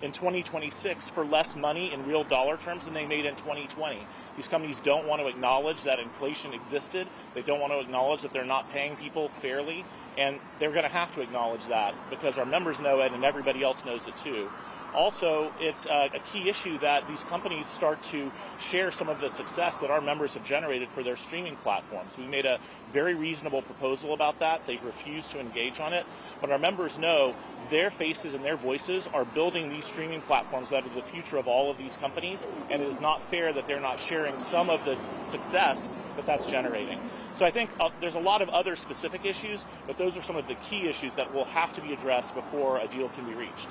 in 2026 for less money in real dollar terms than they made in 2020. These companies don't want to acknowledge that inflation existed. They don't want to acknowledge that they're not paying people fairly, and they're going to have to acknowledge that because our members know it and everybody else knows it too. Also, it's a key issue that these companies start to share some of the success that our members have generated for their streaming platforms. We made a very reasonable proposal about that. They've refused to engage on it, but our members know their faces and their voices are building these streaming platforms that are the future of all of these companies, and it is not fair that they're not sharing some of the success that that's generating. So I think there's a lot of other specific issues, but those are some of the key issues that will have to be addressed before a deal can be reached.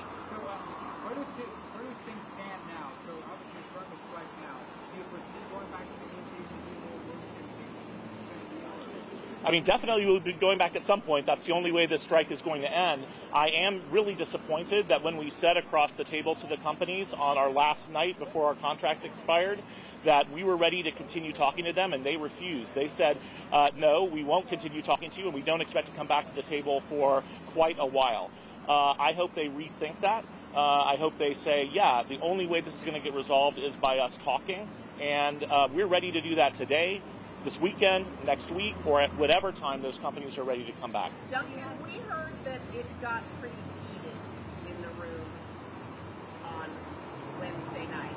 Where do things stand now? So obviously you're starting to strike now. Do you foresee going back to negotiations? I mean, definitely we'll be going back at some point. That's the only way this strike is going to end. I am really disappointed that when we said across the table to the companies on our last night before our contract expired, that we were ready to continue talking to them, and they refused. They said, no, we won't continue talking to you, and we don't expect to come back to the table for quite a while. I hope they rethink that. I hope they say, yeah, the only way this is going to get resolved is by us talking, and we're ready to do that today, this weekend, next week, or at whatever time those companies are ready to come back. Doug, we heard that it got pretty heated in the room on Wednesday night,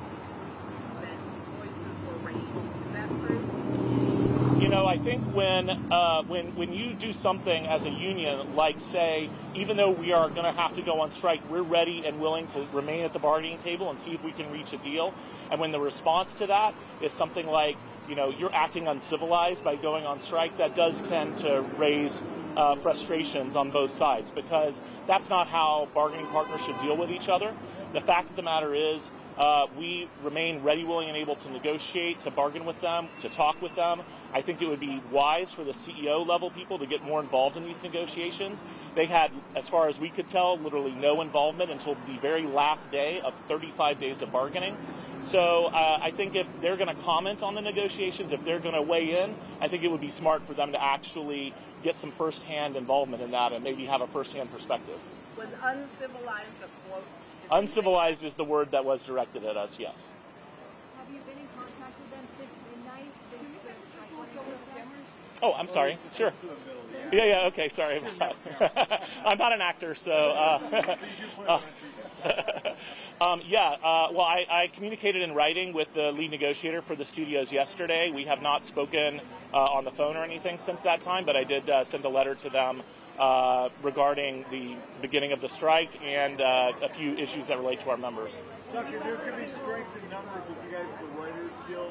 that voices were raised. Is that true? You know, I think when you do something as a union, like say, even though we are going to have to go on strike, we're ready and willing to remain at the bargaining table and see if we can reach a deal. And when the response to that is something like, you know, you're acting uncivilized by going on strike, that does tend to raise frustrations on both sides, because that's not how bargaining partners should deal with each other. The fact of the matter is, we remain ready, willing, and able to negotiate, to bargain with them, to talk with them. I think it would be wise for the CEO level people to get more involved in these negotiations. They had, as far as we could tell, literally no involvement until the very last day of 35 days of bargaining. So I think if they're going to comment on the negotiations, if they're going to weigh in, I think it would be smart for them to actually get some first-hand involvement in that and maybe have a first-hand perspective. Was uncivilized a quote? Uncivilized is the word that was directed at us, yes. Have you been in contact with them since midnight? Oh, I'm sorry. Sure. Yeah, okay, sorry. I'm not an actor, so... well, I communicated in writing with the lead negotiator for the studios yesterday. We have not spoken on the phone or anything since that time, but I did send a letter to them regarding the beginning of the strike and a few issues that relate to our members. Doctor, there's going to be strength in numbers with you guys at the Reuters Guild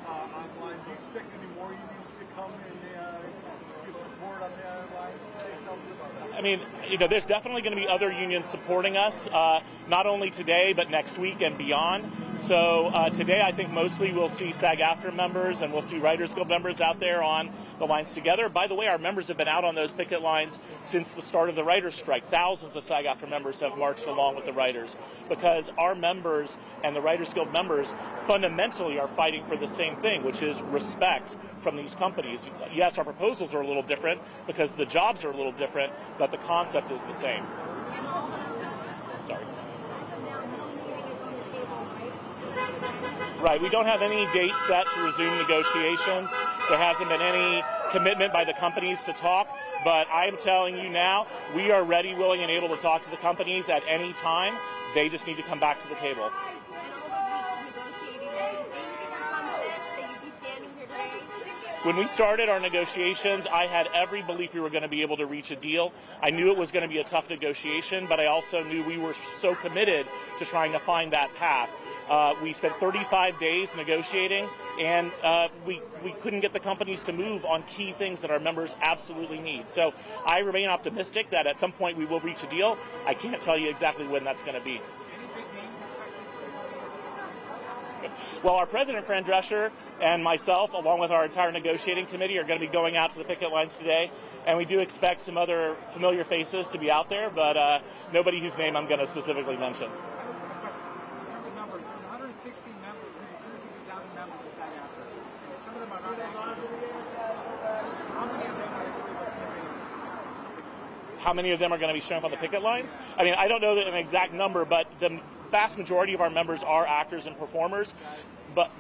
online. Do you expect any more unions to come and give support on the online? Tell us about that. I mean, you know, there's definitely going to be other unions supporting us, not only today, but next week and beyond. So today, I think mostly we'll see SAG-AFTRA members and we'll see Writers Guild members out there on the lines together. By the way, our members have been out on those picket lines since the start of the writers' strike. Thousands of SAG-AFTRA members have marched along with the writers because our members and the Writers Guild members fundamentally are fighting for the same thing, which is respect from these companies. Yes, our proposals are a little different because the jobs are a little different, but the concept is the same. Sorry. Right, we don't have any date set to resume negotiations. There hasn't been any commitment by the companies to talk, but I'm telling you now, we are ready, willing, and able to talk to the companies at any time. They just need to come back to the table. When we started our negotiations, I had every belief we were going to be able to reach a deal. I knew it was going to be a tough negotiation, but I also knew we were so committed to trying to find that path. We spent 35 days negotiating, and we couldn't get the companies to move on key things that our members absolutely need. So I remain optimistic that at some point we will reach a deal. I can't tell you exactly when that's going to be. Well, our president, Fran Drescher, and myself, along with our entire negotiating committee, are going to be going out to the picket lines today, and we do expect some other familiar faces to be out there, but nobody whose name I'm going to specifically mention. How many of them are going to be showing up on the picket lines? I mean, I don't know an exact number, but the vast majority of our members are actors and performers, but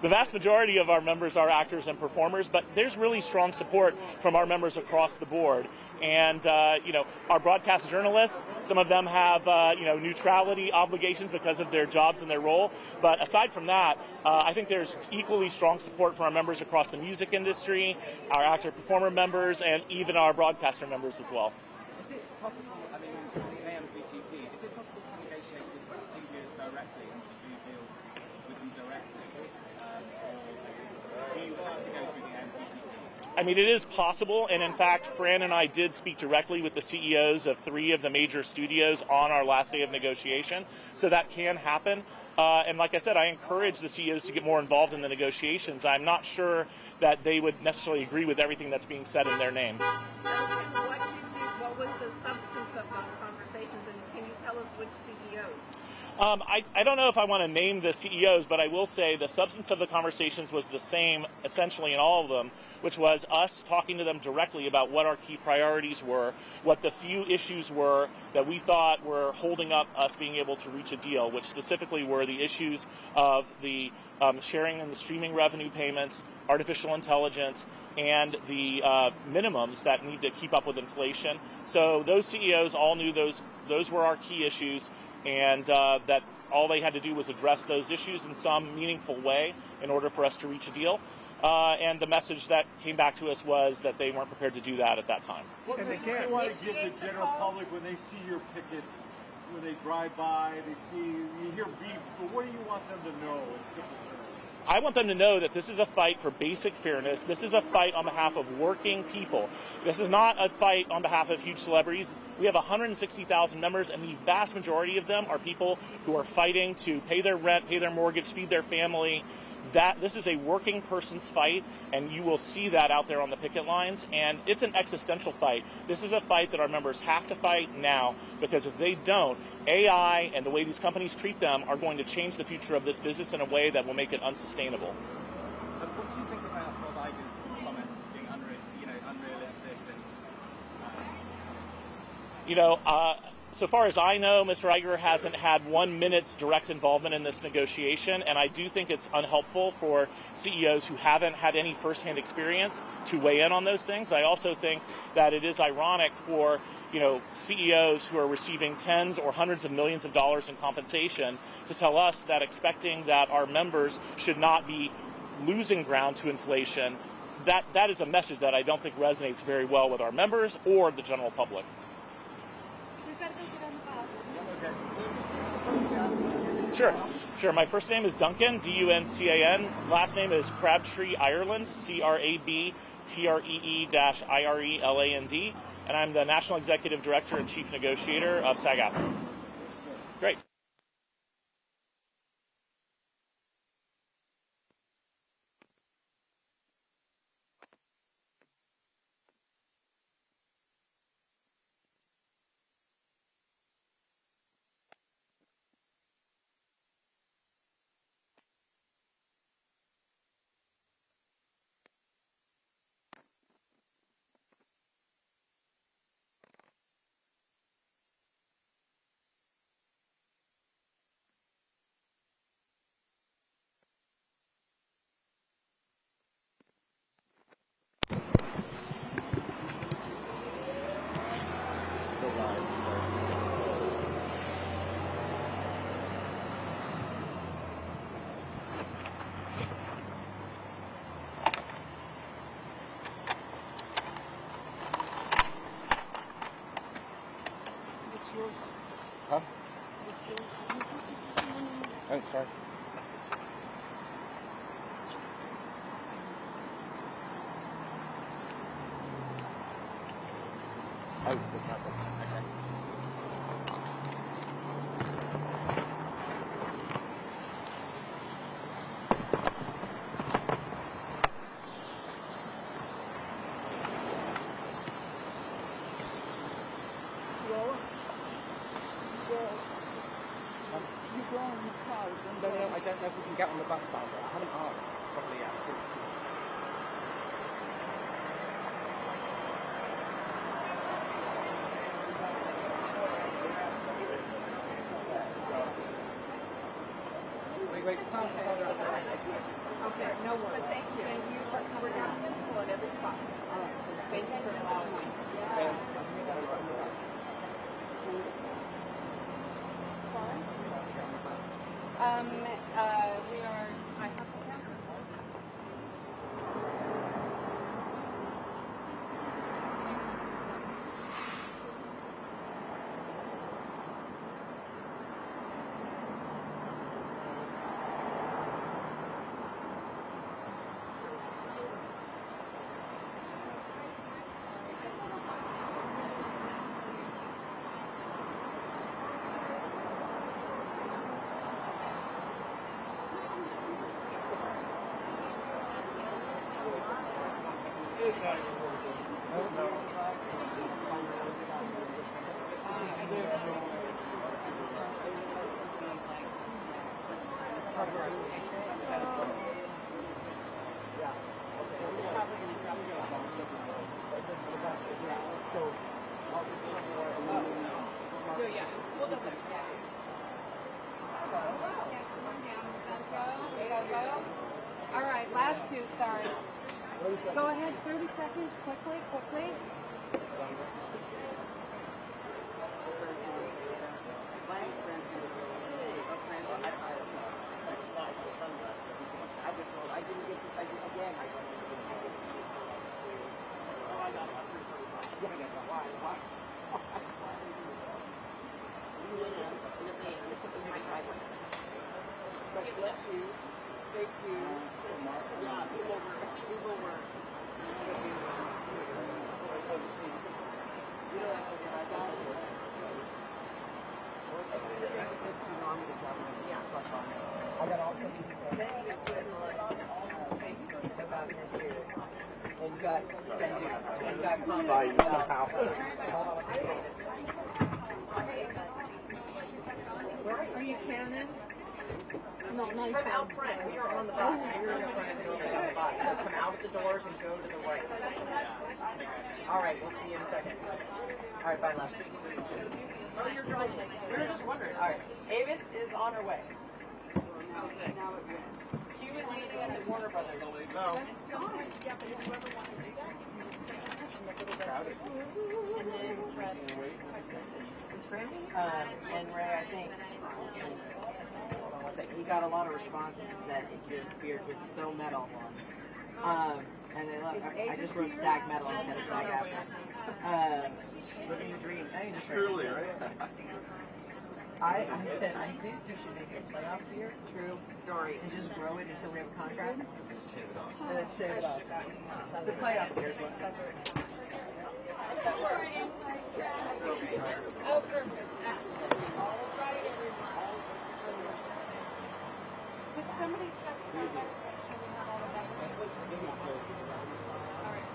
the vast majority of our members are actors and performers, but there's really strong support from our members across the board. And, our broadcast journalists, some of them have, neutrality obligations because of their jobs and their role. But aside from that, I think there's equally strong support from our members across the music industry, our actor-performer members, and even our broadcaster members as well. Is it possible, I mean, the AMPTP, is it possible to negotiate with the studios directly and to do deals with them directly? Or do you have to go through the AMPTP? I mean, it is possible, and in fact, Fran and I did speak directly with the CEOs of 3 of the major studios on our last day of negotiation, so that can happen. And like I said, I encourage the CEOs to get more involved in the negotiations. I'm not sure that they would necessarily agree with everything that's being said in their name. What was the substance of those conversations, and can you tell us which CEOs? I don't know if I want to name the CEOs, but I will say the substance of the conversations was the same essentially in all of them, which was us talking to them directly about what our key priorities were, what the few issues were that we thought were holding up us being able to reach a deal, which specifically were the issues of the sharing and the streaming revenue payments, artificial intelligence, and the minimums that need to keep up with inflation. So those CEOs all knew those were our key issues, and that all they had to do was address those issues in some meaningful way in order for us to reach a deal. And the message that came back to us was that they weren't prepared to do that at that time. What do you want to give the general public when they see your pickets, when they drive by, you hear beef, but what do you want them to know in simple terms? I want them to know that this is a fight for basic fairness. This is a fight on behalf of working people. This is not a fight on behalf of huge celebrities. We have 160,000 members, and the vast majority of them are people who are fighting to pay their rent, pay their mortgage, feed their family. This is a working person's fight, and you will see that out there on the picket lines, and it's an existential fight. This is a fight that our members have to fight now, because if they don't, AI and the way these companies treat them are going to change the future of this business in a way that will make it unsustainable. What do you think about Bob Iger's comments being unrealistic? So far as I know, Mr. Iger hasn't had 1 minute's direct involvement in this negotiation, and I do think it's unhelpful for CEOs who haven't had any firsthand experience to weigh in on those things. I also think that it is ironic for CEOs who are receiving tens or hundreds of millions of dollars in compensation to tell us that expecting that our members should not be losing ground to inflation. That is a message that I don't think resonates very well with our members or the general public. Sure. My first name is Duncan, D-U-N-C-A-N. Last name is Crabtree Ireland, C-R-A-B-T-R-E-E-I-R-E-L-A-N-D. And I'm the National Executive Director and Chief Negotiator of SAG-AFTRA. Great. Huh? Oh, sorry. Oh, okay. I don't know if we can get on the bus, Sandra. I haven't asked properly yet. great. Some Okay, no worries. But thank you. Thank you for coming out and pulling every spot. All right. Thank you for allowing me. Okay. Sorry? We are, I have to count. All right, last two, sorry. Go ahead, 30 seconds, quickly. I didn't get to say it again. Why? Bless you. Thank you. Yeah, move over. I got all these about here too. And got somehow. Are you counting? No, Come out front. We are on the bus. We're in front of the building on the bus. So come out the doors and go to the right. All right, we'll see you in a second. All right, bye, love. Oh, you're driving. We were just wondering. All right, Avis is on her way. Oh, good. She was meeting us at Warner Brothers. No. Yeah, but if you ever want to do that, you can just Crowded. and then press text message. Is Brandy? And Ray, I think. He got a lot of responses that your beard was so metal. And they love. I just wrote SAG metal instead of SAG after. Living the dream. I just Truly, right? I said I think you should make it a playoff beer. True story, and just grow it until we have a contract. And then shave it off. The playoff beer. Oh, perfect. Excellent. All right, everyone. Could somebody check Starbucks, make sure we have all the beverages? All right.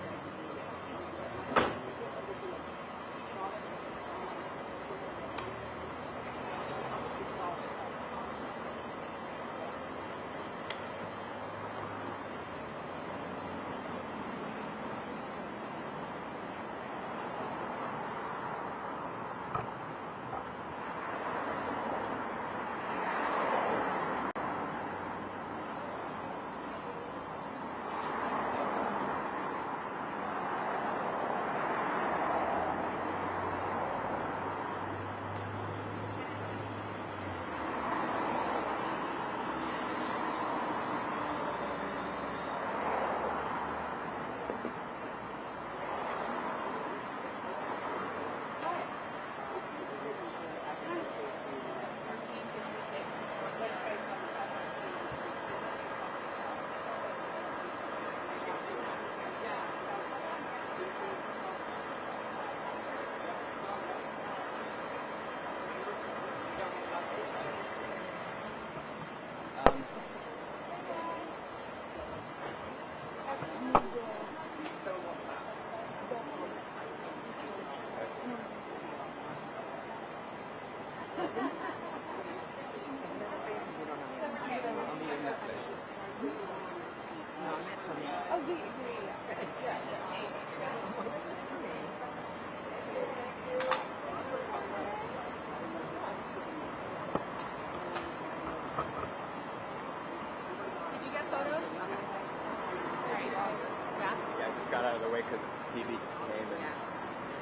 way because TV came and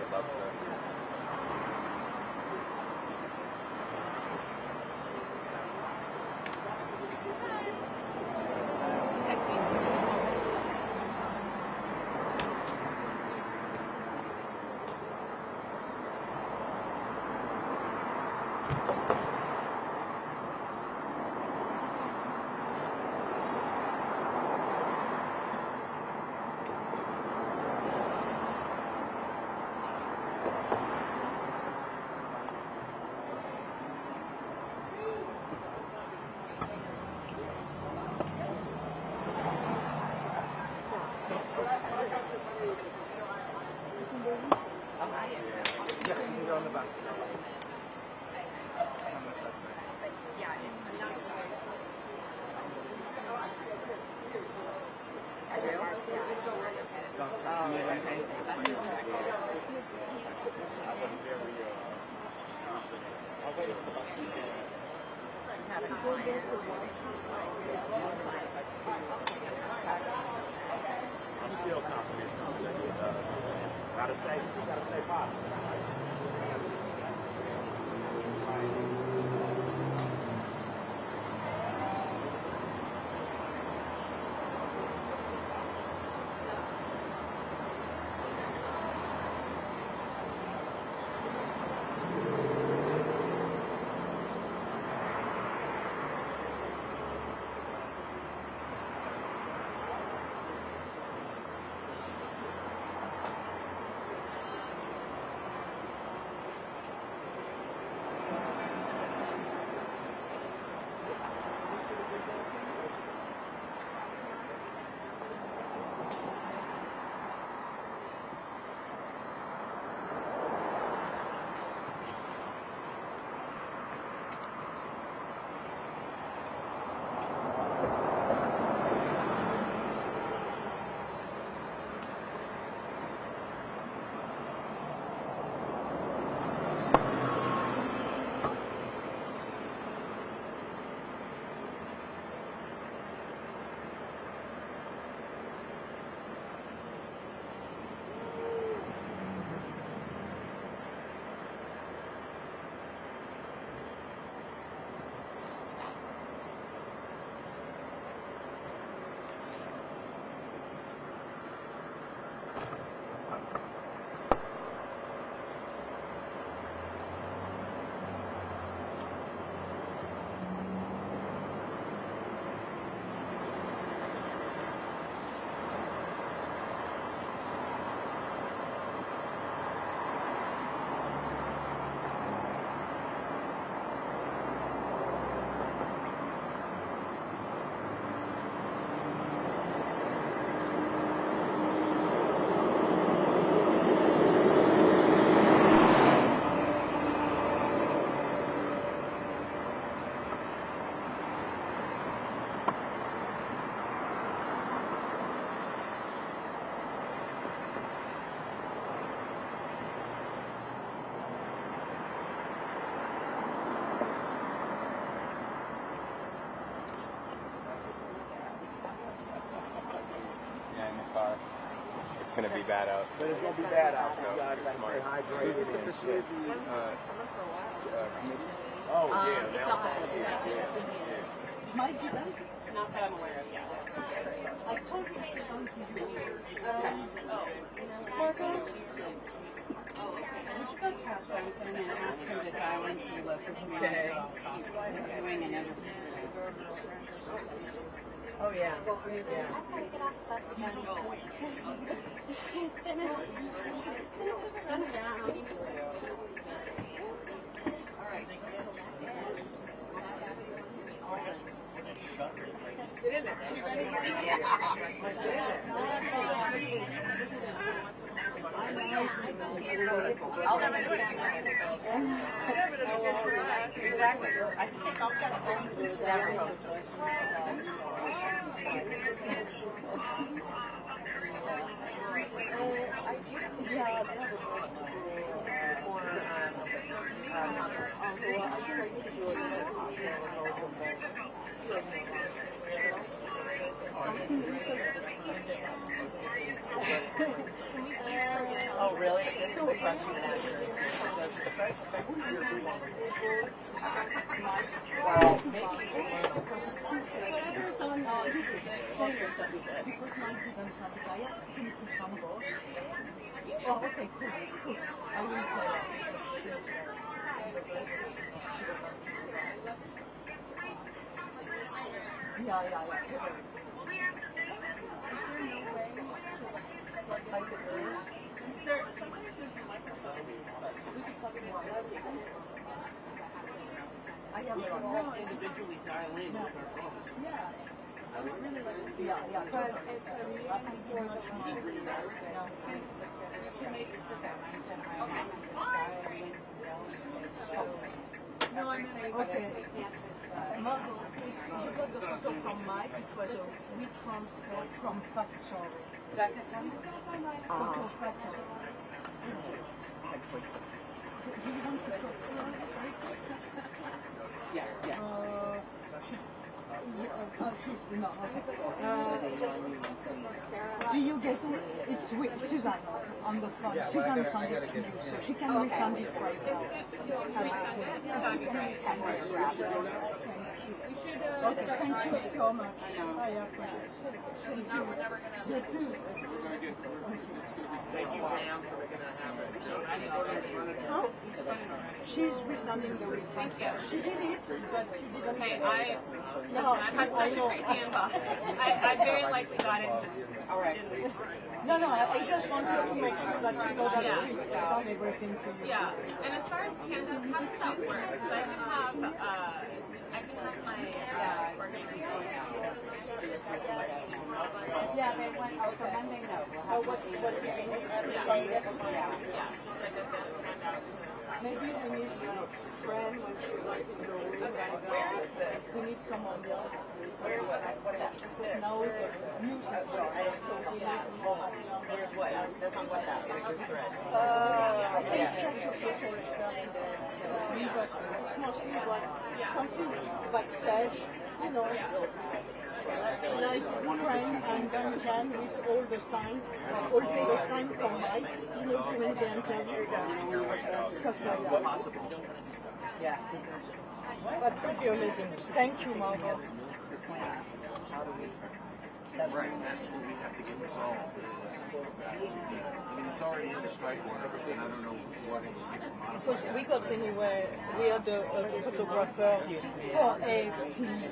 would love to. I'm still confident something. Gotta stay positive. It's going to be bad out. But it's going to be bad out, so you guys got to smart. stay hydrated. Is this officially the committee? Oh, yeah. Not that I'm aware of, yeah. I told Sister Son to do Marco? Would you go tap him and ask him to dial into the local community? Doing another. Oh yeah. I'm trying to get off the bus again. It's been a run around. Get in there. You ready, buddy? I'll never do it. Exactly. I take all kinds of things. Never post. Oh, really? This is a question and answer. Does the strike affect your performance? Well, maybe you should learn. Oh, okay, cool. I will play. Yeah. Is there no way to like the lyrics? Is there sometimes there's a microphone but we can talk more about it. I have it on individually dial in with our phones. Yeah. I would really like to but it's a meeting for the to make it for them. No, I mean, okay. Margot, you got the photo from Mike. It was a WeTransfer from Factory. Second time? Photo Factory. Do you want to talk to her? Yeah. She's not. Do you get it? It's with Suzanne on the front. Suzanne sent it to you, so she can resend it right now. Thank you so much. I appreciate it. Thank you. You too. Thank you, ma'am, for making that happen. Huh? She's resending the WeTransfer. She did it, but she didn't. Okay, I've had such a crazy inbox. I very likely got it and just didn't. No, I just wanted to make sure that you know that we send everything to you. Yeah, and as far as handouts, how does that work? Because I can have my Yeah, they went for Monday, no. Oh, what do you mean? Yeah. Maybe we need a friend when she likes to go in like that. We need someone else. What's that? Because now the news is starting, so we need more. Here's what? That's on WhatsApp. I think check your pictures. But it's mostly like something backstage, you know. Like Frank and Duncan with all the sign from Mike, you know, during the interview, stuff like that. Yeah. That would be amazing. Thank you, Margot. Right, that's what we have to get resolved. I mean, it's already in the strike order, and I don't know what it will get modified. Because we got anyway, we had a photographer for a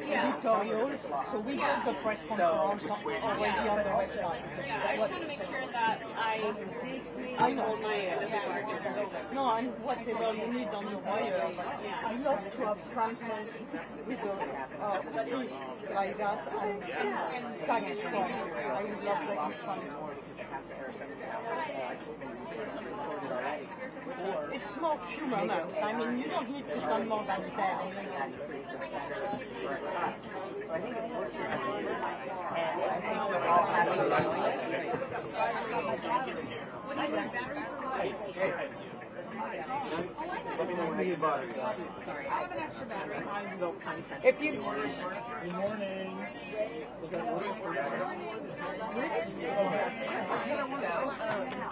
editorial, so we got the press conference already on the website. Yeah, I just want to make sure that I know. No, and whatever you need on the wire. I love to have Frances with a piece like that and sax strong. I would love that this one. It's small few moments. I mean, you don't need to send more than 10. So I think it works for everyone, and I think we're all happy about it. what do you want, battery for what? Let me know when you bought it. Sorry, I have an extra battery. If you Good morning.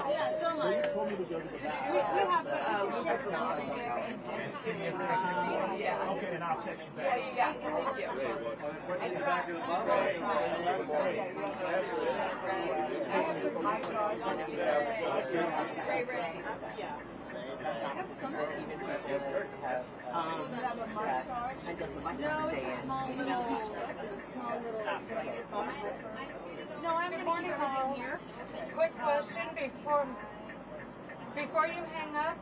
Yeah, so am I. We have Okay, and I'll text you back. Thank you. I have some of these. No, it's a small little. No, I'm going to have here. Quick question before you hang up.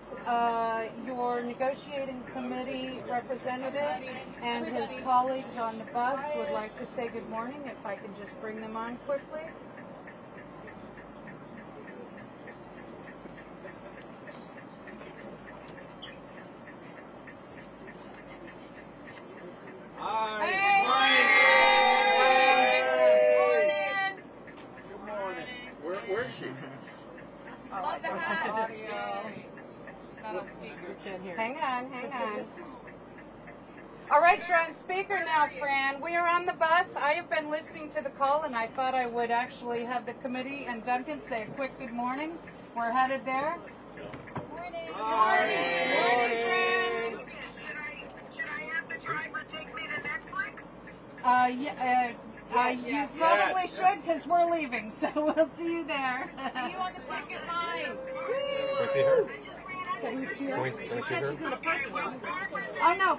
Your negotiating committee representative and his colleagues on the bus would like to say good morning. If I can just bring them on quickly. Where is she? Love the hat. Not on speaker. Hang on. All right, you're on speaker now, Fran. We are on the bus. I have been listening to the call, and I thought I would actually have the committee and Duncan say a quick good morning. We're headed there. Morning. Morning. Morning, Fran. Should I have the driver take me to Netflix? You probably should, because we're leaving, so we'll see you there. See you on the picket line. Can we see her? Can you see her? Can we see her? She's in the parking lot. Oh, no.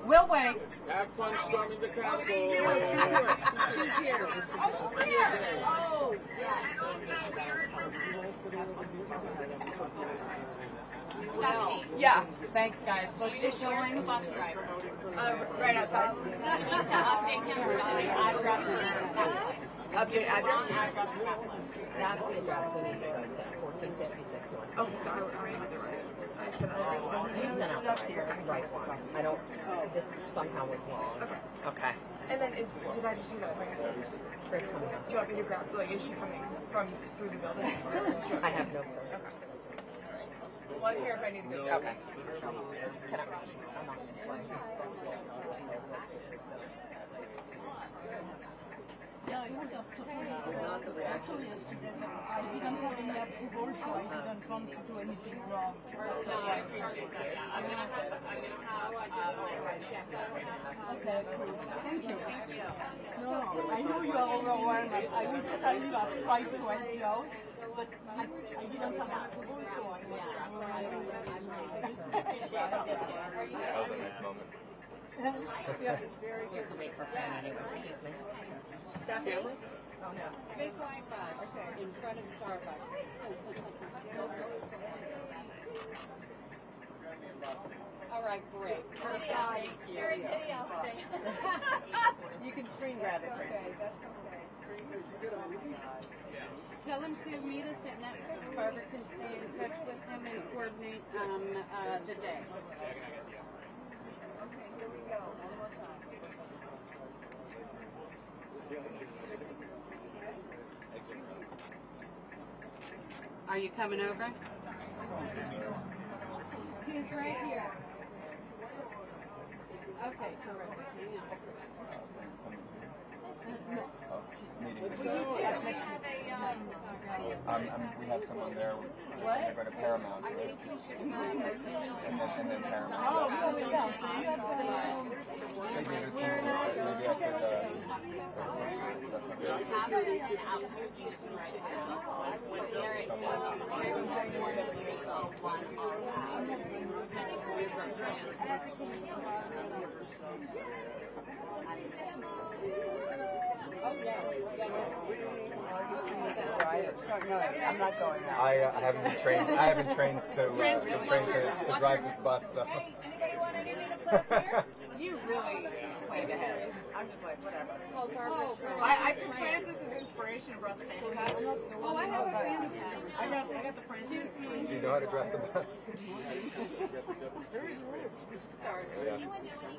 We'll wait. Have fun storming the castle. She's here. Oh, she's here. Oh, Yeah. Thanks, guys. Let's get going. Right outside. Update him Update address? That's the address we need to go to, 1456 one. Oh, sorry, I am at the right. That's here. Right. I don't, this somehow was long. Okay. And then did I just see that? Chris coming up. Do you want me to grab, like, is she coming from through the building? I have no clue. Okay. Well, I'm here if I need to go. Okay. Can I? I'm not yeah, I heard that actually yesterday. I didn't have any approval, so I didn't want to do anything wrong. Okay, cool. Thank you. No, I know you are overwhelmed. I will tell you I've tried to help you out, but I didn't have approval, so I was That was a nice moment. yeah, it's very You have to wait for Fran anyway. Excuse me. Stephanie? Oh, no. Big line bus in front of Starbucks. All right, great. You can screen grab it. That's okay. Tell him to meet us at Netflix. Barbara can stay in touch with him and coordinate the day. Okay, here we go. One more time. Are you coming over? He's right here. Okay, terrific. Hang on. We have someone there. They're going to Paramount, right? And then Paramount. Oh, yeah. Maybe I Sorry, no, I'm not going now. I haven't been trained. I haven't trained to drive this bus. So. Hey, anybody want anything to put up here? You really planned ahead. I'm just like, whatever. I took Francis's inspiration and brought the fan hat. Oh, I have a fan hat. I got the Francis. Do you know how to drive the bus? Sorry.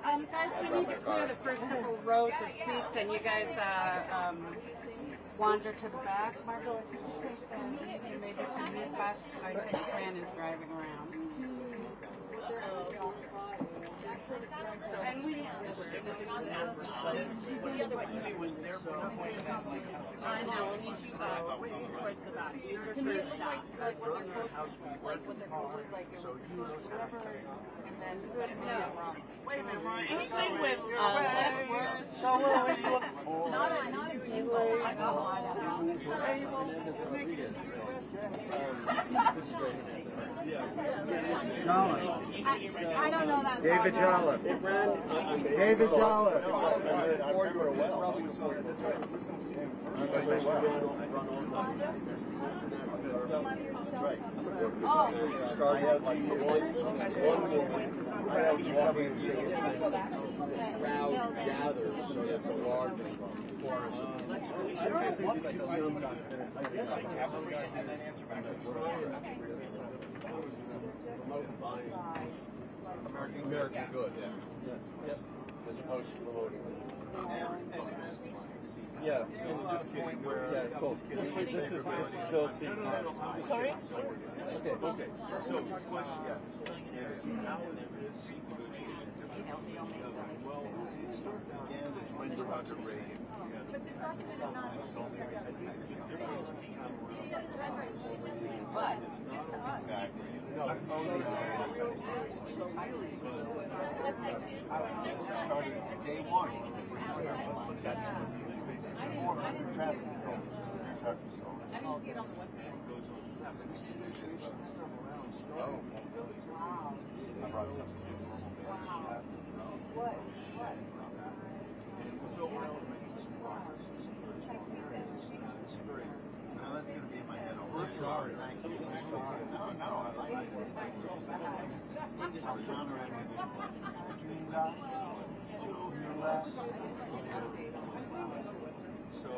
Guys, we need to clear the first couple of rows of seats, and you guys wander to the back. Margot, if you could take maybe to move past, I think Fran is driving around. And we I know, and he's towards the back. These are for stop. Like what the quote was like, it was whatever, and then wrong. Wait a minute, Ryan. Anything with less words, so what you look for? Not a jingle. I don't know that David Jolliffe. David Jolliffe. Crowd gathers, so it's a large American good, yeah. As opposed to promoting. Yeah, and just kidding. Yeah, close. This is still Sorry? Okay. So, question. Yeah. But this document is not being sent out. But just to us. Website too. Day one. I didn't see it on the website. Oh. Wow. I brought something. Wow. What? No, that's going to be in my head. We're sorry. Thank you. No, I like it. So,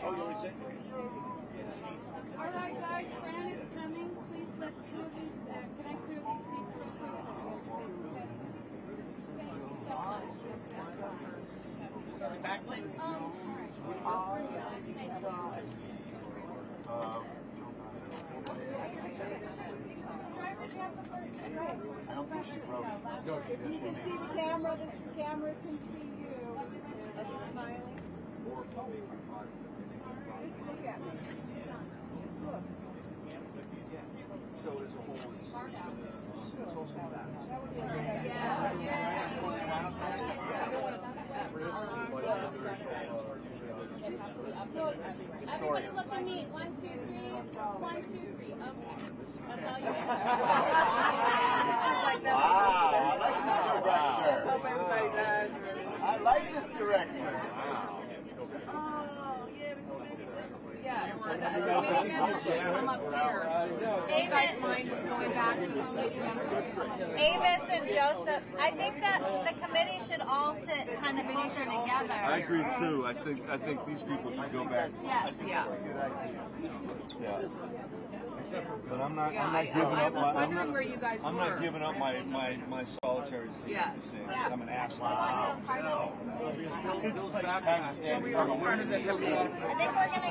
Oh, you always say? All right, guys, Fran is coming. Please, let's clear these. Can I clear these seats real quick? Thank you so much. Backlit. I don't think she wrote it. If you can see the camera, this camera can see you. Are you smiling? Just look at me. Just look. So as a whole, it's also that. Everybody look at me. 1, 2, 3. 1, 2, 3. Okay. That's all you get. I like this director. Avis, mine's going back to the committee members. Avis and Joseph, I think that the committee should all sit kind of closer together. I agree too. I think these people should go back. Yes. Yeah. Yeah. But I'm not Yeah, giving up I was my. wondering where you guys I'm were. not giving up my solitary seat. Yeah. I'm an asshole. I think we're going to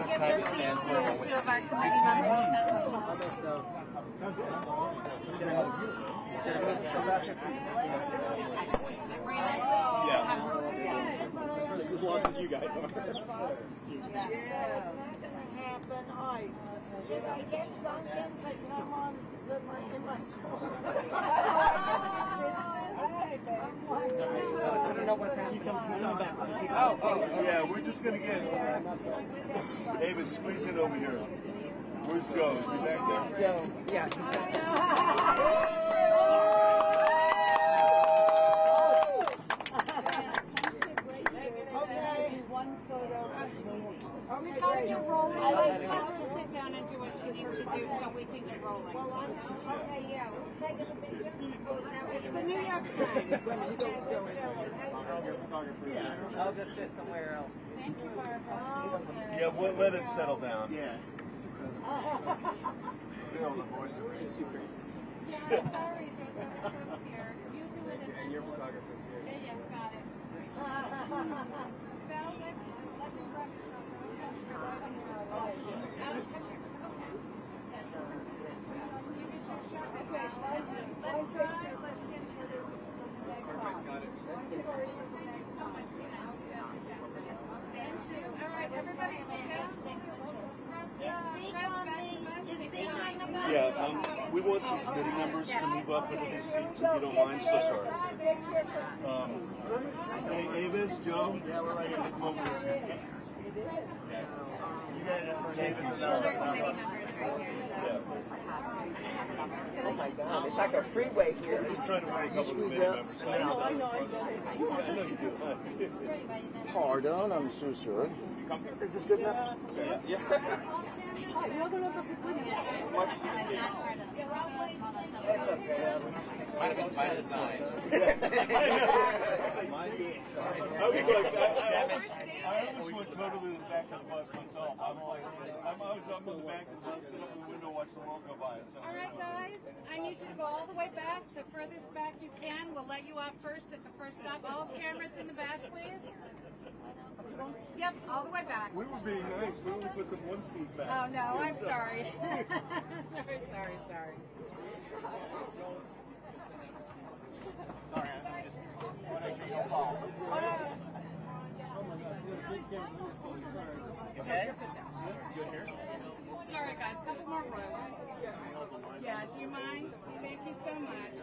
give this seat to 2 of our committee members. Yeah. This is as long as you guys are. It's not going to happen. Should I get Duncan's? I come on in my I don't know what's happening. Yeah, we're just gonna get. David, squeeze it over here. Where's Joe? Is he back there? Joe, yeah. One photo. We've got to roll. Let's sit down and do what she needs to do so we can get rolling. Okay, yeah. Who's taking the picture? It's the New York Times. I'll just sit somewhere else. Thank you, Barbara. Yeah, we'll let it settle down. Yeah. Bill, the voice of reason. Yeah, sorry, there's other folks here. You do it And your photographer's here. Yeah, got it. Val, let me grab your Okay, let's drive. Let's get to the next one. Thank you. All right, everybody sit down. Yeah, we want some committee members to move up into these seats if you don't mind. So sorry. Hey, Avis, Joe? Yeah, we're right here. Come over here. You guys are for Avis and Oh my God, it's like a freeway here. Just trying to bring a couple of committee members. I know you do. Pardon, I'm so sorry. Is this good enough? Yeah. That's okay. Might have been by design. I almost went totally to the back of the bus myself. I was like, I'm was up on the back of the bus, sit up in the window, watch the world go by. So all right, guys, I need you to go all the way back, the furthest back you can. We'll let you off first at the first stop. All cameras in the back, please. Yep, all the way back. we were being nice. We only put them one seat back. Oh, no, I'm sorry. sorry. Sorry, I just want to make sure you don't fall. Okay? Good here? Sorry, guys, couple more rows. Yeah, do you mind? Thank you so much.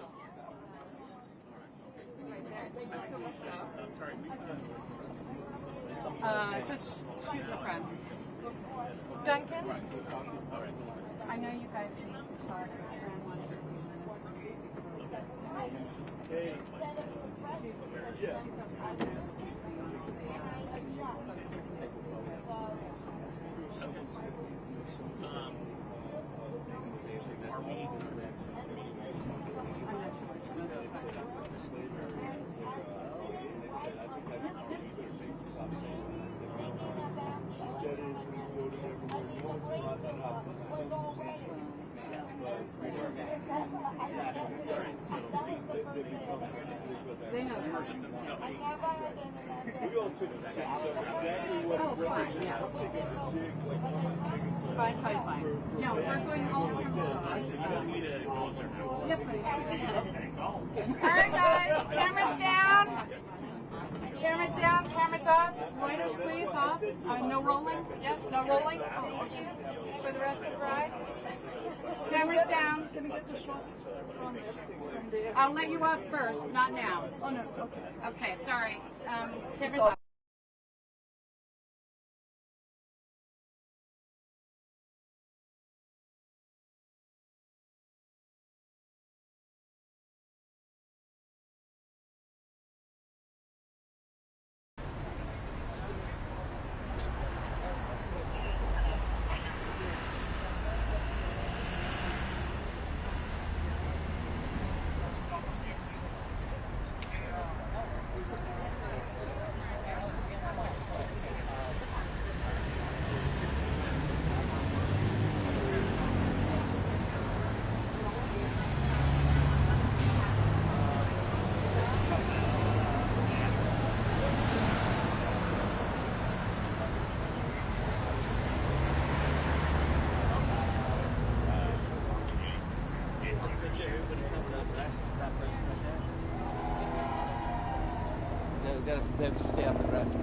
Just shoot the front. Duncan? I know you guys need to talk. Hey. Yeah. They know. We all took exactly what it represents. Fine. No, we're going all over the Yep, please. All right, guys. Cameras down. Cameras down. Cameras off. Reuters, please, off. No rolling. Yes, no rolling. Thank you. For the rest of the ride. Cameras down. Can we get the shot from I'll let you off first, not now. Oh, no, okay. Okay, sorry. Cameras off. They have to stay up the rest.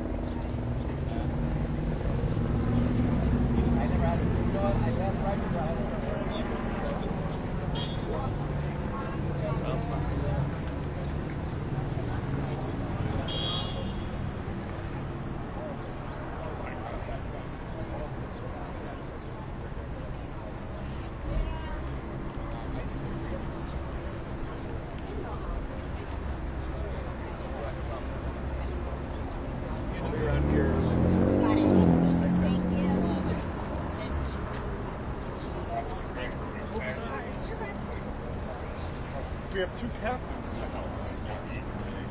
We have two captains in the house.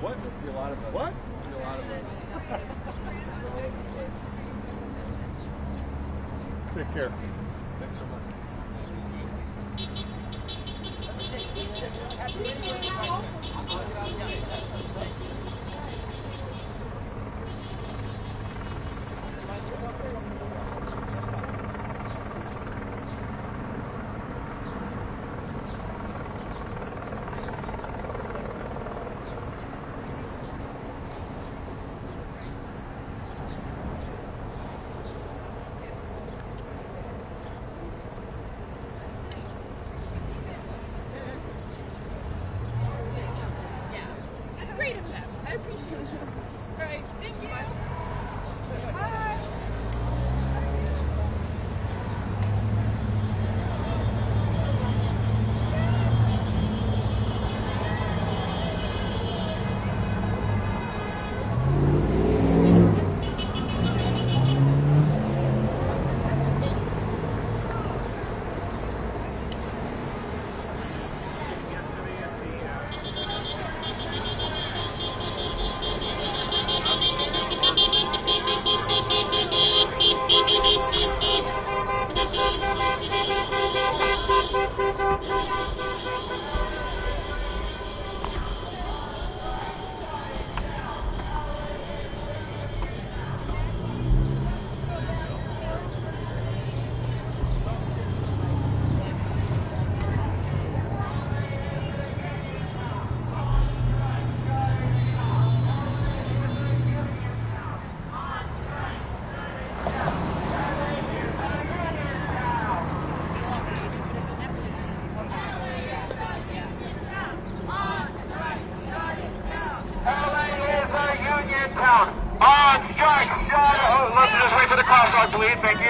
What? I see a lot of us. What? I see a lot of us. All over the place. Take care. Thanks so much. please. Thank you.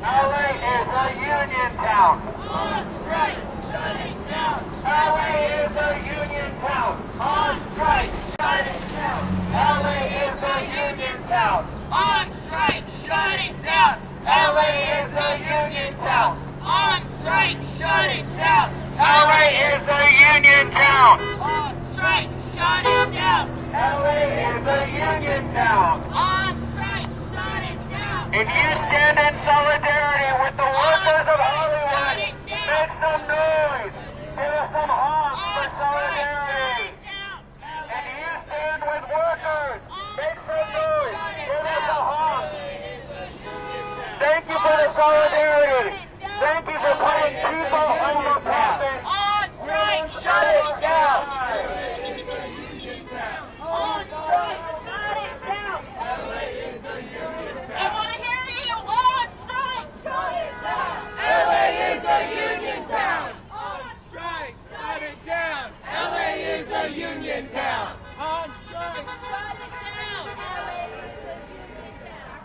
LA is a union town. On strike, shut it down. LA is a union town. On strike, shut it down. LA is a union town. On strike, shut it down. LA is a union town. On strike, shut it down. LA is a union town. On strike, shut it down. LA is a union town. On strike, shut it down. If you stand in solidarity with the workers of Hollywood, make some noise. Give us some honks for solidarity. If you stand with workers, make some noise. Give us a honk. Thank you for the solidarity. Thank you for putting people on the topic. On strike, shut it down. On strike, shut it down. LA is a union town. I want to hear you. On strike, shut it down. LA is a union town. On strike, shut it down. LA is a union town. On strike, shut it down. LA is a union town.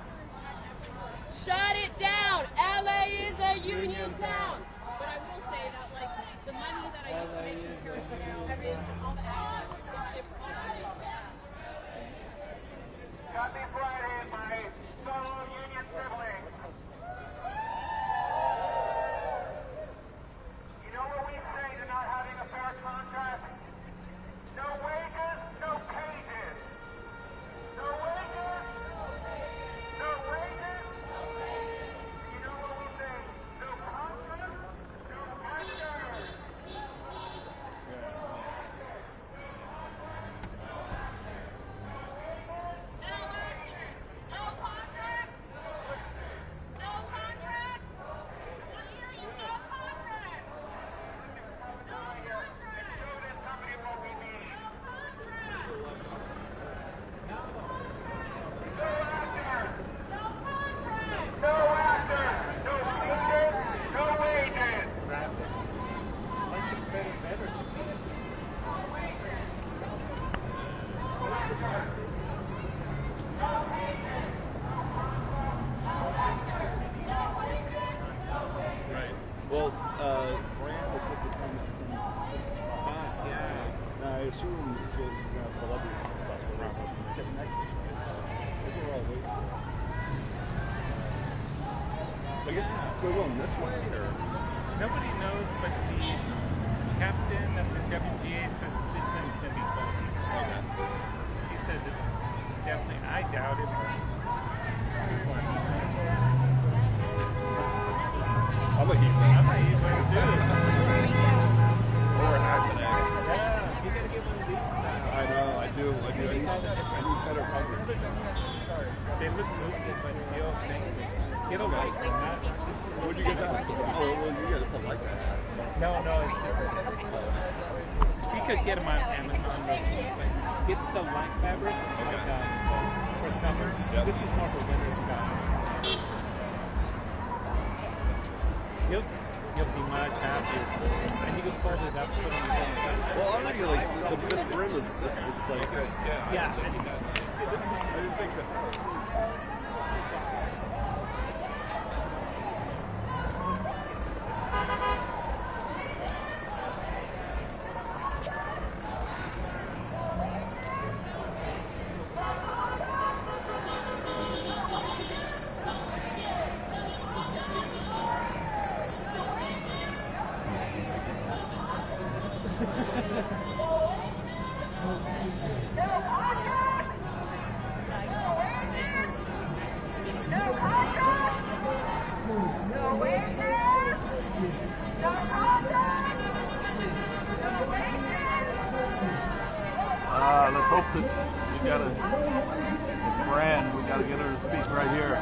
Shut it down. LA is a union town. But I will say that, like, the money that I used to make this year is all the ads is different. Happy Friday, my fellow union siblings. You know what we say to not having a fair contract? No wages, no cages. No wages, no wages. You know what we say? No contract, no pressure. Well, Fran was supposed to come at some bus, yeah. Now, I assume it's going to have celebrities on the bus, but we're getting next to each other. That's what we're all waiting for. So I guess, so we're going this way, or? Nobody knows, but the captain of the WGA says this thing's going to be bumpy. Okay. He says it definitely. I doubt it. I'm a heat fan. I'm a heat fan too. Or an accident. Yeah, you gotta get one of these. I know, I do. I need better coverage. They look goofy, but you'll think it'll like not. Where'd you get that? Oh, well, you get it to like that. No, it's just. You could get them on Amazon. Get the light fabric, like for summer. Yep. This is more for winter style. You'll be much happier. And you can fold it up, put it in. Well, already, like, this brim is, it's like, yeah. I didn't think this. Let's hope that we got a brand. We got to get her to speak right here.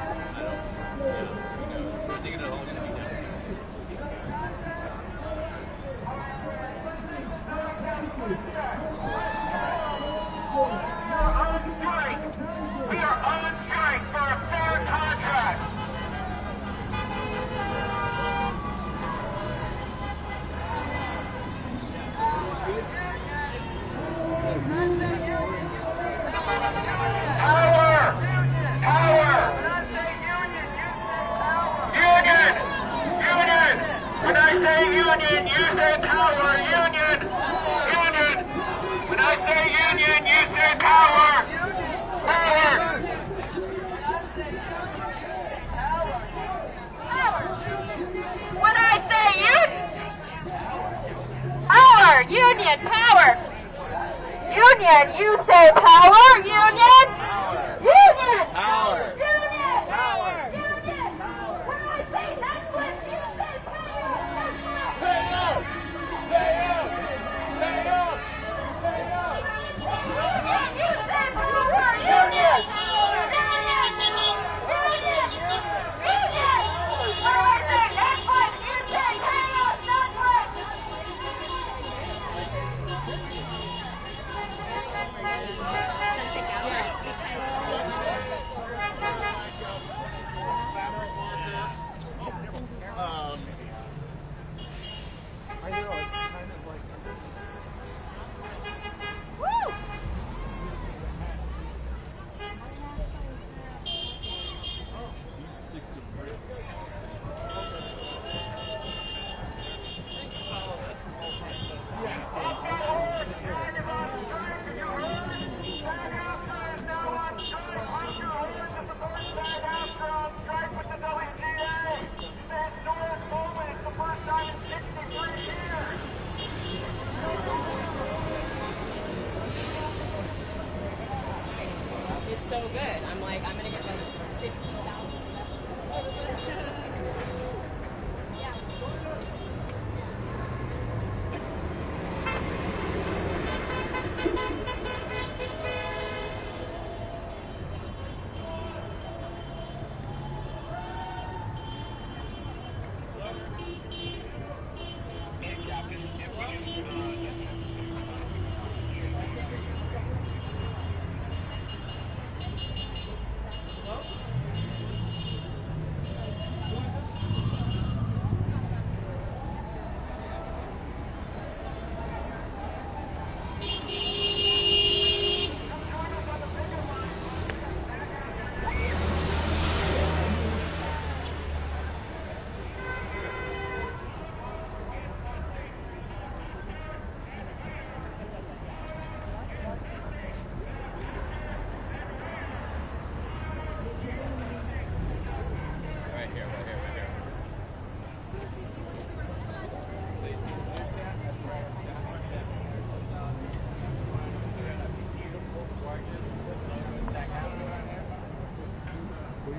On strike. We are on strike for a fair contract. Power say union, you say power. Union, union. When I say union, you say power. Power. When I say power, union, power. Union, you say power. Union. Union. Power. Union. Power. Union. When I say Netflix, you say power. Pay up. Pay up. Pay up. Pay up. Union, you say power. Union. Union. Union. Union. When I say Netflix, you say chaos. Netflix. I know, it's kind of like... Woo! These sticks of bricks. It's so good. I'm like, I'm gonna get like 15,000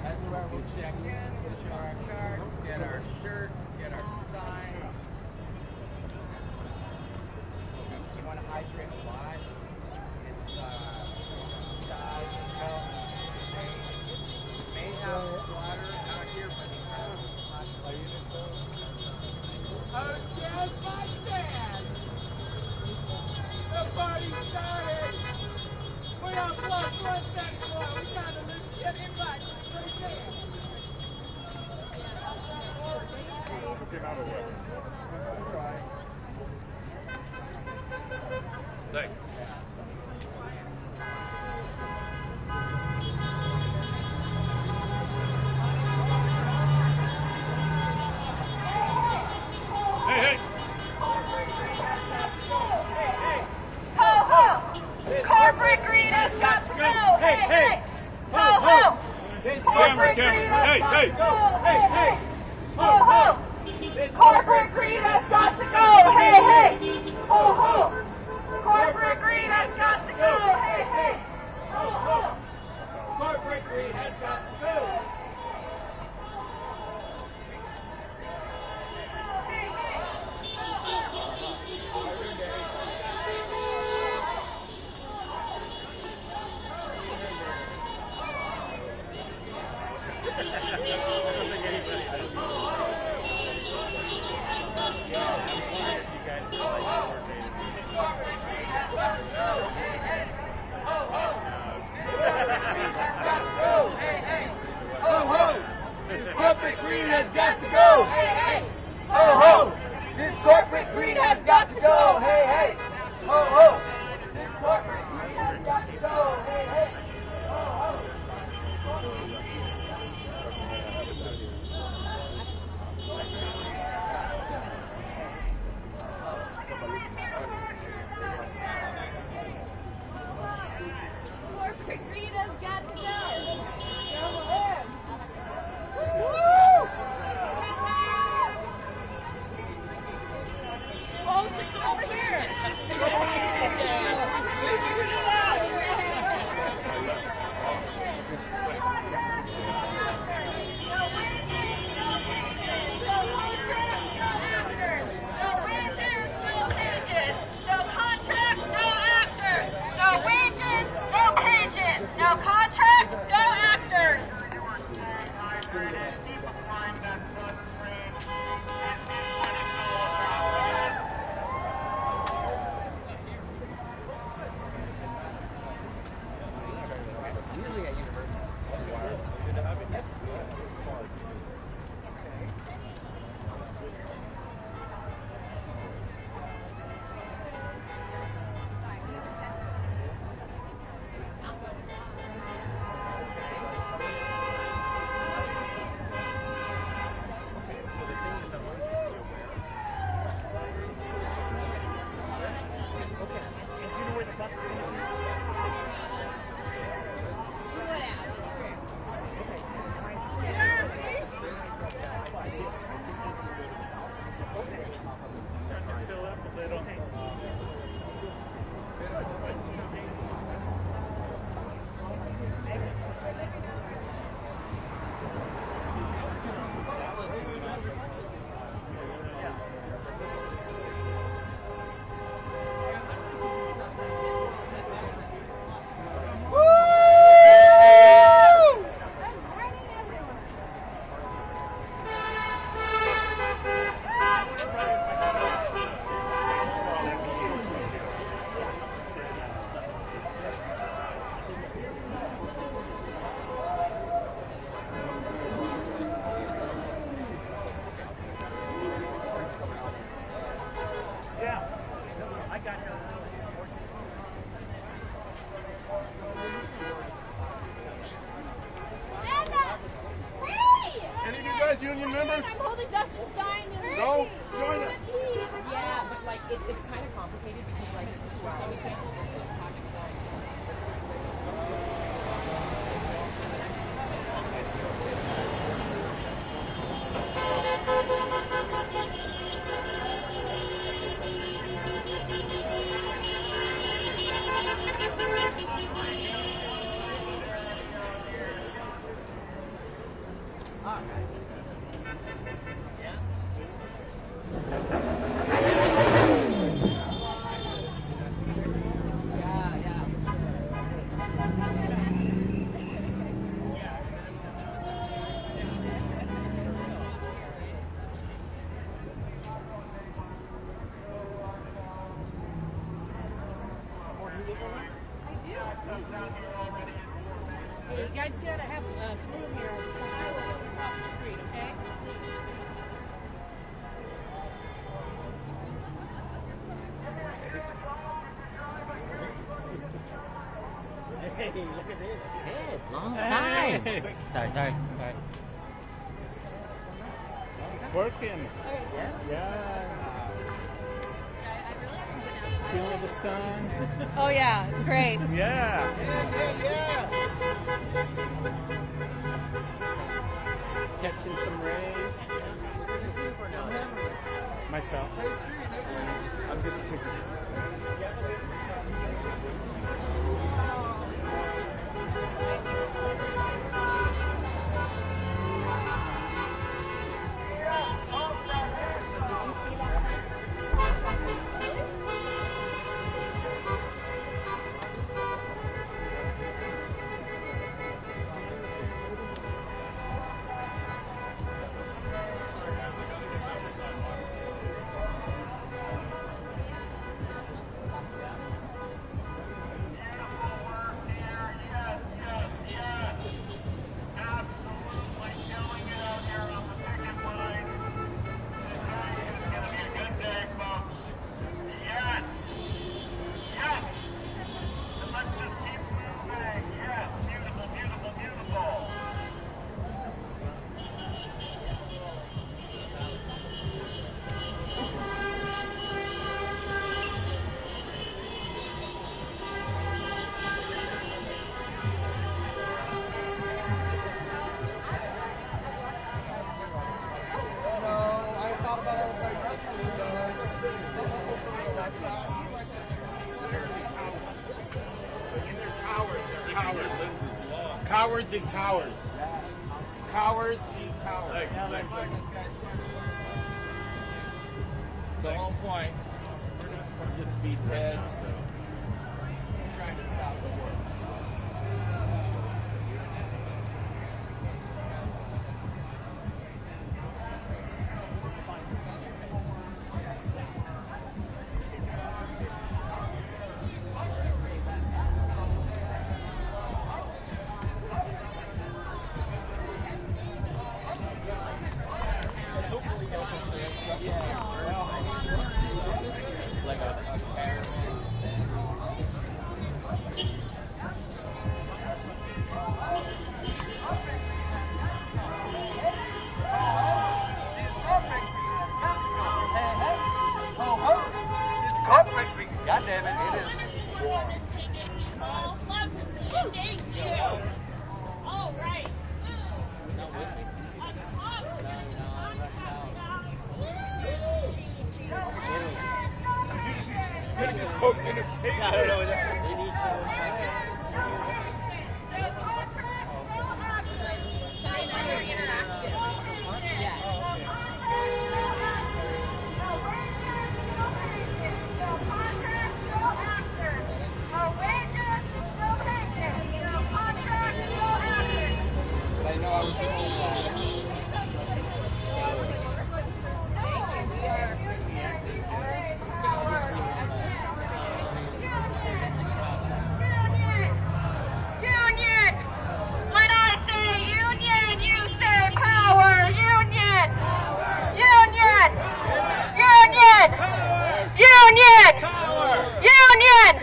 That's where we check in, get our cards, get our shirt, get our sign. You want to hydrate a lot? It's dive, milk, may have water out here, but it's not diluted though. Oh, cheers, my dad! The party started! We are plus 1 second more. We got a legit invite. Get out of the way. Try. Thanks. Hey, hey! Ho ho! Corporate greed has got to go! Hey, hey! Ho ho! Corporate greed has got to go! Hey, hey! Ho ho! Corporate greed has got to go! Hey, hey! Ho ho! Corporate greed has got to go! Hey, hey! Ho ho! Corporate greed has got to go. Corporate greed has got to go. Hey, hey. Ho, ho. This corporate greed has got to go. Hey, hey. Ho, ho. This corporate greed has got to go. Hey, hey. Ho, ho. us? I'm holding Dustin's sign. No, join us. Yeah, but like it's kind of complicated because like for some example there's some project Hey, you guys gotta have some room here across the street, okay? Hey, look at this. Ted, long time. Sorry. It's working. Yeah. Feeling the sun. Oh yeah, it's great. Yeah. Catching some rays. Myself. I'm just picking. Cowards eat towers. Cowards eat towers. Thanks. The whole point. Just beat heads. Trying to stop the war. Like a God damn it, it is warm. All right. I don't know. They need But I know I was told Union! When I say union, you say power! Union! Union! Union! Union! Union!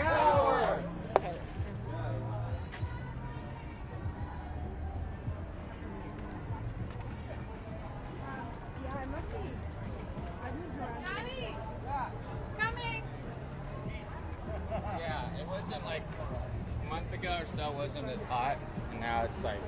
Coming! Yeah, it wasn't like a month ago or so, it wasn't as hot, and now it's like.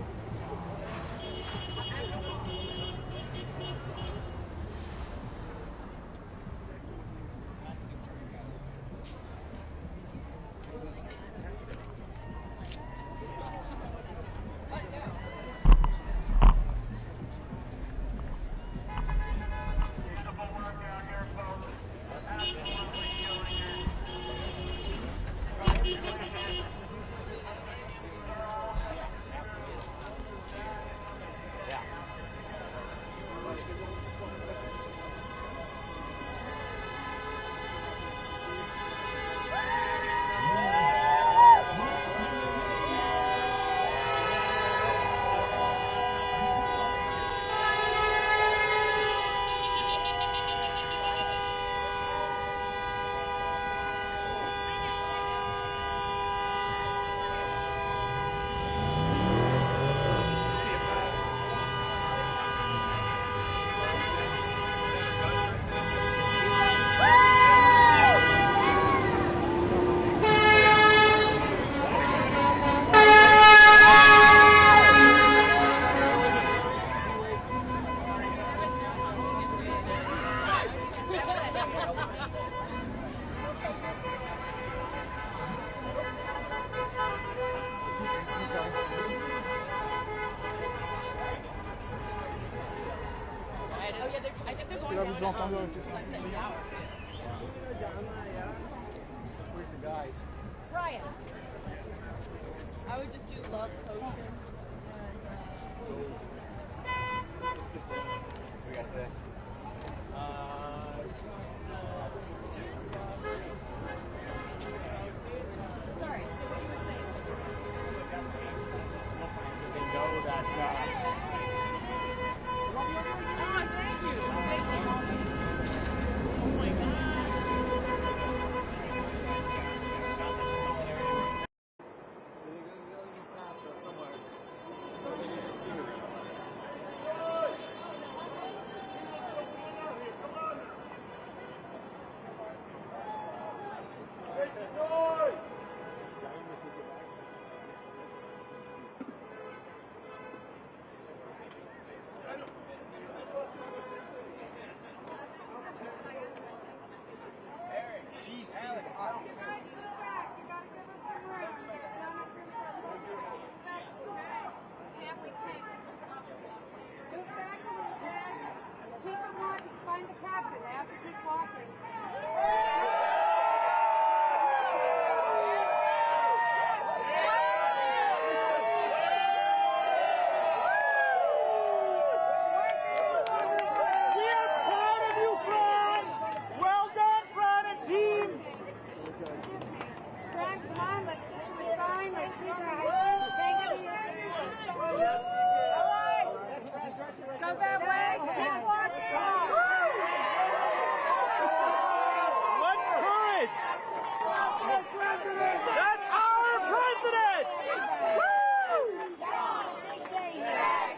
Where's the guys? Ryan. I would just do love potion. We got to. Sorry, so what you were saying? They know that. Oh, thank you. Thank you. Oh my gosh. Find the captain. They have to keep walking. We are proud of you, Fran! Well done, Fran and team! Fran, come on, let's get you a sign. Let's keep our eyes. Thank you. Go that way. Keep walking. What courage! That's our president!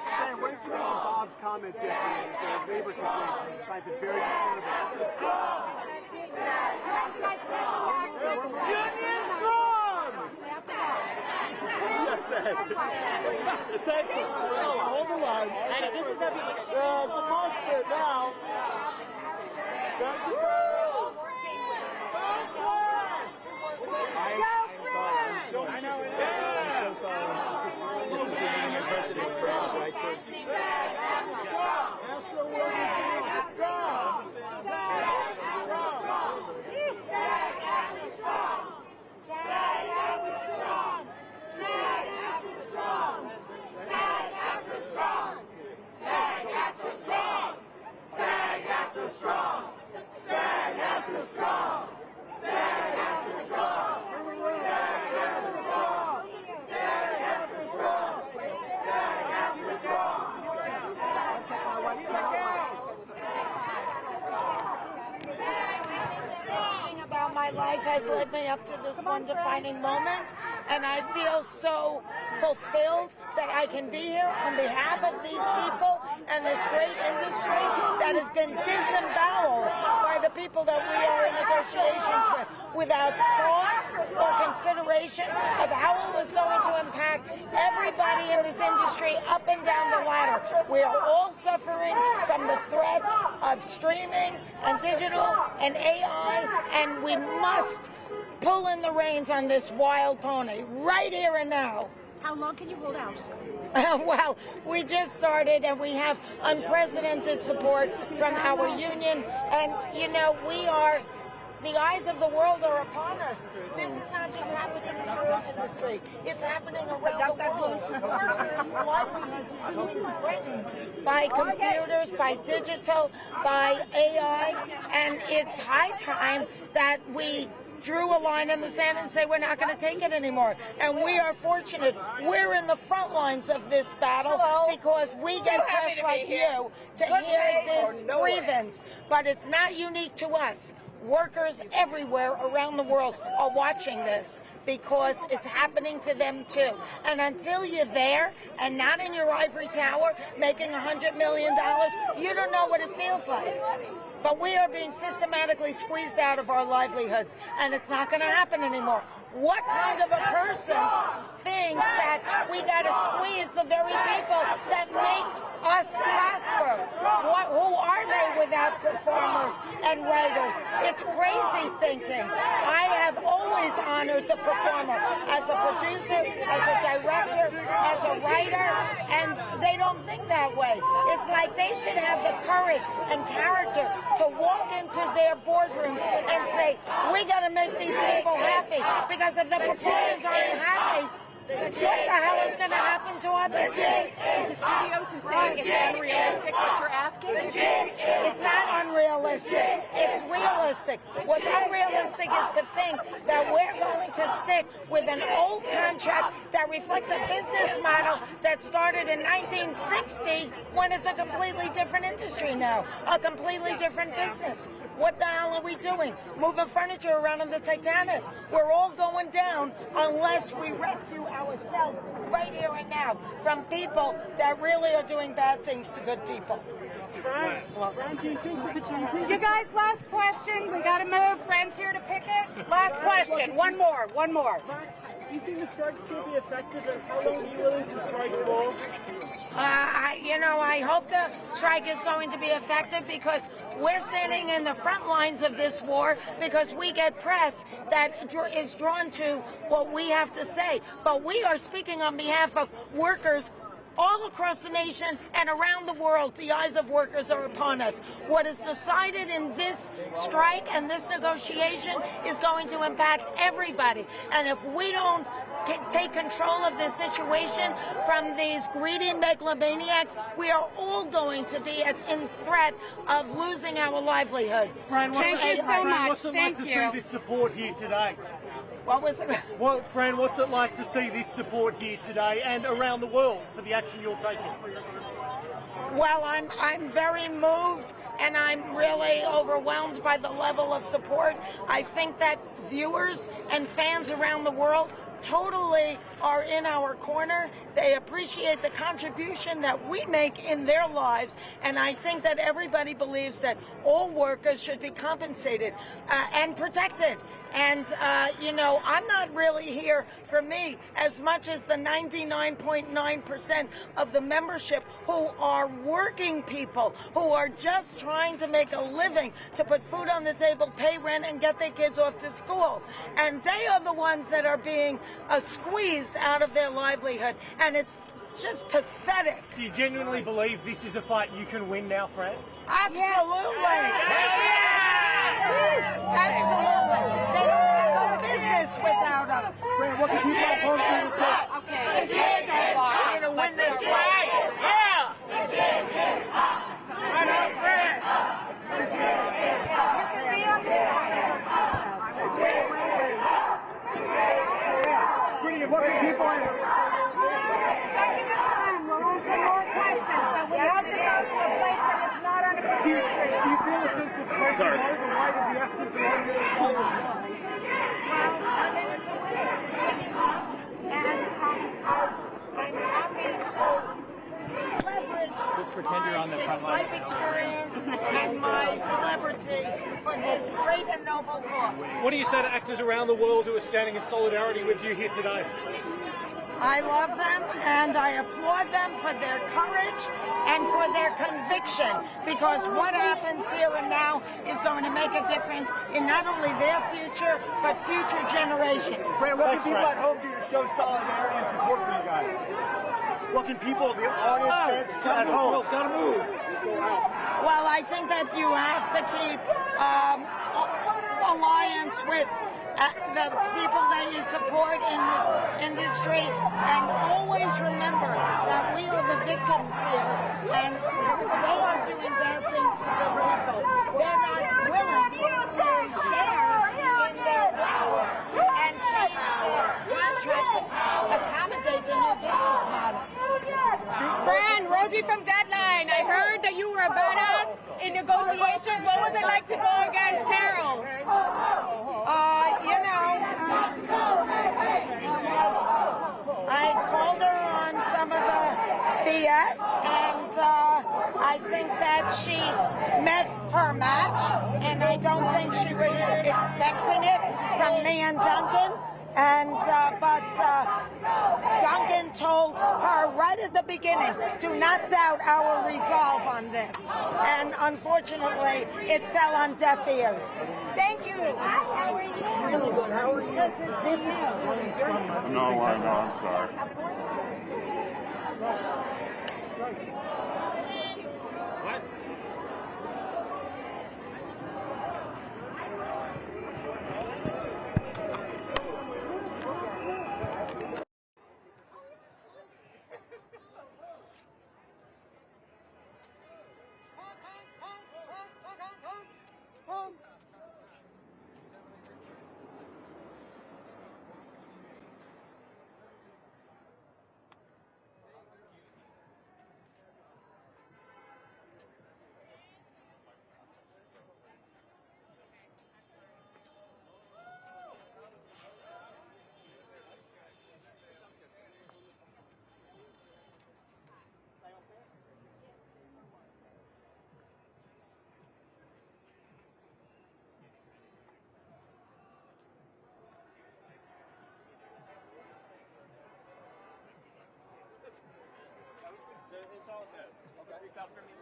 Man, wait for Bob's comments yesterday. The labor situation. He finds it very disturbing. Union strong! It's actually still hold the line. And this is gonna be like It's a monster now. Thank you. I know it is. This is the Union President's right About my life has led me up to this one defining moment, and I feel so fulfilled that I can be here on behalf of these people and this great industry that has been disemboweled by the people that we are in negotiations with, without thought or consideration of how it was going to impact everybody in this industry up and down the ladder. We are all suffering from the threats of streaming and digital and AI, and we must pull in the reins on this wild pony right here and now. How long can you hold out? Well, we just started and we have unprecedented support from our union, and you know, the eyes of the world are upon us. This is not just happening in our industry. It's happening around the world. Workers' livelihoods are being threatened by computers, by digital, by AI, and it's high time that we drew a line in the sand and say we're not going to take it anymore. And we are fortunate. We're in the front lines of this battle because we get press like you to hear this grievance. But it's not unique to us. Workers everywhere around the world are watching this because it's happening to them too. And until you're there and not in your ivory tower making $100 million, you don't know what it feels like. But we are being systematically squeezed out of our livelihoods, and it's not going to happen anymore. What kind of a person thinks that we got to squeeze the very people that make us prosper? Who are they without performers and writers? It's crazy thinking. I have always honored the performer as a producer, as a director, as a writer, and they don't think that way. It's like they should have the courage and character to walk into their boardrooms and say, we got to make these people happy, because if the performers aren't happy, what the hell is going to happen to our business? The studios are saying it's unrealistic what you're asking? It's not unrealistic. It's realistic. What's unrealistic is to think that we're going to stick with an old contract that reflects a business model that started in 1960 when it's a completely different industry now, a completely different business. What the hell are we doing? Moving furniture around in the Titanic. We're all going down unless we rescue ourselves right here and now from people that really are doing bad things to good people. You guys, last question. We got to move. Friends here to pick it. Last question. One more. Do you think the strike's going to be effective, and how long are you willing to strike for? I hope the strike is going to be effective because we're standing in the front lines of this war because we get press that is drawn to what we have to say. But we are speaking on behalf of workers all across the nation and around the world. The eyes of workers are upon us. What is decided in this strike and this negotiation is going to impact everybody. And if we don't take control of this situation from these greedy megalomaniacs, we are all going to be in threat of losing our livelihoods. Thank you so much. What's it like to see this support here today? What was it? Fran, what's it like to see this support here today and around the world for the action you're taking? Well, I'm very moved and I'm really overwhelmed by the level of support. I think that viewers and fans around the world totally are in our corner. They appreciate the contribution that we make in their lives, and I think that everybody believes that all workers should be compensated and protected. And, I'm not really here for me as much as the 99.9% of the membership who are working people, who are just trying to make a living, to put food on the table, pay rent, and get their kids off to school. And they are the ones that are being squeezed out of their livelihood. And it's just pathetic. Do you genuinely believe this is a fight you can win now, Fran? Absolutely. Absolutely. They don't have a business without us. Fran, what can people at home do to say? Okay, let's start walking. You're going to win this fight. Yeah. I know, Fran. Brilliant. What can people do you feel a sense of pressure over the weight of the actors around your shoulders? Well, I mean, it's a winning team, and I'm happy to leverage pretend you're on the front line. life experience and my celebrity for this great and noble cause. What do you say to actors around the world who are standing in solidarity with you here today? I love them and I applaud them for their courage and for their conviction, because what happens here and now is going to make a difference in not only their future, but future generations. Fran, what can people at home do to show solidarity and support for you guys? What can people, the audience, at home? Gotta move. Well, I think that you have to keep alliance with the people that you support in this industry, and always remember that we are the victims here, and they are doing bad things to good people. They're not willing to share in their power and change their contract to accommodate the new business model. Fran, Rosie from Deadline, I heard that you were a badass in negotiations. What was it like to go against Carol? I called her on some of the BS, and I think that she met her match, and I don't think she was expecting it from me and Duncan. And but Duncan told her right at the beginning, do not doubt our resolve on this. And unfortunately, it fell on deaf ears. Thank you. How are you? Really good. How are you? This is No, I'm sorry. What? It's all notes. Okay. Reach out for me.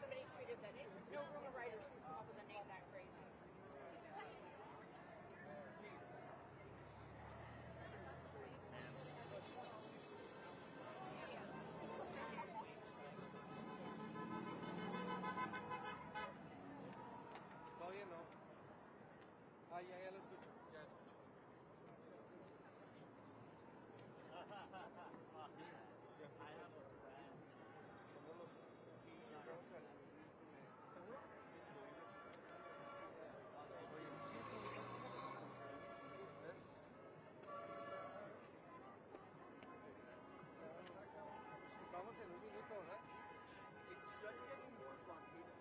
Somebody tweeted that no rumor writers can come up with a name that great. Todavía no. Ya lo escucho. Ya escucho. Vamos en un minuto, ¿verdad? It's just getting more blockaded.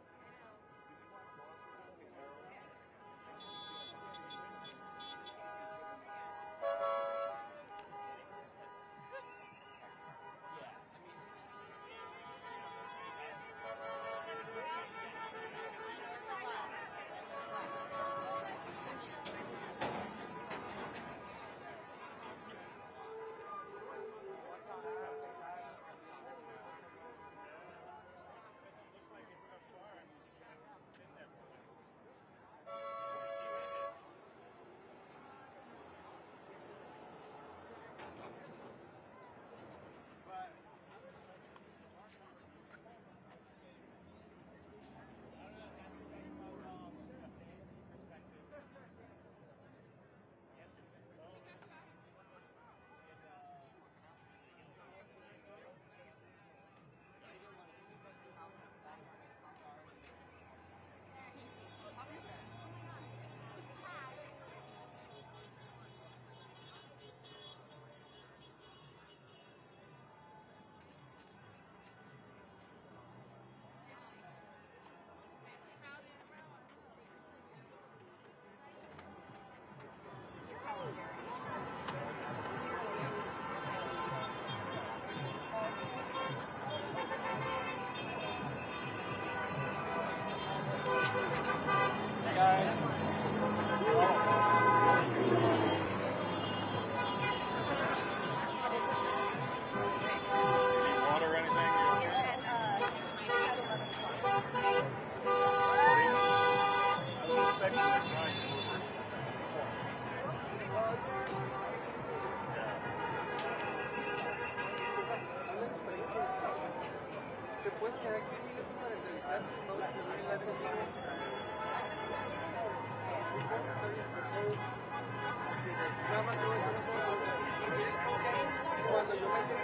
Cuando yo me hice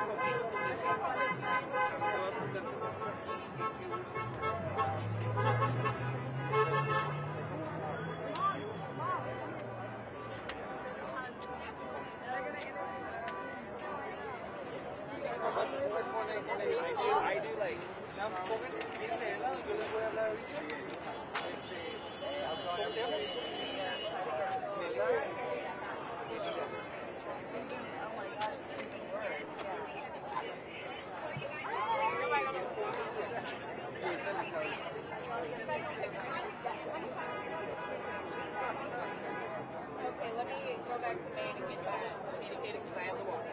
I do like, pónganse si quieren de helado, yo les voy a hablar ahorita. Okay, let me go back to Maine and get that communicated because I have the walkie.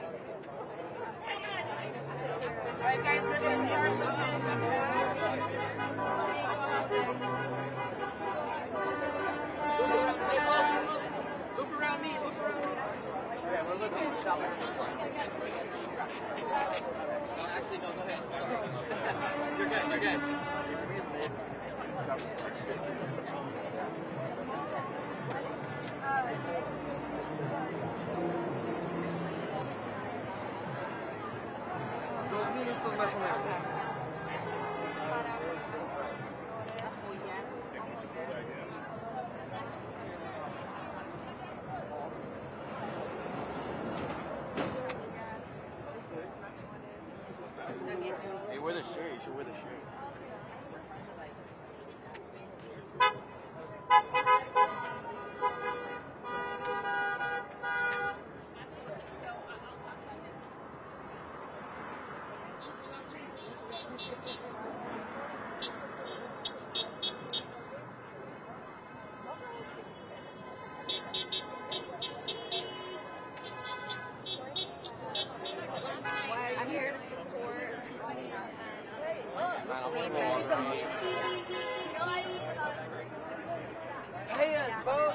Alright guys, we're going to start Look around me, look around me. Yeah, we're looking at the shop. Actually, no, go ahead. You're good, you're good. Más o menos. Hey, wear the shirt. You should wear the shirt. I'm here to support. Hey, Bo.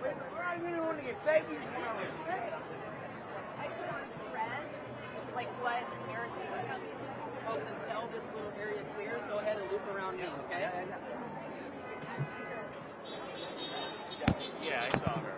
Where are you want to get babies from? Like what American Folks, until this little area clears, go ahead and loop around me, okay? Yeah, I saw her.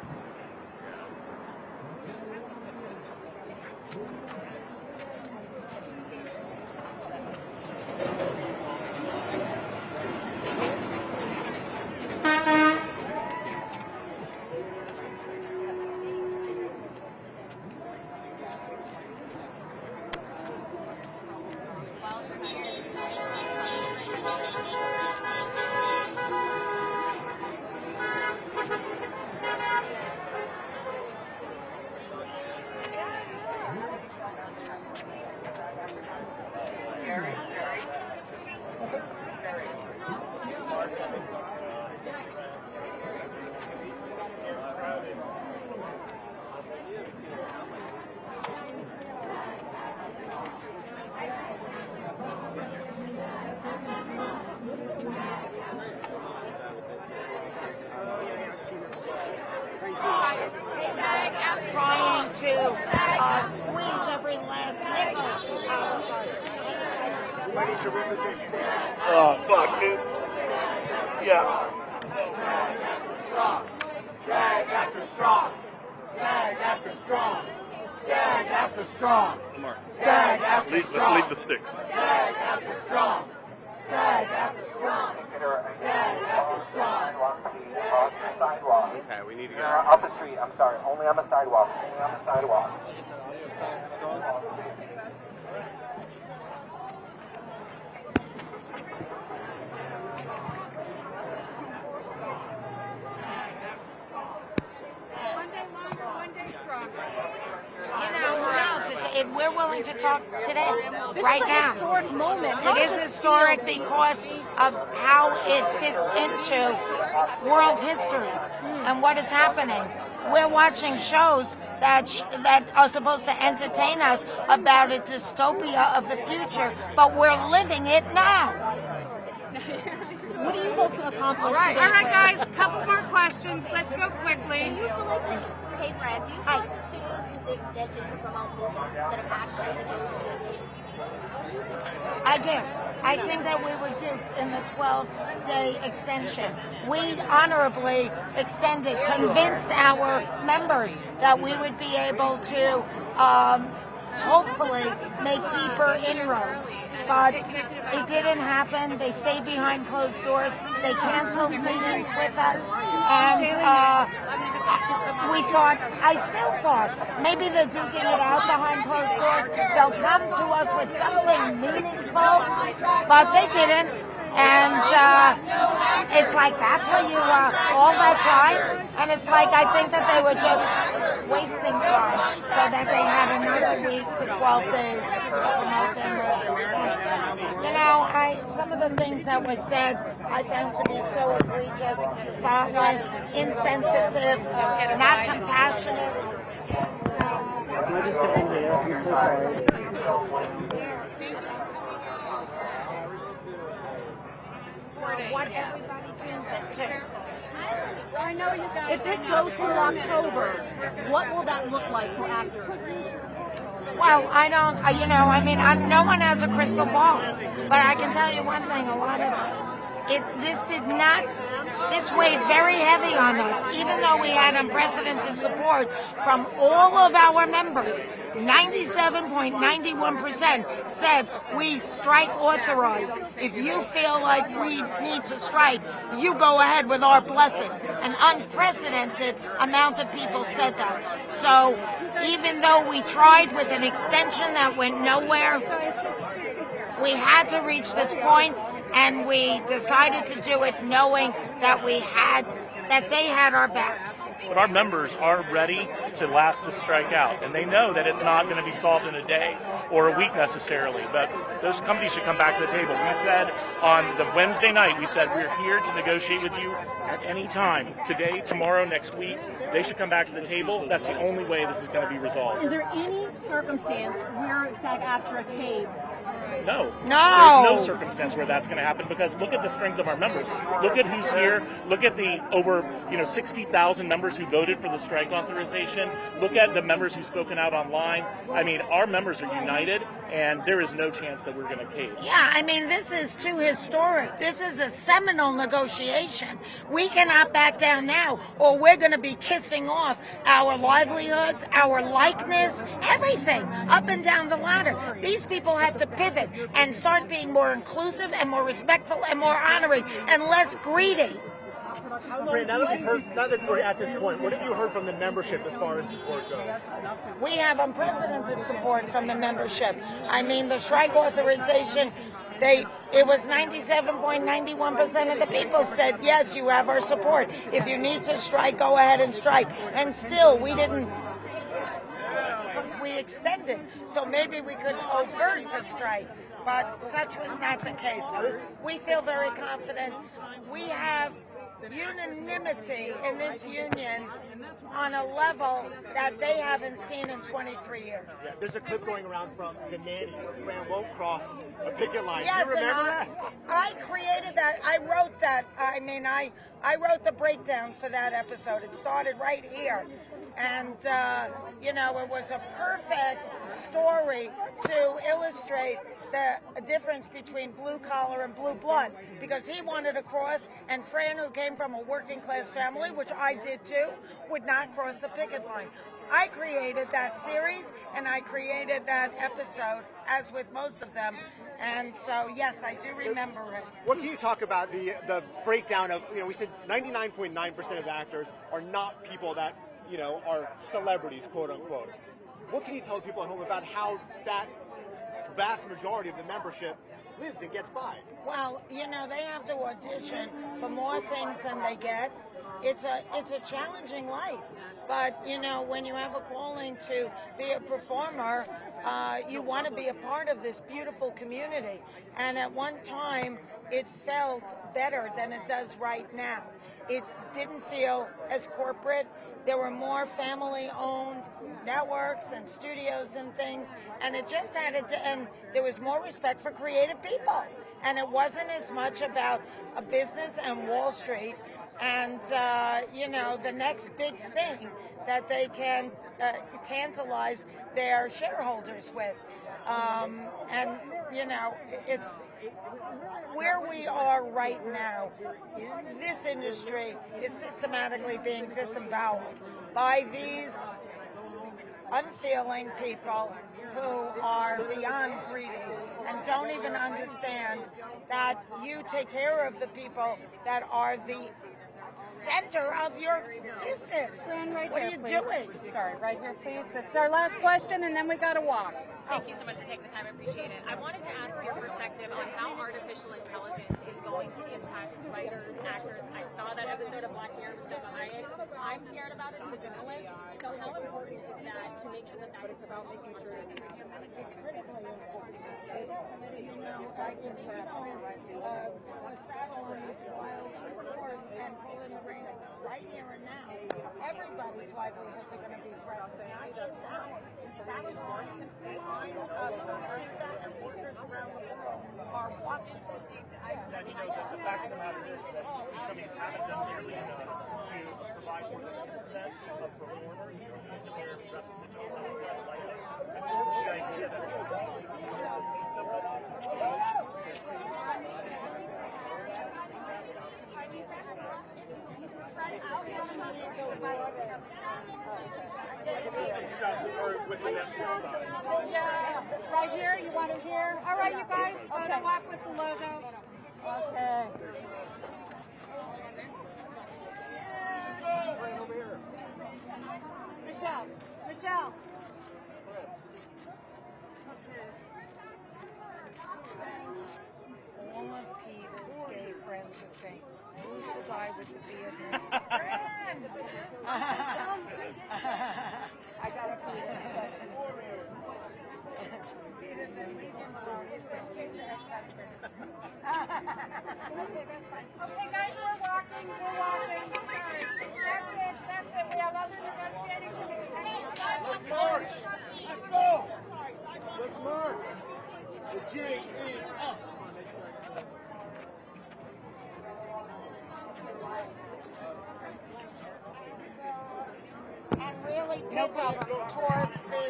Trying to squeeze every last nickel out. Ready to reposition. Oh, fuck, dude. Yeah. SAG after strong. SAG after strong. SAG after strong. Lamar. SAG after strong. Let's leave the sticks. SAG after strong. SAG after strong. SAG after strong. Okay, we need to go. Up the street, I'm sorry. Only on the sidewalk. Only on the sidewalk. You know, who knows? We're willing to talk today, This right is a now. historic moment. It is historic because of how it fits into world history and what is happening. We're watching shows that are supposed to entertain us about a dystopia of the future, but we're living it now. What do you hope hope to accomplish. All right, guys, a couple more questions. Let's go quickly. Do you feel like this, hey Brad, do you feel like this video is the extension to promote movement instead of actually negotiating? I do. I think that we were duped in the 12-day extension. We honorably extended, convinced our members that we would be able to hopefully make deeper inroads. But it didn't happen. They stayed behind closed doors. They canceled meetings with us. And I still thought, maybe they're duking it out behind closed doors. They'll come to us with something meaningful, but they didn't. And it's like, that's what you all that time. And it's like, I think that they were just wasting time so that they had another week to 12 days to promote them. You know, some of the things that were said, I found to be so egregious, thoughtless, insensitive, not compassionate. Can I just get in here? I'm so sorry. What everybody tunes into. I know you guys. If this goes through October, what will that look like for actors? Well, I don't, no one has a crystal ball, but I can tell you one thing, this weighed very heavy on us, even though we had unprecedented support from all of our members. 97.91% said we strike authorized. If you feel like we need to strike, you go ahead with our blessings. An unprecedented amount of people said that. So even though we tried with an extension that went nowhere, we had to reach this point, and we decided to do it knowing that they had our backs. But our members are ready to last the strike out, and they know that it's not going to be solved in a day or a week necessarily, but those companies should come back to the table. We said on the Wednesday night, we're here to negotiate with you at any time, today, tomorrow, next week. They should come back to the table. That's the only way this is going to be resolved. Is there any circumstance where SAG-AFTRA caves? No. No. There's no circumstance where that's going to happen, because look at the strength of our members. Look at who's here. Look at the over 60,000 members who voted for the strike authorization. Look at the members who've spoken out online. I mean, our members are united, and there is no chance that we're going to cave. Yeah, this is too historic. This is a seminal negotiation. We cannot back down now, or we're going to be kissing off our livelihoods, our likeness, everything up and down the ladder. These people have to pivot and start being more inclusive and more respectful and more honoring and less greedy. Now that we're at this point, what have you heard from the membership as far as support goes? We have unprecedented support from the membership. The strike authorization, it was 97.91% of the people said, yes, you have our support. If you need to strike, go ahead and strike. And still, we extended, so maybe we could avert a strike, but such was not the case. We feel very confident. We have unanimity in this union on a level that they haven't seen in 23 years. Yeah, there's a clip going around from the nanny where Fran won't cross a picket line. Yes, do you remember that? I created that. I wrote that. I wrote the breakdown for that episode. It started right here. And, it was a perfect story to illustrate the difference between blue collar and blue blood, because he wanted to cross, and Fran, who came from a working class family, which I did too, would not cross the picket line. I created that series, and I created that episode, as with most of them, and so yes, I do remember it. What can you talk about the breakdown of, we said 99.9% of actors are not people that, are celebrities, quote unquote. What can you tell people at home about how that vast majority of the membership lives and gets by? Well, they have to audition for more things than they get. It's a challenging life, but when you have a calling to be a performer, you want to be a part of this beautiful community. And at one time, it felt better than it does right now. It didn't feel as corporate. There were more family-owned networks and studios and things, and it just added to, and there was more respect for creative people. And it wasn't as much about a business and Wall Street and, the next big thing that they can tantalize their shareholders with. It's where we are right now. This industry is systematically being disemboweled by these unfeeling people who are beyond greedy and don't even understand that you take care of the people that are the center of your business. Stand right what here, are you please. doing? Sorry, right here, please. This is our last question, and then we got to walk. Thank you so much for taking the time. I appreciate it. I wanted to ask your perspective on how artificial intelligence is going to impact writers, actors. I saw that episode of Black Mirror was so behind it. I'm scared about it as a journalist. So how important is that to make sure that it's about making sure that it's critically important? I can saddle on this wild horse and pull in the ring right here and now. Everybody's livelihoods are going to be threatened. Not just ours. That's why the lines of America and workers around the world are watching. And the fact of the matter is that these companies haven't done nearly enough to provide for the consent of performers to use their representations on the website. And the idea that Yeah, right here. You want it here? All right, you guys. Photo op with the logo. Okay. Michelle. All of Peter's gay friends are saying, who's the guy with the beard? Friend! I got a Peter questions too. Peter said, leave him alone. He's been future ex-husband. Okay, that's fine. Okay, guys, we're walking. Sorry. That's it. We have other negotiating to do. Let's march. Let's go. Let's march. The G is up. And really pivot towards the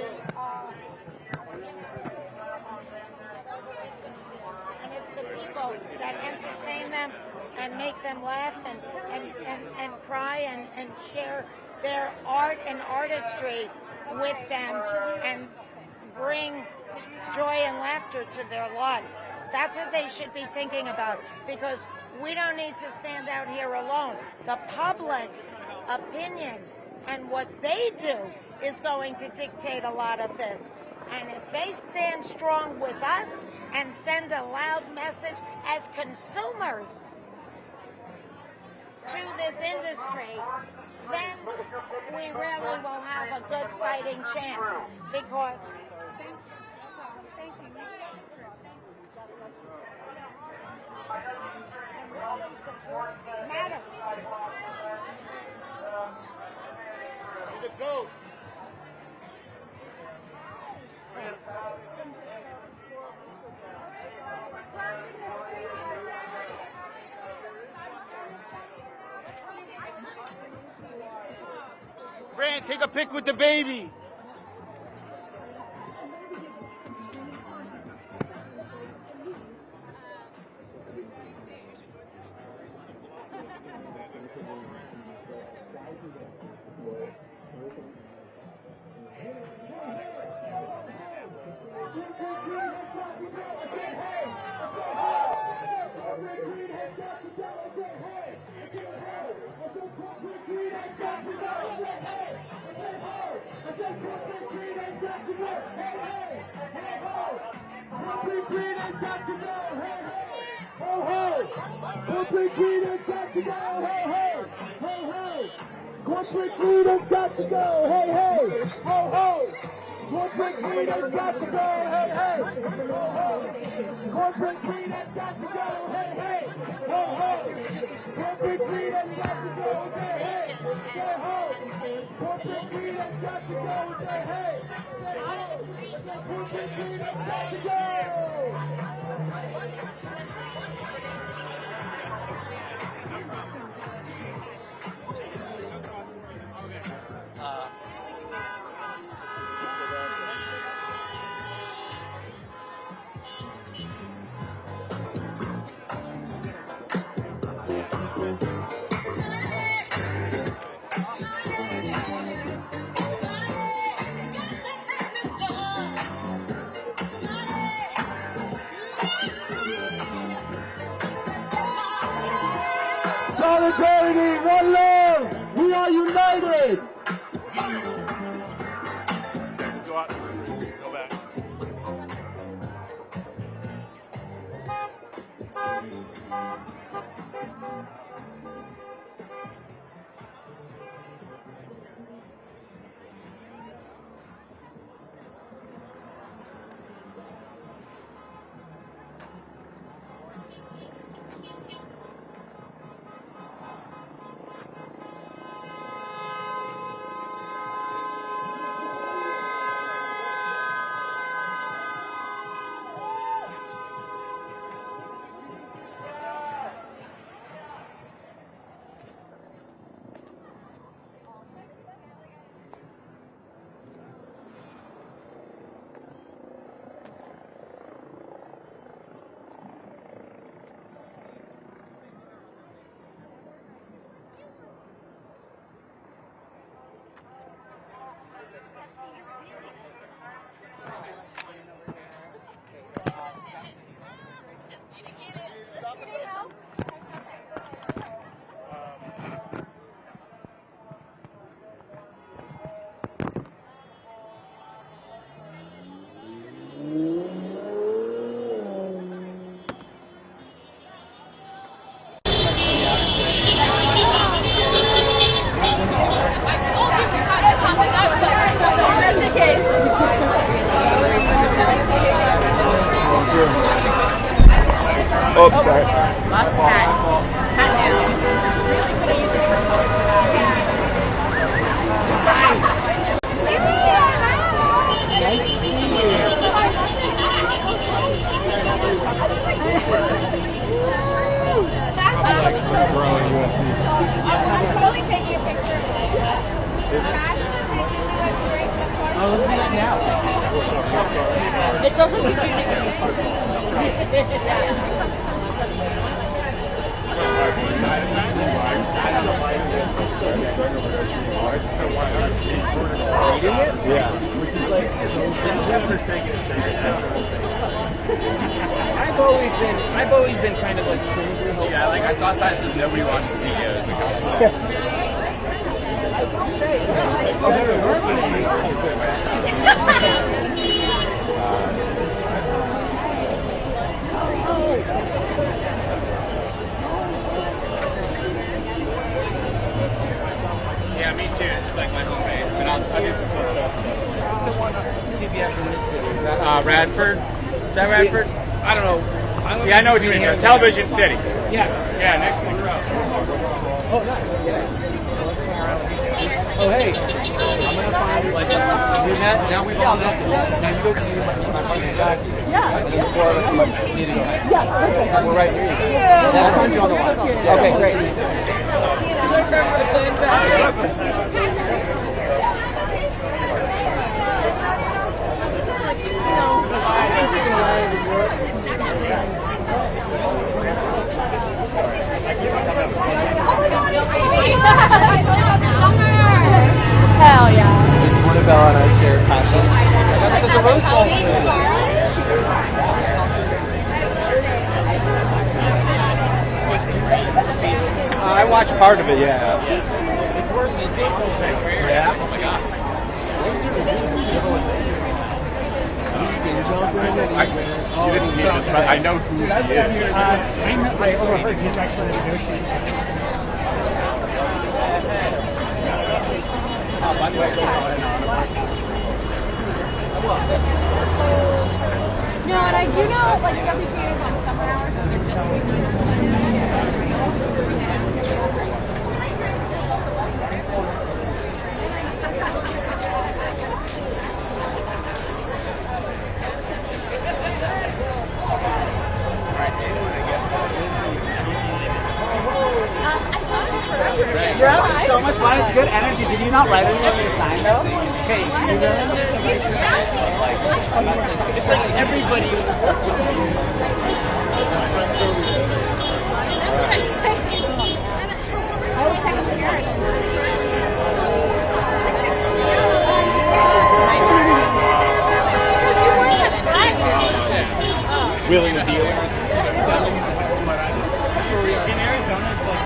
and it's the people that entertain them and make them laugh and cry and share their art and artistry with them and bring joy and laughter to their lives. That's what they should be thinking about, because we don't need to stand out here alone. The public's opinion and what they do is going to dictate a lot of this. And if they stand strong with us and send a loud message as consumers to this industry, then we really will have a good fighting chance. Because Madam. Go. Brand, take a pic with the baby. Corporate greed has got to go, hey, hey, ho, ho. Corporate greed has got to go, hey, hey, ho, ho. Corporate greed has got to go, hey, hey, ho, ho. Corporate greed has got to go, hey, hey, ho, ho. Corporate greed has got to go, hey, hey, ho, ho. Corporate greed has got to go, say hey, say ho. Corporate B that's got to go. Say hey. Say ho. Say corporate B that's got to go. Solidarity, one love, we are united. Go out. Go back. Oops, sorry. Lost hat. Hat now. Nice to see you. I'm totally taking a picture of Oh, let's do that now. It's also between Yeah. Which is like, I've always been kind of like cynically hopeful. Yeah, like I saw signs says nobody watches Síguenos. Yeah, me too. It's like my home base, but I'll do some cool stuff. What's the one on CBS in Mid-City? Is that Radford? Is that Radford? I don't know. Yeah, I know what you mean. Television City. Yes. Yeah, next to the road. Oh, nice. So let's swing around. Oh, hey. I'm going to find you. We met. Now we've all met. Now you go see my friend Jackie. Yeah. And then the four of us need to go. Yes, perfect. We're right here. Yeah. I'll find you on the line. Okay, great. Hell yeah. It's Portobello and I share passion. That's such a Rose Bowl thing. I watched part of it, yeah. It's worth it. Yeah? Oh my god. You didn't meet this, but I know who he is. I overheard he's actually negotiating. By the way, No, and I do know, like, WPA is on summer hours, so they're just doing 9 to 5. You're having so much fun. It's good energy. Did you not write anything on your sign though? Okay, you it's like everybody. That's what I'm saying. I was checking Paris. Wheeling the dealers. In Arizona, it's like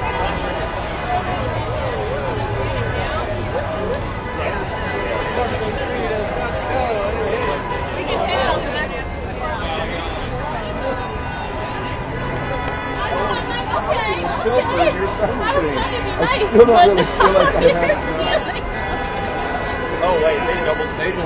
I still don't really feel like I have. Oh wait, they double stages.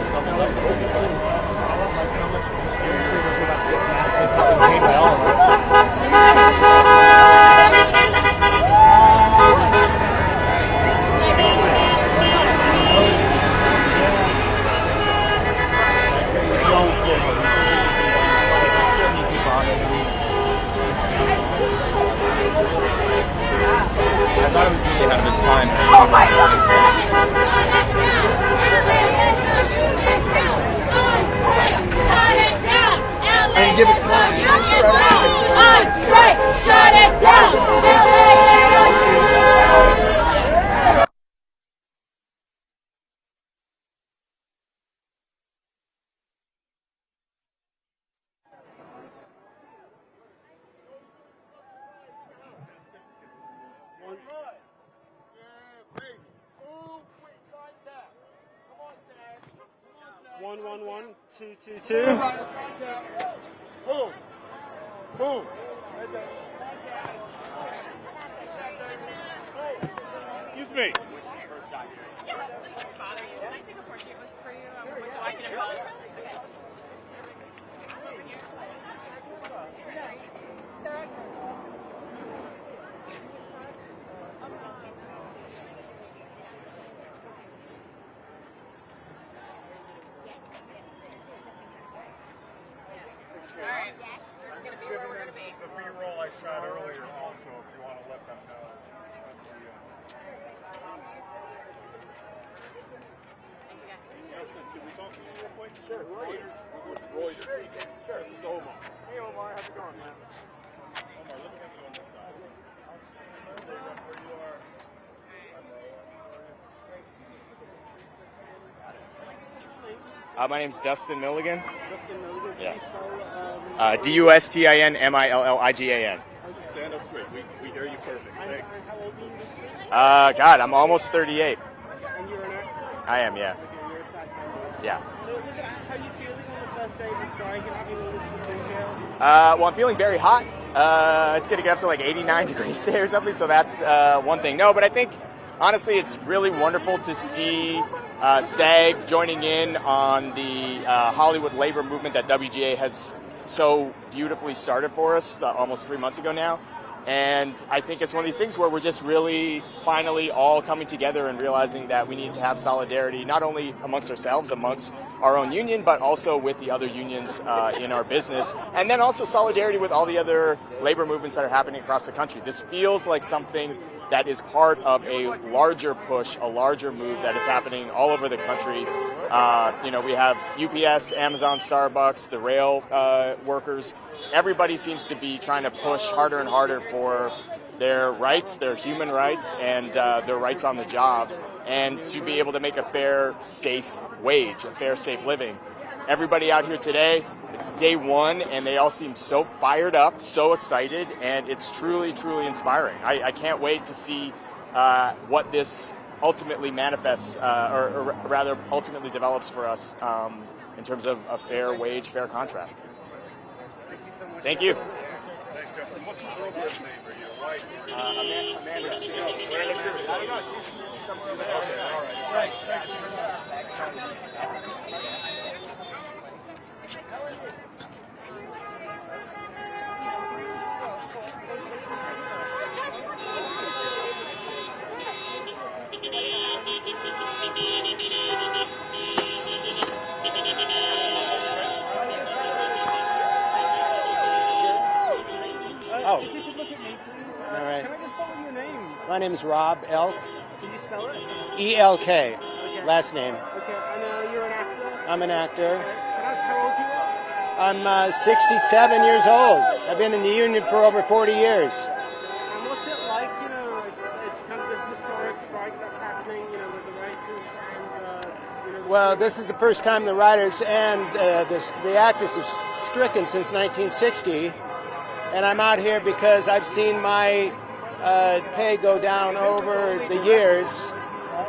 I thought it was really had a good time. Oh my God! And give it time. On strike, shut it down. One, 2, 2, 2. Move. Move. Excuse me. The B-roll I shot earlier also, if you want to let them know. Can we talk to you real quick? Sure. Reuters. Sure. This is Omar. Hey Omar, how's it going, man? Omar, let me have you on this side. Stay right where you are. My name's Dustin Milligan. Dustin Milligan. Yeah. Can you spell, Dustinmilligan. stand up straight. We hear you perfect. Thanks. How old are you? God, I'm almost 38. And you're an actor? I am, yeah. Okay, you're a side member. Yeah. So, how are you feeling on the first day of the strike and having all this support here? Well, I'm feeling very hot. It's going to get up to like 89 degrees today or something, so that's one thing. No, but I think, honestly, it's really wonderful to see SAG joining in on the Hollywood labor movement that WGA has so beautifully started for us almost 3 months ago now. And I think it's one of these things where we're just really finally all coming together and realizing that we need to have solidarity, not only amongst ourselves, amongst our own union, but also with the other unions in our business. And then also solidarity with all the other labor movements that are happening across the country. This feels like something that is part of a larger push, a larger move that is happening all over the country. We have UPS, Amazon, Starbucks, the rail workers. Everybody seems to be trying to push harder and harder for their rights, their human rights, and their rights on the job, and to be able to make a fair, safe wage, a fair, safe living. Everybody out here today, it's day one, and they all seem so fired up, so excited, and it's truly, truly inspiring. I can't wait to see what this ultimately manifests, or rather ultimately develops for us in terms of a fair wage, fair contract. Thank you so much. Thank you. Thanks, Justin. What's your girlfriend's name? Are you white? Amanda. I don't know. She's somewhere over there. Okay, all right. Right. Oh. If you could look at me, please. All right. Can I just start with your name? My name is Rob Elk. Can you spell it? E-L-K, Okay. last name. Okay, and you're an actor? I'm an actor. Can I ask how old you are? I'm 67 years old. I've been in the union for over 40 years. And what's it like, you know, it's kind of this historic strike that's happening, you know, with the writers and, you know... Well, this is the first time the writers and the actors have stricken since 1960. And I'm out here because I've seen my pay go down over the years.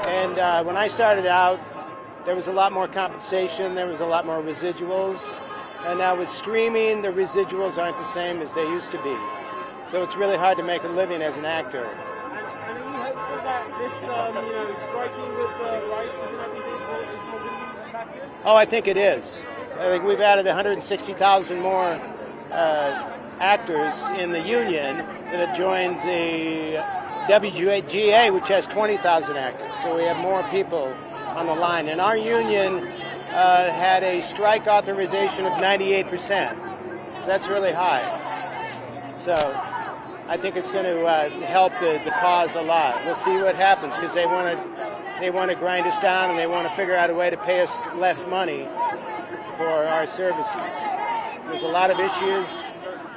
And when I started out, there was a lot more compensation, there was a lot more residuals. And now with streaming, the residuals aren't the same as they used to be. So it's really hard to make a living as an actor. And are you hopeful that this, you know, striking with the writers and everything is more going to be effective? Oh, I think it is. I think we've added 160,000 more actors in the union that have joined the WGA, which has 20,000 actors. So we have more people on the line. And our union had a strike authorization of 98%. So that's really high. So I think it's going to help the cause a lot. We'll see what happens because they want to grind us down and they want to figure out a way to pay us less money for our services. There's a lot of issues.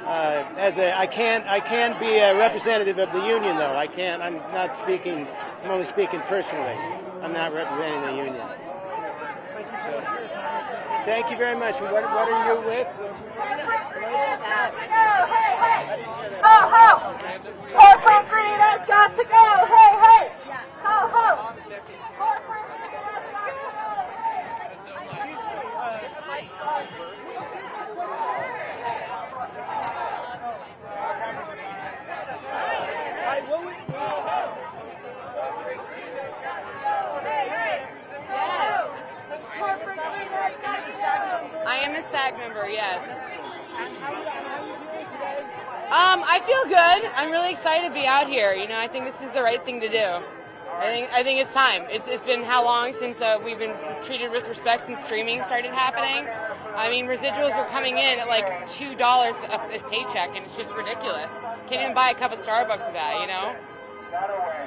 I can't be a representative of the union though. I can't. I'm only speaking personally. I'm not representing the union. Thank you so much for your time. Thank you very much. What are you with? Ho, ho! Corporate greed has got to go! Hey, hey! Ho, ho! Corporate greed has got to go! I am a SAG member, yes. I feel good. I'm really excited to be out here. You know, I think this is the right thing to do. I think it's time. It's been how long since we've been treated with respect since streaming started happening? I mean, residuals are coming in at like $2 a paycheck, and it's just ridiculous. Can't even buy a cup of Starbucks with that, you know? So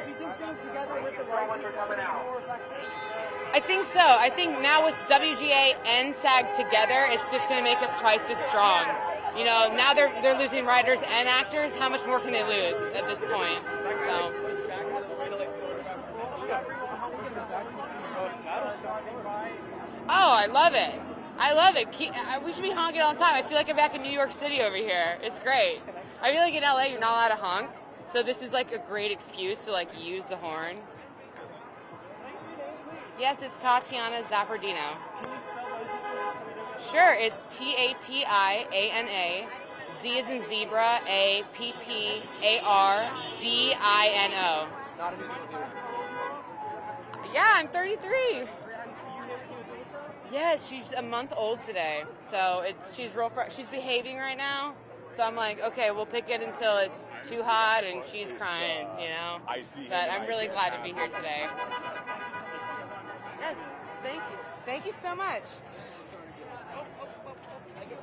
do you think being together with the writers is going to be more effective? I think so. I think now with WGA and SAG together, it's just going to make us twice as strong. You know, now they're losing writers and actors. How much more can they lose at this point? So. Oh, I love it. I love it. We should be honking all the time. I feel like I'm back in New York City over here. It's great. I feel like in LA you're not allowed to honk, so this is like a great excuse to like use the horn. Yes, it's Tatiana Zappardino. Can you spell those? Sure, it's Tatiana, Z as in zebra, Apparddino. Yeah, I'm 33. Yes, she's a month old today, so she's behaving right now. So I'm like, okay, we'll pick it until it's too hot and she's crying, you know. I see. But I'm really glad to be here today. Yes, thank you. Thank you so much.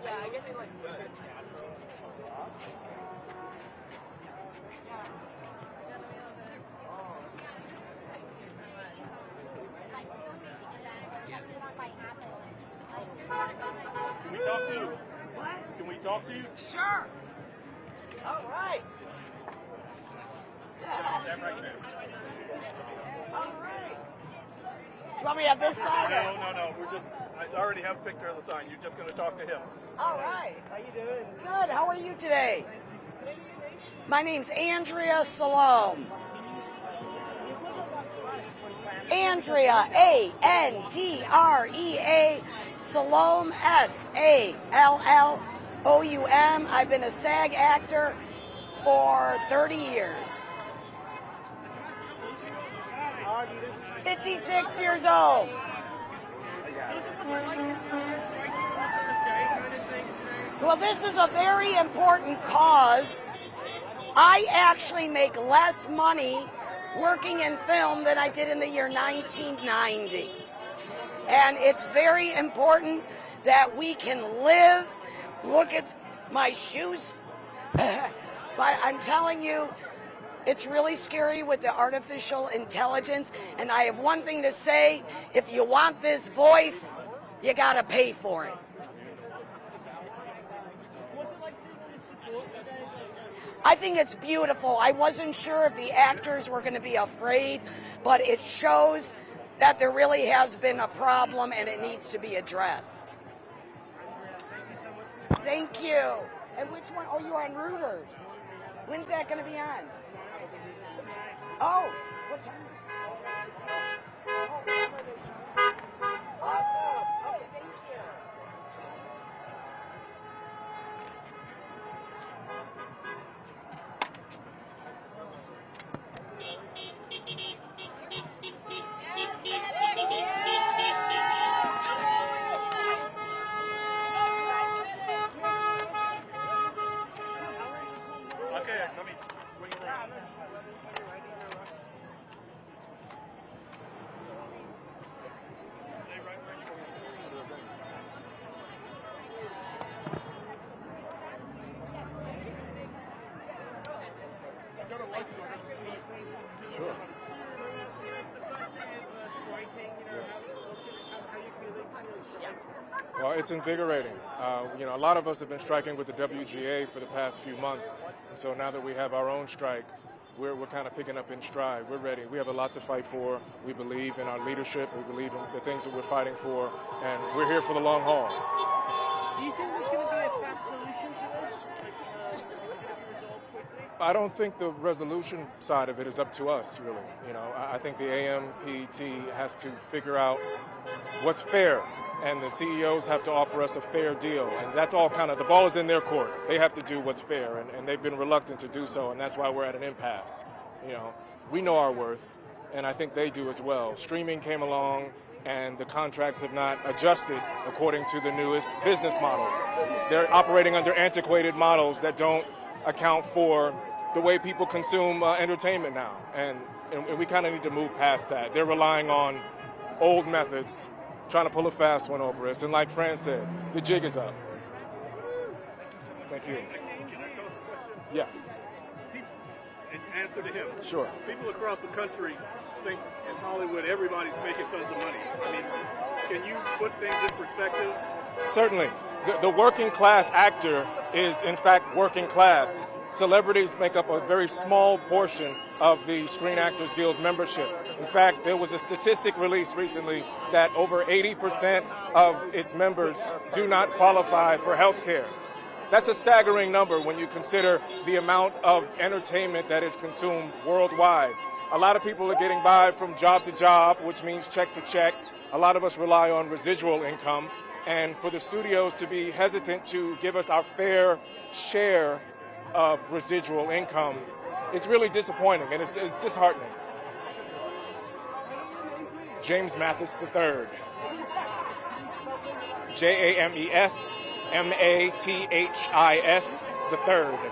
Yeah, I guess you like Can we talk to you? What? Can we talk to you? Sure. All right. Stand right there. All right. You want me to have this side? No. I already have a picture of the sign. You're just going to talk to him. All right. How you doing? Good. How are you today? My name's Andrea Salome. Andrea, A-N-D-R-E-A, Salome, S-A-L-L-O-U-M. I've been a SAG actor for 30 years. 56 years old. Well, this is a very important cause. I actually make less money working in film than I did in the year 1990. And it's very important that we can live. Look at my shoes. But I'm telling you, It's really scary with the artificial intelligence. And I have one thing to say, if you want this voice, you got to pay for it. What's it like seeing all this support today? I think it's beautiful. I wasn't sure if the actors were going to be afraid, but it shows that there really has been a problem and it needs to be addressed. Thank you. And which one? Oh, you're on Reuters. When's that going to be on? Oh, what time? Awesome. Okay, thank you. Okay, let me swing around. Stay right where you Sure. So, it's the first day of striking, Yes. how you feeling to strike? Well, it's invigorating. A lot of us have been striking with the WGA for the past few months, and so now that we have our own strike, we're kind of picking up in stride. We're ready. We have a lot to fight for. We believe in our leadership. We believe in the things that we're fighting for, and we're here for the long haul. Do you think there's going to be a fast solution to this? Is it going to be resolved quickly? I don't think the resolution side of it is up to us, really. I think the AMPT has to figure out what's fair, and the CEOs have to offer us a fair deal, and that's all the ball is in their court. They have to do what's fair, and they've been reluctant to do so, and that's why we're at an impasse. We know our worth, and I think they do as well. Streaming came along, and the contracts have not adjusted according to the newest business models. They're operating under antiquated models that don't account for the way people consume entertainment now, and we kind of need to move past that. They're relying on old methods, trying to pull a fast one over us, and like Fran said, the jig is up. Thank you. Can I toss a question? Yeah. Answer to him. Sure. People across the country think in Hollywood everybody's making tons of money. I mean, can you put things in perspective? Certainly. The working class actor is, in fact, working class. Celebrities make up a very small portion of the Screen Actors Guild membership. In fact, there was a statistic released recently that over 80% of its members do not qualify for health care. That's a staggering number when you consider the amount of entertainment that is consumed worldwide. A lot of people are getting by from job to job, which means check to check. A lot of us rely on residual income. And for the studios to be hesitant to give us our fair share of residual income, it's really disappointing, and it's disheartening. James Mathis III. James Mathis III.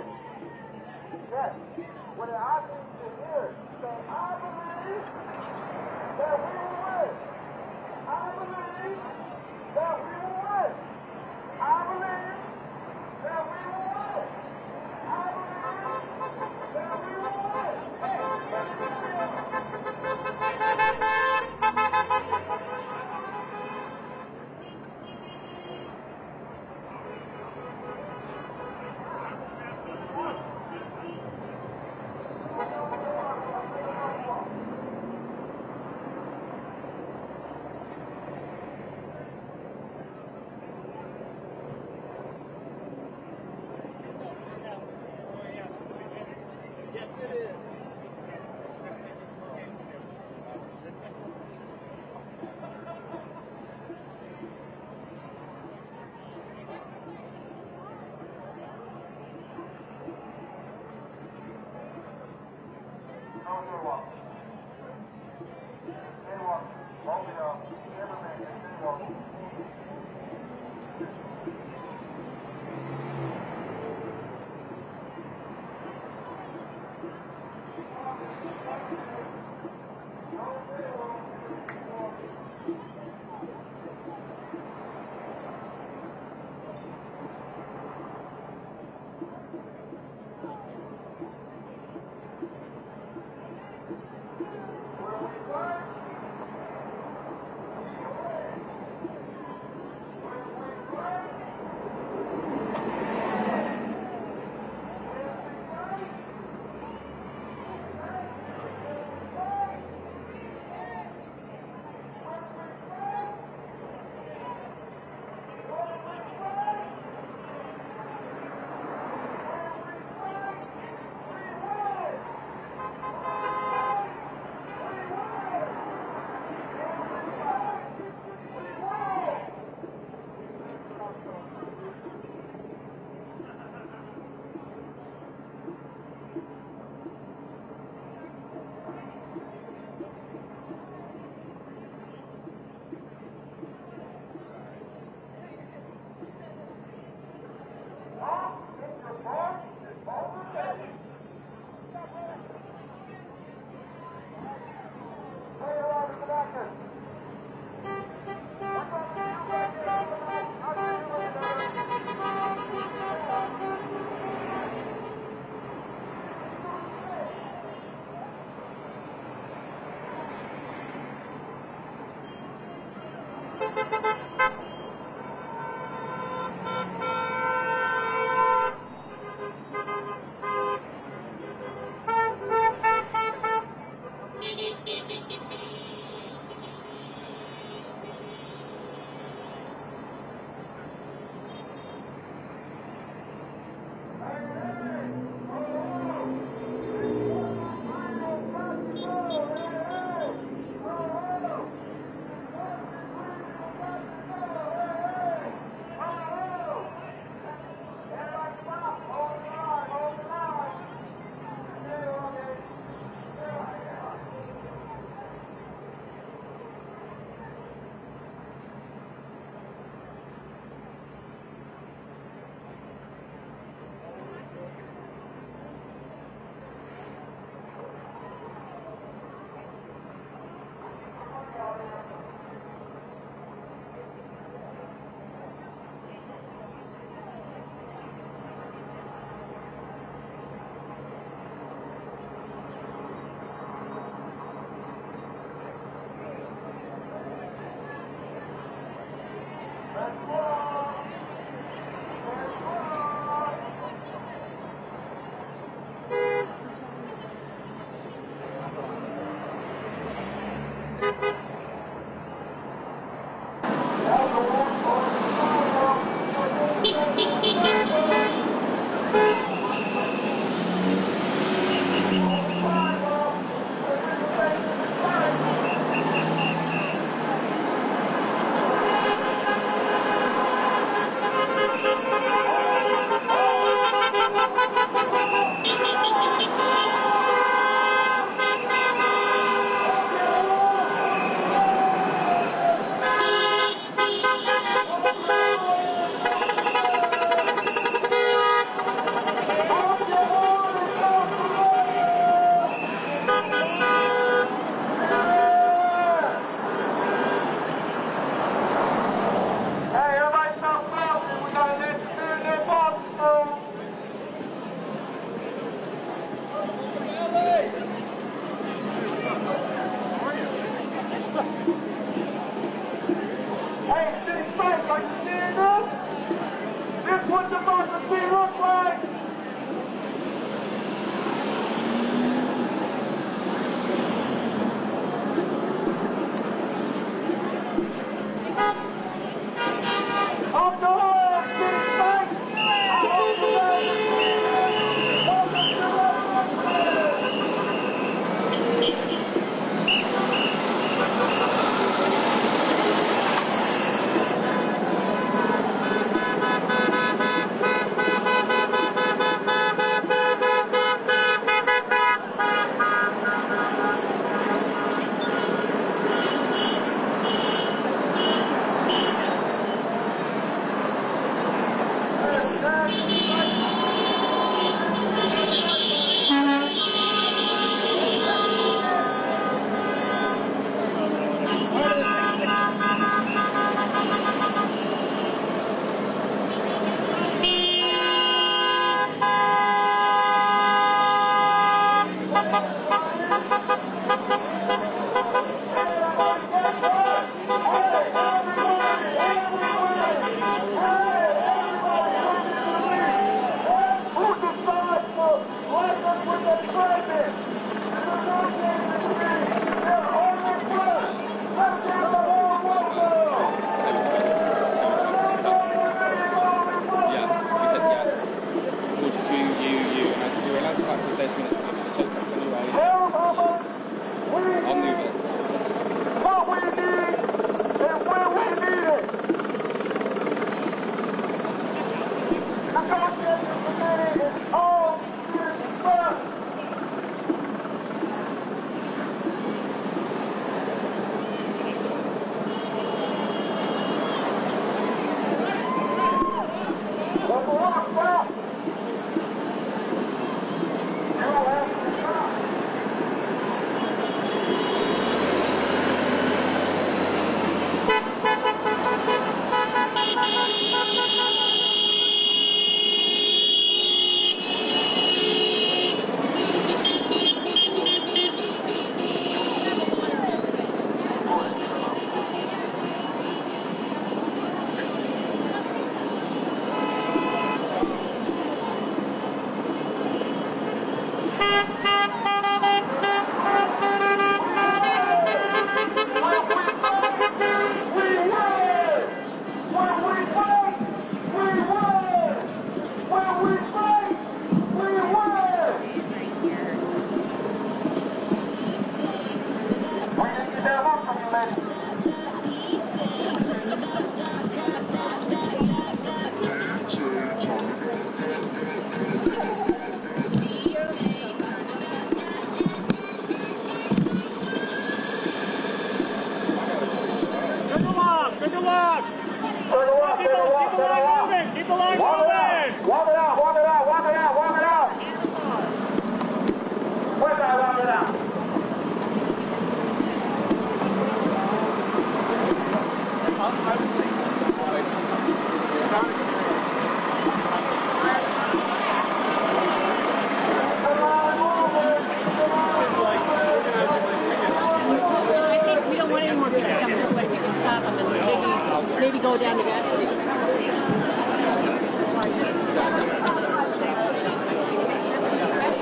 win. Yes. What I need to hear is say, I believe that we will win. I believe that we will win. I believe that we will win. I believe that we will win.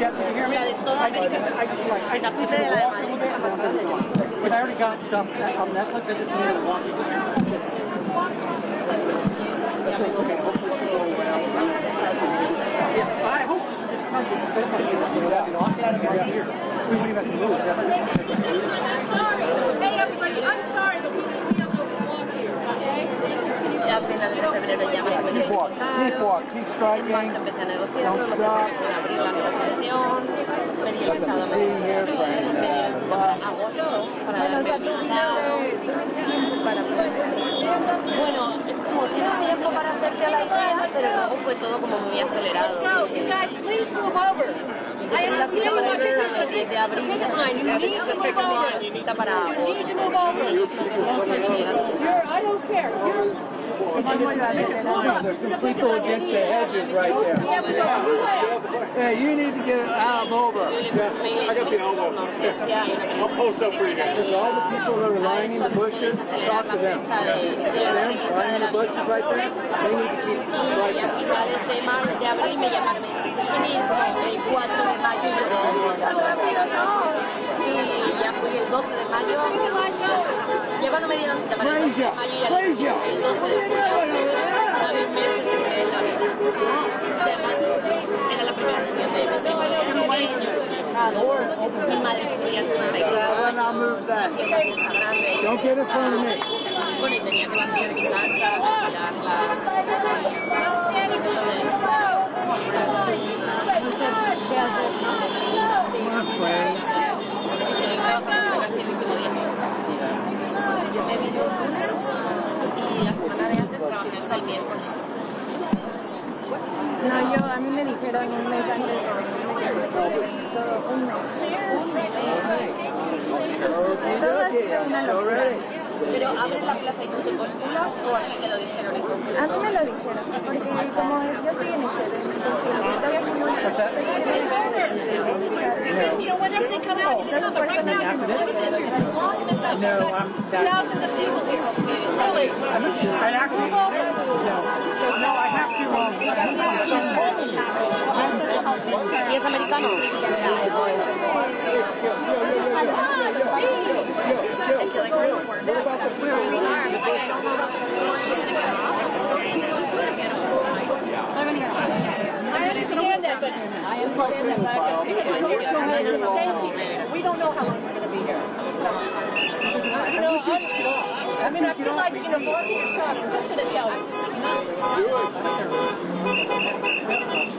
Jeff, did you hear me? I just need to walk a little bit. But I already got stuff on Netflix. I just need to walk a little bit. I hope this country can say something. I'm glad I got here. We wouldn't even move. I'm sorry. Hey, everybody, I'm sorry, but we need to be able to walk here, okay? Keep walk, keep striking, don't stop. Let them see here, friends. Bueno, es como tienes tiempo para hacerte a la idea, pero luego fue todo como muy acelerado. Let's go. You guys, please move over. I understand you want to see this. This is a picket line. You need to move over. You need to move over. I don't care. There's some people against the hedges right there. Hey, you need to get an arm over. I got the elbow. I'll post up for you guys. All the people that are lying in the bushes, talk to them. Them lying in the bushes right there, they need to keep striking. Desde marzo de abril me llamaron, el 4 de mayo y ya fui el 12 de mayo. Ya cuando me dieron cita para el 12 de mayo ya el 12 de mayo, 9 meses en la vida. Además, era la primera reunión de mi pequeño. Mi madre tenía 64 años, la fiesta grande. Don't get in front of me. Bueno, y tenía que vaciar mi casa, alquilarla. Yo me vine un lunes y la semana de antes trabajé hasta el miércoles. No, a mí me dijeron un mes antes Pero abre la plaza y tú te postulas o a ti te lo dijeron en concreto. A mí me lo dijeron, porque como yo estoy en ICB, you know, whenever they come out, you know, but right now you're blocking this up. Thousands of people say, really? I actually, no, I have to, she's holding ¿Y es americano? I understand that, but we don't know how long we're going to be here. You know, I mean, I feel like, you know, blocking your shot, I'm just going to tell you.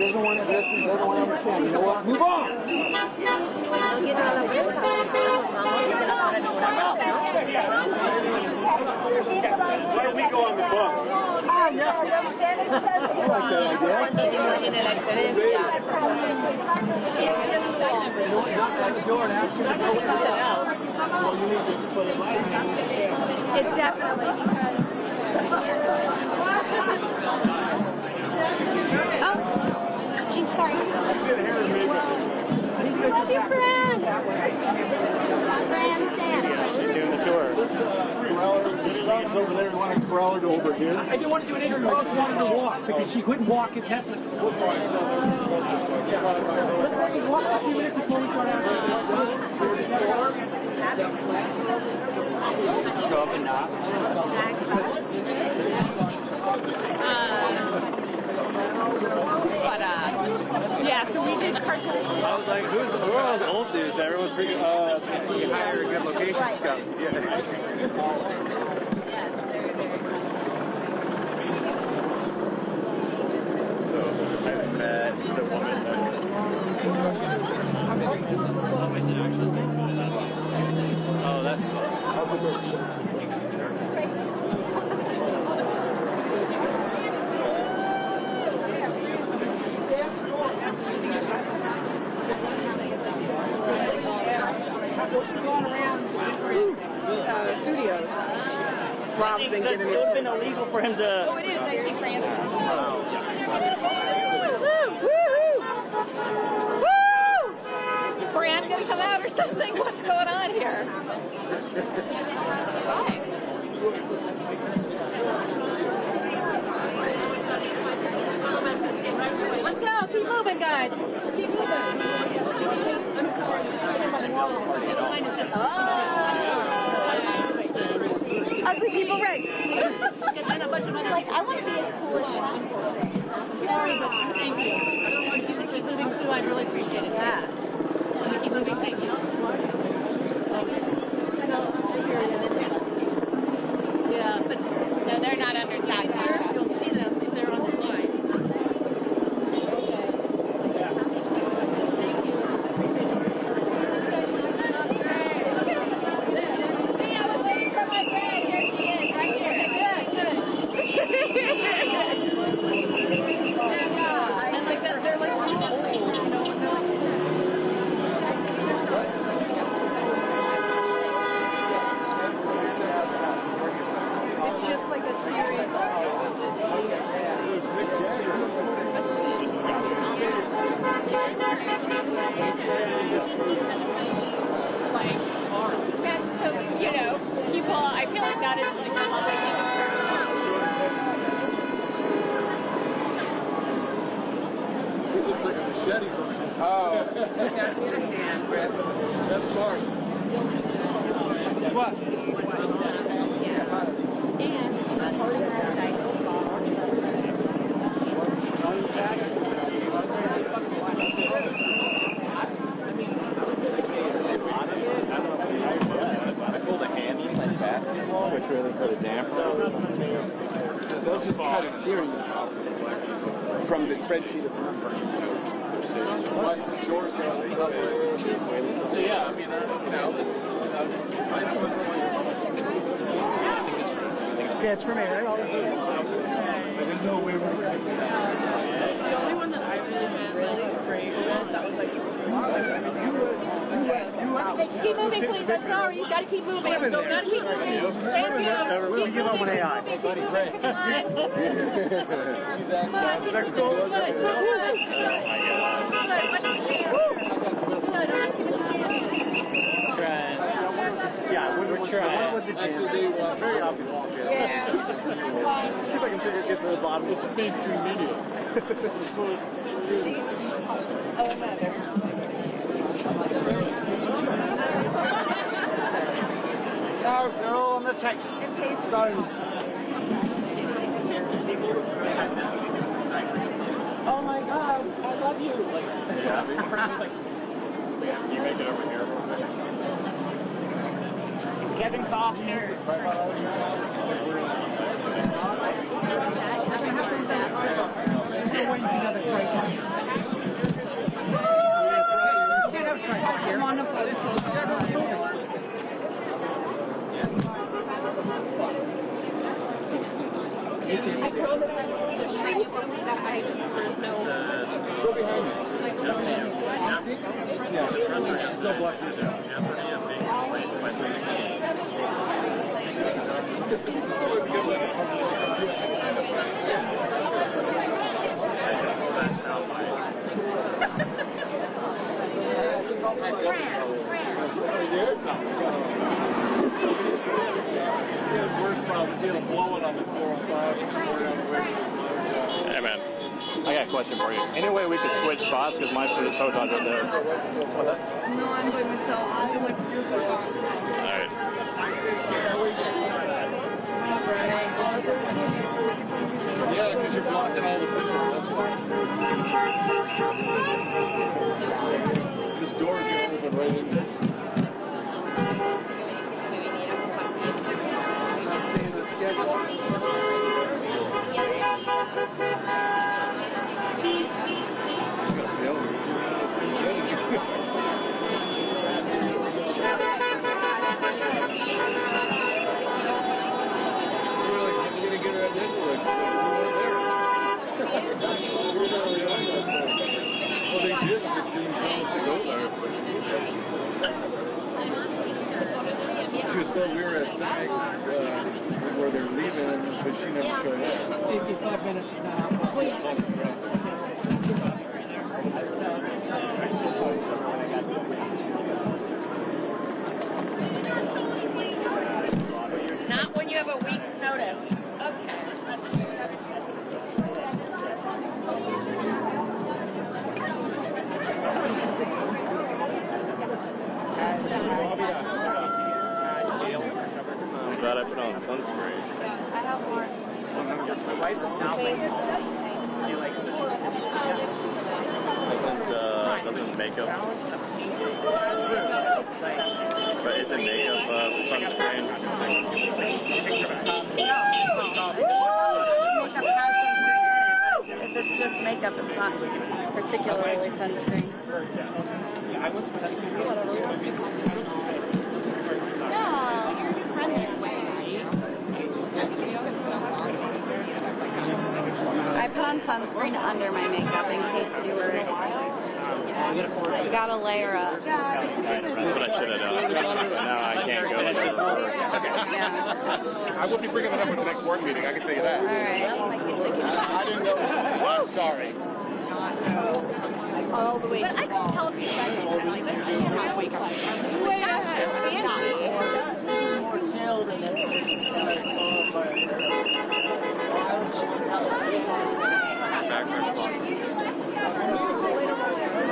Doesn't want to listen, doesn't want to understand. You know what? Move on! Why don't we go on the bus? I like that idea. It's definitely because... Oh, geez, sorry. Love you, friend. My friend, Stan. She's doing the tour. The son's over there. We want to corral her to over here. I didn't want to do an interview. I just wanted to walk because she couldn't walk and had to. Let's walk a few minutes before we start asking. Show up and knock. Yeah, so we did cartoons. I was like, who are all the old dudes? Everyone's freaking, You hire a good location scout. Yeah. I met the woman that's... Oh, that's fun. Well, she's gone around to different studios. Rob's been giving it would have been illegal for him to... Oh, it is. I see Francis. Woo! Is Fran gonna come out or something? What's going on here? Let's go. Keep moving, guys. Keep moving. Correct. Like, I want to be as cool as possible. Sorry, but thank you. If you think we're moving too, I'd really appreciate it. Yeah. Can we keep moving? Thank you. Yeah, but No, they're not under SAT. you'll see them if they're on the slide. See, I was waiting for my friend. Here she is, right here. And like that, they're like old, you know, and they're like. It's just like a series That's so, you know, people, I feel like that is like a lot It looks like a machete from his. Oh. That's smart. What? I pulled a hammy like basketball, which really put a damper on it. Those just cut a series from the spreadsheet of numbers. What's the short Yeah, I mean, Yeah, it's for me, right? I didn't know we were. The only one that I really had really great with, that was like Hey, keep moving, please. I'm sorry. You gotta keep moving. You gotta keep moving. Thank you. We'll give up on AI. Buddy, great. Come on. Next goal. Good. trying. Yeah, we're trying. With the jam. Very obvious. Yeah. See if I can get to the bottom. This is mainstream media. No, they're all on the text stones. Oh my God, I love you. You make it over here. Is Kevin Costner? I promise I will either straight you or that there's no. Go behind me. Yeah. Still blessed. Jeopardy of being Hey man, I got a question for you. Any way we could switch spots because my photon's right there? What's that? No, I'm by myself. I feel like you're so Alright. Yeah, because you're blocking all the visual. That's why. This door is going to open right in there. Not staying in schedule. Well, they did. They didn't tell us to go there. Because well, we were at SAG where they're leaving, but she never showed up. Stacey, 5 minutes now. Not when you have a week's notice. I'm glad I put on sunscreen. I have more. My wife is now Doesn't makeup, but isn't makeup sunscreen? Makeup has sunscreen in it, but if it's just makeup, it's not particularly sunscreen. No, you're a new friend that's way. I put on sunscreen under my makeup in case you were. Gotta layer up. That's what I should have done. Now I can't go in reverse. I will be bringing it up at the next board meeting, I can tell you that. All right. I didn't know. I'm sorry. All the way. But I couldn't tell if you said it. Like, I can't wake up. Wait,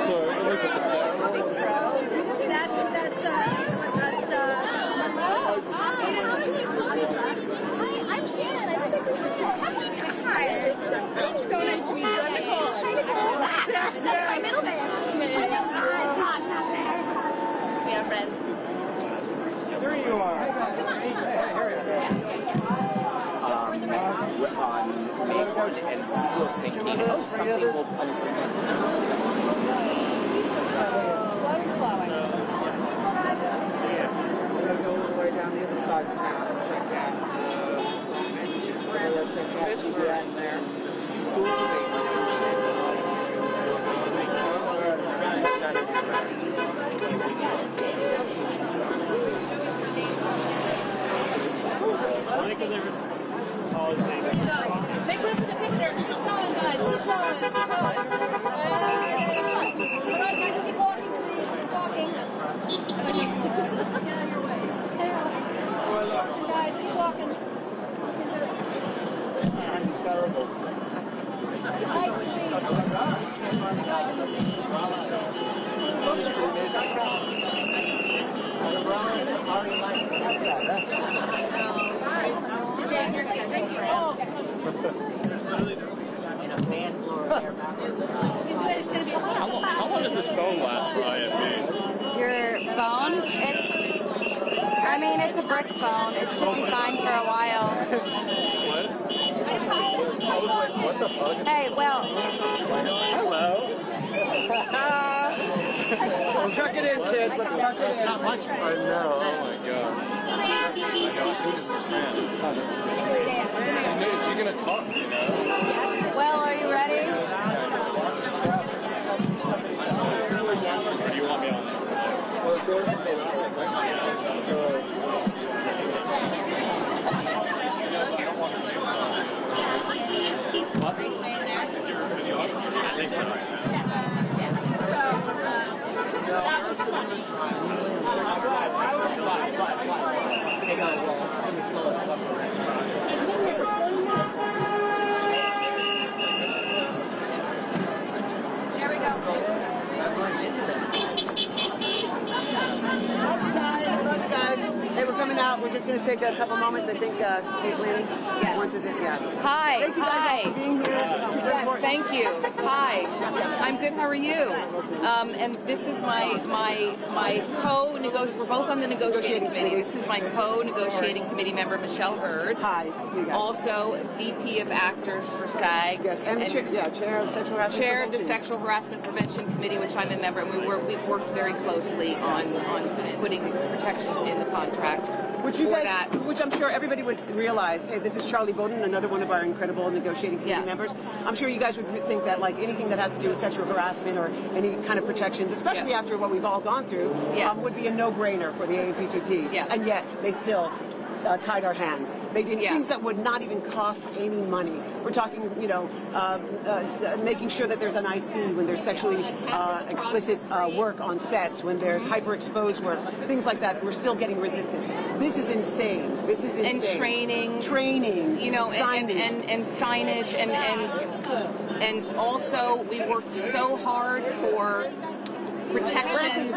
So, look at the star. I'm Shannon. I think we Hi. It's so nice to meet you. I'm Nicole. That's my middle name. We are friends. There you are. We're on May 1 and we were thinking, oh, something will Flowers flowing. We're going to go all the way down the other side of town and check that. Check that cigarette in there. Make room for the pictures. Keep going, guys. Keep going. Keep going. All right, guys, keep walking, please. Keep walking. Get out of your way. Guys, keep walking. Terrible. How long does this phone last for IFB? Your phone? It's a brick phone. It should be fine for a while. What the fuck? Hey, well. Hello. Let's tuck it in, kids. Let's tuck it in. Not much. I know. Oh my god. I know. Who is this man? Is she gonna talk? You know? Well, are you ready? Or do you want me on Are you staying there? I think so. Here we go. Look, guys, hey, we're coming out. We're just going to take a couple moments. I think Caitlin wants to. Yeah. Hi. Thank you guys all for being here. Yes, thank you. Hi. I'm good. How are you? And this is my co-negotiating. We're both on the negotiating committee. This is my co-negotiating committee member, Michelle Hurd. Hi. You guys. Also VP of Actors for SAG. Yes, and the chair of sexual harassment. Chair of the Sexual Harassment Prevention Committee, which I'm a member, and we've worked very closely on putting protections in the contract. Which I'm sure everybody would realize, hey, this is Charlie Bowden, another one of our incredible negotiating committee members. I'm sure you guys would think that like anything that has to do with sexual harassment or any kind of protections, especially after what we've all gone through, would be a no-brainer for the AAPTP. Yeah. And yet they still tied our hands. They did things that would not even cost any money. We're talking, making sure that there's an IC when there's sexually explicit work on sets, when there's hyper-exposed work, things like that. We're still getting resistance. This is insane. This is insane. And training, signage. and signage, and also we worked so hard for protections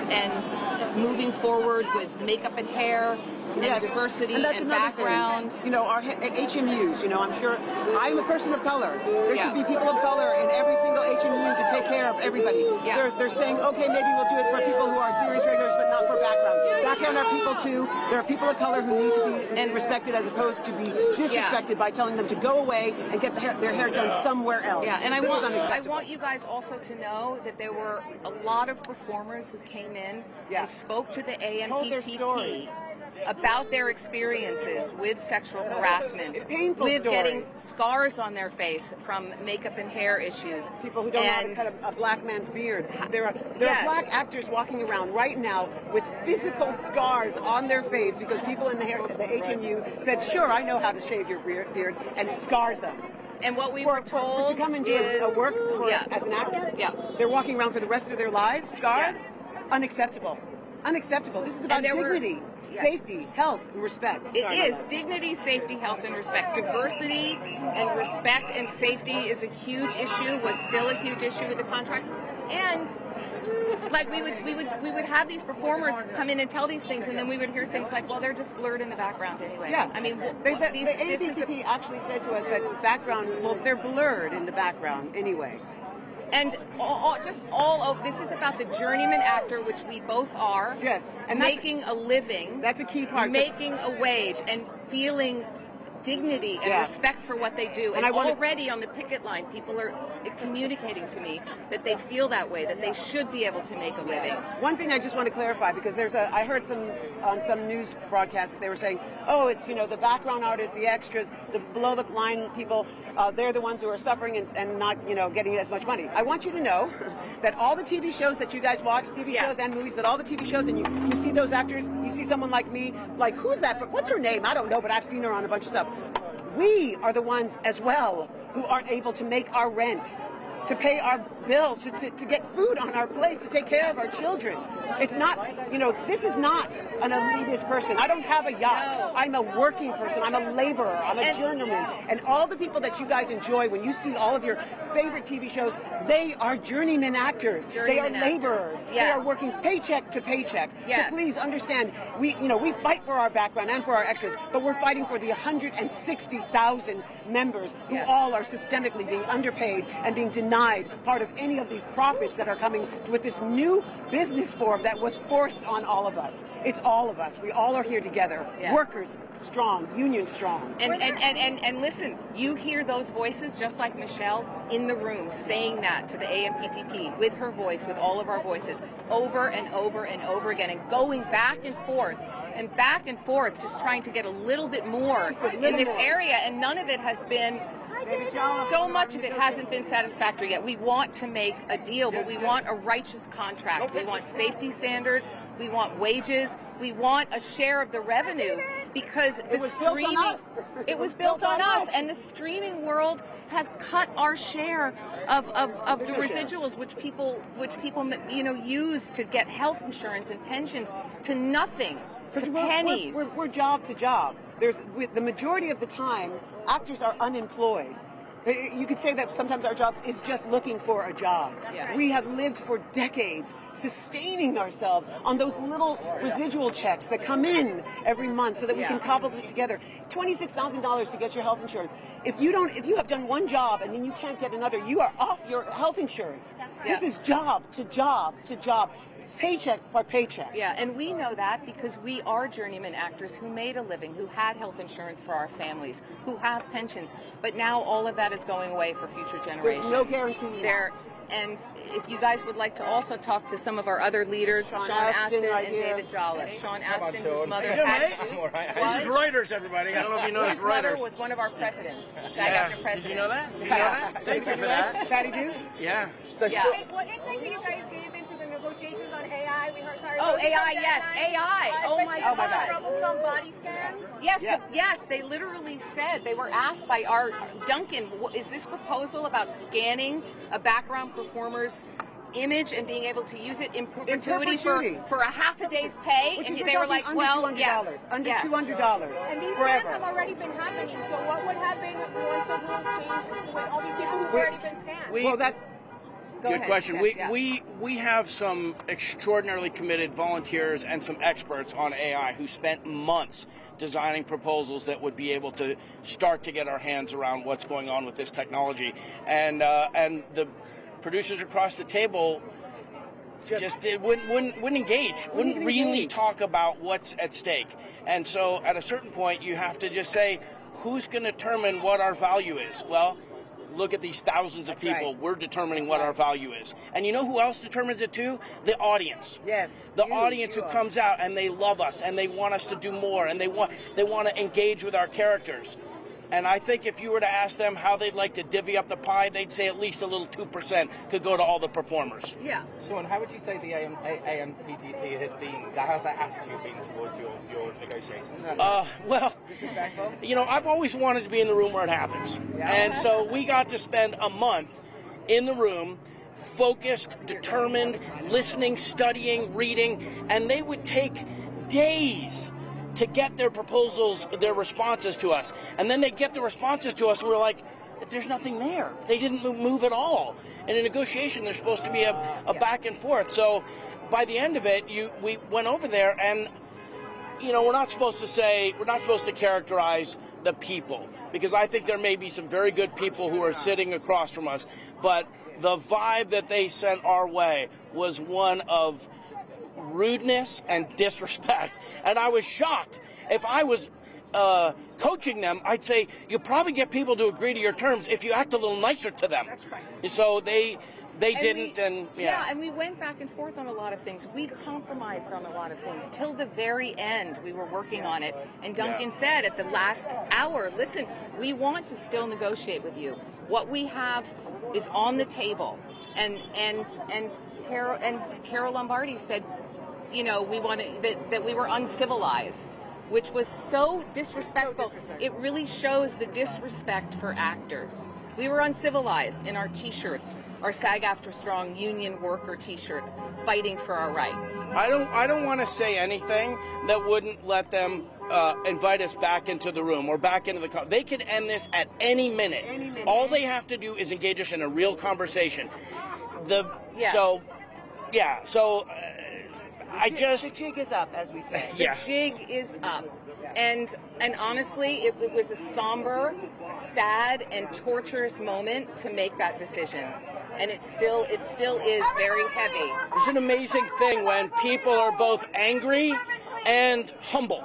and moving forward with makeup and hair and diversity and, that's and another background. Thing. You know, our HMUs, you know, I'm sure, I'm a person of color. There should be people of color in every single HMU to take care of everybody. They're saying, okay, maybe we'll do it for people who are series regulars, but not for background. Background are people too. There are people of color who need to be respected as opposed to be disrespected by telling them to go away and get their hair done somewhere else. Yeah, and I unacceptable. want you guys also to know that there were a lot of performers who came in and spoke to the AMPTP about their experiences with sexual harassment, with getting scars on their face from makeup and hair issues. People who don't know how to cut a black man's beard. There are black actors walking around right now with physical scars on their face because people in the HMU said, sure, I know how to shave your beard, and scarred them. And what we were told to come and do a work as an actor, they're walking around for the rest of their lives scarred. Unacceptable. Unacceptable. This is about dignity, safety, health, and respect. It is dignity, safety, health, and respect. Diversity and respect and safety is a huge issue. Was still a huge issue with the contracts. And like we would have these performers come in and tell these things, and then we would hear things like, well, they're just blurred in the background anyway. Yeah. I mean, the AMPTP actually said to us that background, well, they're blurred in the background anyway. And all over, this is about the journeyman actor, which we both are. Yes, and making a living. That's a key part. Making a wage and feeling dignity and respect for what they do. And already on the picket line, people are communicating to me that they feel that way, that they should be able to make a living. One thing I just want to clarify, because I heard on some news broadcast that they were saying, oh, it's, you know, the background artists, the extras, the below the line people, they're the ones who are suffering and not, you know, getting as much money. I want you to know that all the TV shows that you guys watch, TV shows and movies, but all the TV shows, and you see those actors, you see someone like me, like, who's that? What's her name? I don't know, but I've seen her on a bunch of stuff. We are the ones as well who aren't able to make our rent, to pay our bills, to get food on our plates, to take care of our children. It's not, you know, this is not an elitist person. I don't have a yacht. No. I'm a working person. I'm a laborer. I'm a journeyman. And all the people that you guys enjoy when you see all of your favorite TV shows, they are journeyman actors. They are laborers. Yes. They are working paycheck to paycheck. Yes. So please understand, we fight for our background and for our extras, but we're fighting for the 160,000 members who all are systemically being underpaid and being denied part of any of these profits that are coming with this new business form that was forced on all of us. It's all of us. We all are here together. Yeah. Workers strong, union strong. And listen, you hear those voices just like Michelle in the room saying that to the AMPTP with her voice, with all of our voices, over and over and over again, and going back and forth, just trying to get a little bit more in this area, and none of it has been. So much of it hasn't been satisfactory yet. We want to make a deal, but we want a righteous contract. We want safety standards. We want wages. We want a share of the revenue, because the streaming, it was built on us, and the streaming world has cut our share of the residuals, which people use to get health insurance and pensions, to nothing, to pennies. We're job to job. The majority of the time, actors are unemployed. You could say that sometimes our jobs is just looking for a job. Yeah. We have lived for decades sustaining ourselves on those little residual checks that come in every month so that we can cobble it together. $26,000 to get your health insurance. If you have done one job and then you can't get another, you are off your health insurance. Yeah. This is job to job to job. It's paycheck by paycheck. Yeah, and we know that because we are journeyman actors who made a living, who had health insurance for our families, who have pensions. But now all of that is going away for future generations. There's no guarantee. And if you guys would like to also talk to some of our other leaders, Sean Astin and David Jolliffe. Sean Astin, whose mother This is Reuters, everybody. I don't know if you know this. His mother was one of our presidents, SAG-AFTRA presidents. Did you know that? Did you know that? Thank you for that. Patty do? Yeah. What insight do you guys gave into the negotiations on AI? We heard, AI, yes, AI. Oh my God. Troublesome body scans? Yes, they literally said, they were asked by our Duncan, is this proposal about scanning a background performer's image and being able to use it in perpetuity for a half a day's pay? Which and is they were like, well, yes. Under $200. And these scans have already been happening, so what would happen once the rules change with all these people who've already been scanned? Good question. We have some extraordinarily committed volunteers and some experts on AI who spent months designing proposals that would be able to start to get our hands around what's going on with this technology. And the producers across the table just wouldn't engage, wouldn't really talk about what's at stake. And so at a certain point, you have to just say, who's going to determine what our value is? Well, look at these thousands of people. We're determining what our value is. And you know who else determines it too? The audience. Yes. The audience who comes out and they love us and they want us to do more and they want to engage with our characters. And I think if you were to ask them how they'd like to divvy up the pie, they'd say at least a little 2% could go to all the performers. Yeah. Sean, how would you say the AMPTP has been, how's that attitude been towards your negotiations? Well, you know, I've always wanted to be in the room where it happens. Yeah. And so we got to spend a month in the room, focused, determined, listening, studying, reading, and they would take days to get their proposals, their responses to us. And then they get the responses to us and we're like, there's nothing there. They didn't move at all. In a negotiation, there's supposed to be a back and forth. So by the end of it, we went over there and, you know, we're not supposed to characterize the people, because I think there may be some very good people who are sitting across from us, but the vibe that they sent our way was one of rudeness and disrespect, and I was shocked. If I was coaching them, I'd say you probably get people to agree to your terms if you act a little nicer to them. That's right. So they didn't, and we went back and forth on a lot of things. We compromised on a lot of things till the very end. We were working on it, and Duncan said at the last hour, "Listen, we want to still negotiate with you. What we have is on the table." And Carol Lombardi said, you know, we wanted that we were uncivilized, which was so disrespectful. It really shows the disrespect for actors. We were uncivilized in our T-shirts, our SAG-AFTRA Strong union worker T-shirts, fighting for our rights. I don't want to say anything that wouldn't let them invite us back into the room or back into the. They could end this at any minute. All they have to do is engage us in a real conversation. The jig is up, as we say. The jig is up. And honestly, it was a somber, sad, and torturous moment to make that decision. And it still is very heavy. It's an amazing thing when people are both angry and humble.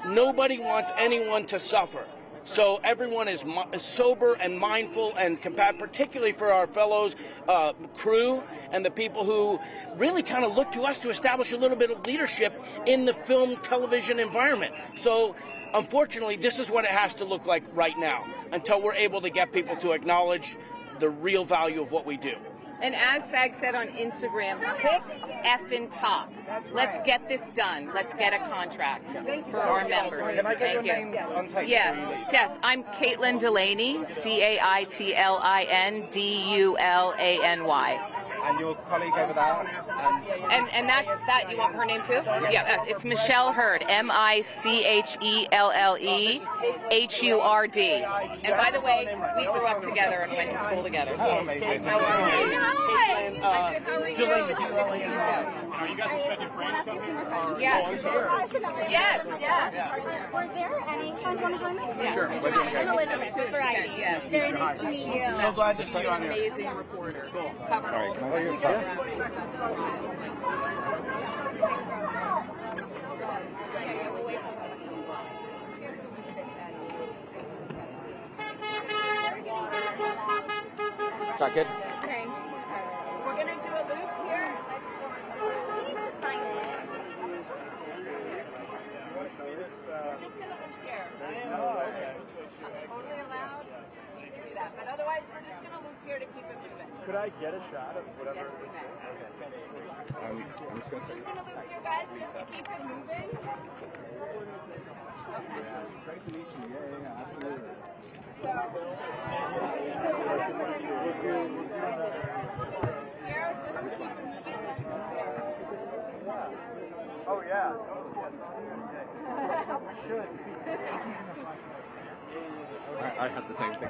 Nobody wants anyone to suffer. So everyone is sober and mindful and compassionate, particularly for our fellows crew and the people who really kind of look to us to establish a little bit of leadership in the film television environment. So unfortunately, this is what it has to look like right now until we're able to get people to acknowledge the real value of what we do. And as SAG said on Instagram, tick, effing talk. Let's get this done. Let's get a contract for our members. Can I get your names on tape? Yes. I'm Caitlin Delaney, CAITLIN DULANY. And your colleague over there? And that's that. You want her name too? Yeah, it's Michelle Hurd, MICHELLEHURD. And by the way, we grew up together and went to school together. Oh, amazing. How are you? How are you? Are you guys expecting Frank to come here? Yes. Yes. Were there any fans want to join us? Yeah. Sure. We're doing I'm Elizabeth from Variety. Yes. Very nice to meet you. So glad to see you on here. Amazing reporter. Cool. Sorry, can I go your Is that good? Okay. We're going to do a loop here. Please sign it. Want to see this? We're just going to loop here. Oh, okay. Totally allowed. You can do that. But otherwise, we're just going to loop here to keep it moving. Could I get a shot of whatever this is? I'm just going to Just going to loop here, guys, just to keep it moving. Great to meet you. Yeah, absolutely. Oh, yeah. I had the same thing.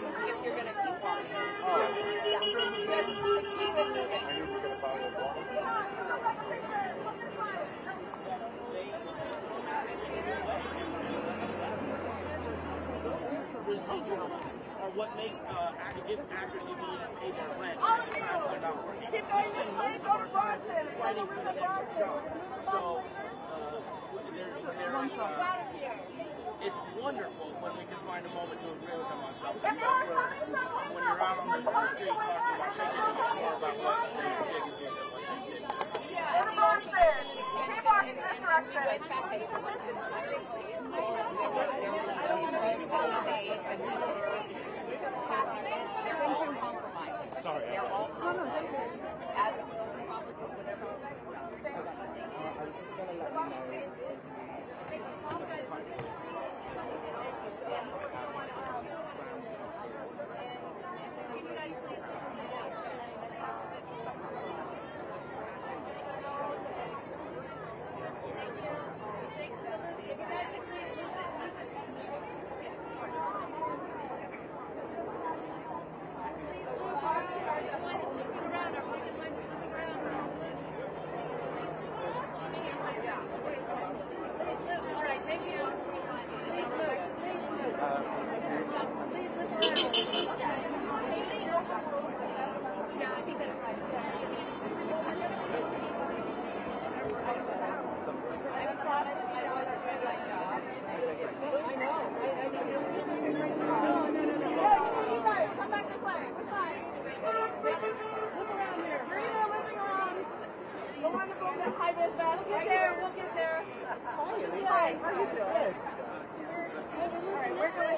if you're going to keep walking. Yeah. Keep it moving. Residuals are what make give actors the ability to pay their rent. All of you, keep going this way, go to Bronson. Fighting for the next job. So it's wonderful when we can find a moment to agree with them on something. When you're out on the street talking about making it, it's more about what they didn't do than what they did. Yeah, and we also gave them an extension, and we went back and forth, and there were some moves that we made, and they're all compromises. Sorry. They're all compromises, as a Republican would some of this stuff.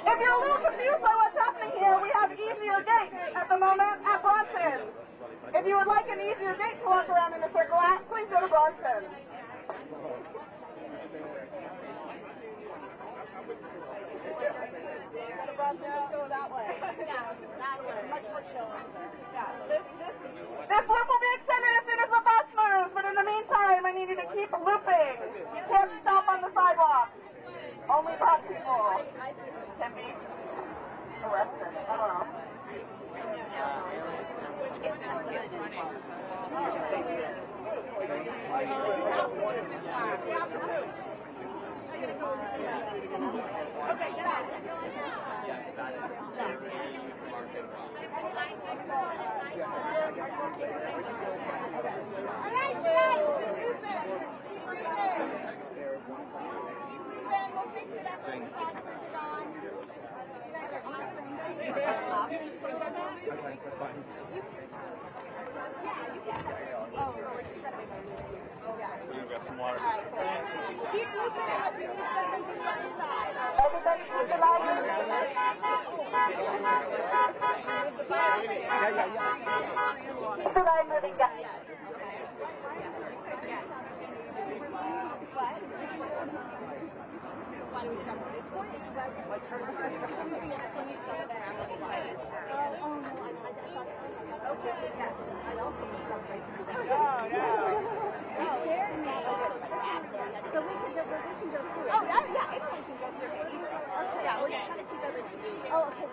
If you're a little confused by what's happening here, we have easier gates at the moment at Bronson. If you would like an easier gate to walk around in a circle at, please go to Bronson. Go that way. That way. Much more chill. This loop will be extended as soon as the bus moves, but in the meantime, I need you to keep looping. You can't stop on the sidewalk. Only black people can be arrested. I don't know. Okay, get out. All right, you guys, keep moving. Keep moving. We'll fix it after the photographers are gone. You guys are awesome. Okay, that's fine. Yeah, you can. Oh, we're just trying to make it. We've got some water. All right, cool. Keep looping unless you need something from the other side. Everybody keep the line moving. Keep the line moving, guys. Why do we stop at this point? Okay, yes. I don't think we stop right here. No. You scared me. So we can go too. Oh, yeah, everyone can go to your page. Yeah, we're just trying to keep everything. Oh, okay.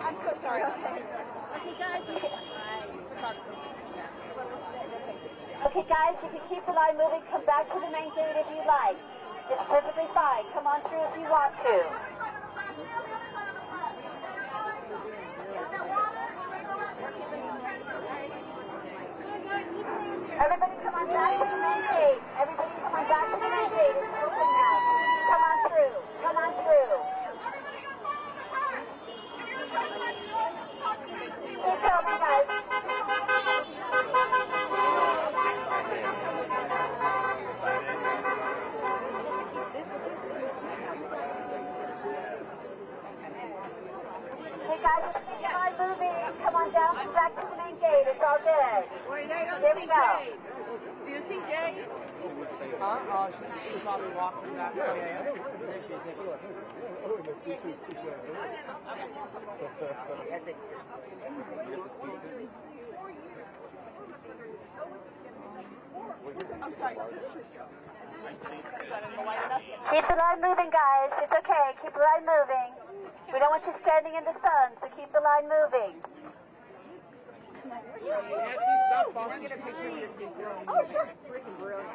I'm so sorry. Okay, guys. Okay, guys, you can keep the line moving. Come back to the main gate if you like. It's perfectly fine. Come on through if you want to. Everybody come on back to the main gate. Everybody come on back to the main gate. It's open now. Come on through. Come on through. Keep going, guys. Hey guys, let's keep the line moving. Come on down and back to the main gate. It's all good. Wait, I don't see Jay. Do you see Jay? She's probably walking that way. There she is. I'm sorry. Keep the line moving, guys. It's okay. Keep the line moving. We don't want you standing in the sun, so keep the line moving. Oh, sure. Freaking brilliant.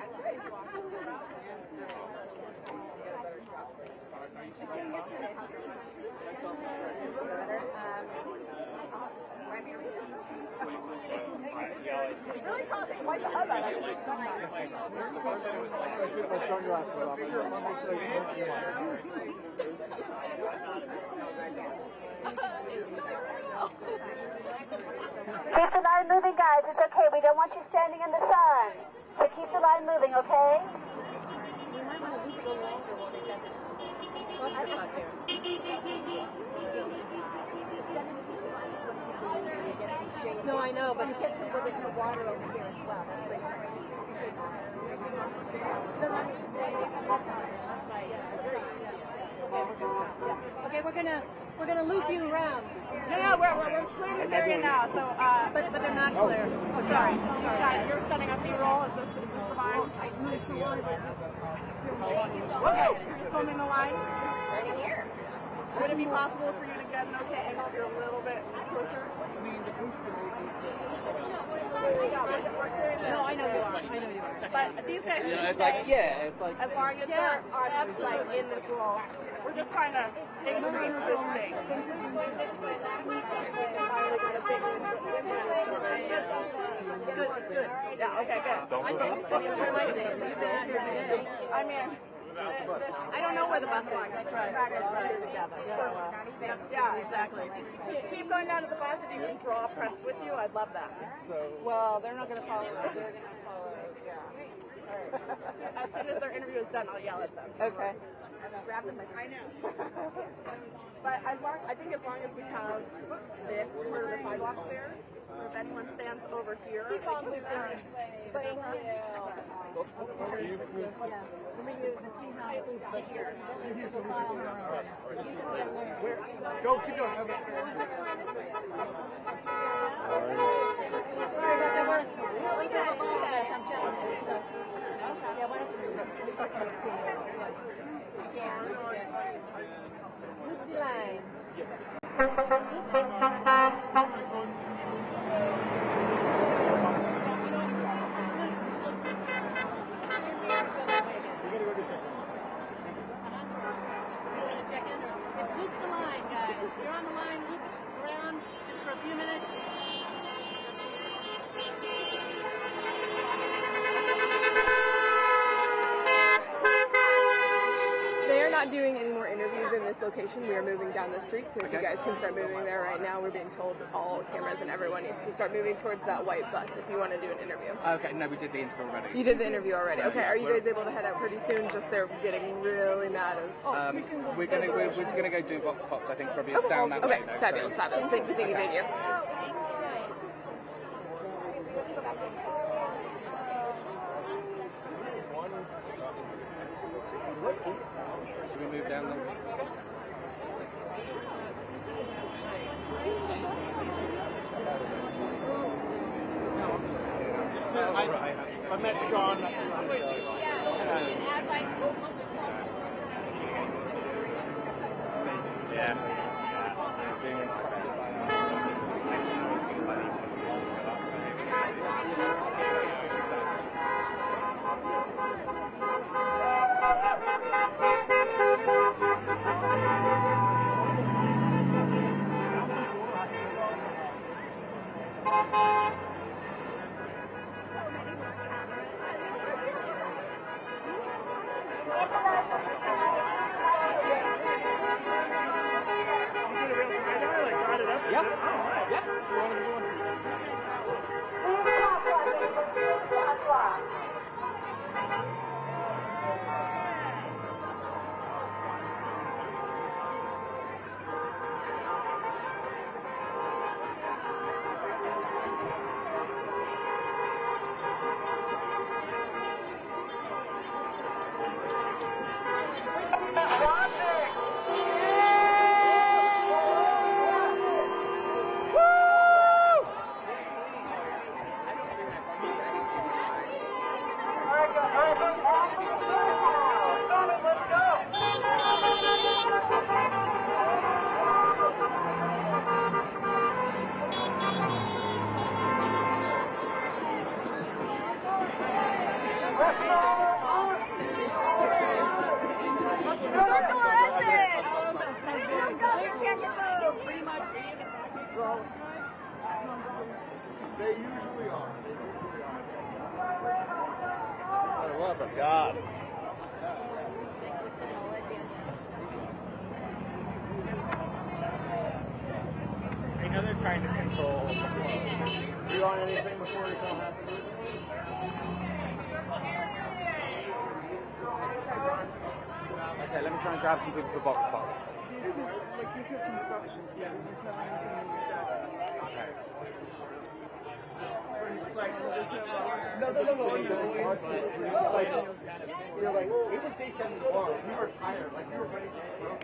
Really causing quite the hubbub. Keep the line moving, guys. It's okay. We don't want you standing in the sun. So keep the line moving, okay? No, I know, but you can't see where there's no water over here as well. Okay, we're gonna loop you around. No, we're clearing this area now. So, but they're not clear. Oh, sorry. Guys, you're setting up B-roll. Is this the line? Okay, you're just filming the line. Would it be possible for you to get an okay angle if you're a little bit closer? No, I know you are. But these guys, it's like, it's like. as long as they're on, like, in this role, we're just trying to increase this space. Good. Yeah, okay, good. I mean, I don't know where the bus is. That's right. Together. Yeah, exactly. Keep going down to the bus if you can draw press with you. I'd love that. Well, they're not going to follow us. They're going to follow us. Yeah. All right. As soon as their interview is done, I'll yell at them. Okay. Grab them. I know. But I think as long as we have this where the sidewalk's there, so if anyone stands over here, keep on moving. Thank Go, keep going. Sorry about the worst. Look at it. I'm telling you. So, yeah, why don't you? Loop the line. Loop the line, guys. You're on the line, loop around just for a few minutes. They are not doing any more interviews in this location. We are moving down the street, so if you guys can start moving there right now, we're being told all cameras and everyone needs to start moving towards that white bus if you want to do an interview. Okay, no, we did the interview already. You did the interview already. Okay, are you guys able to head out pretty soon? Just they're getting really mad of. We're gonna go do Vox Pops, I think, probably down that way. Okay, fabulous. Thank you. Should we move down there? I met Sean. They usually are. I love it. God. I know they're trying to control the flow. Do you want anything before we come out? Okay, let me try and grab some people for box spots. No. You're like, it was day 71. We were tired. Like, we were ready to smoke.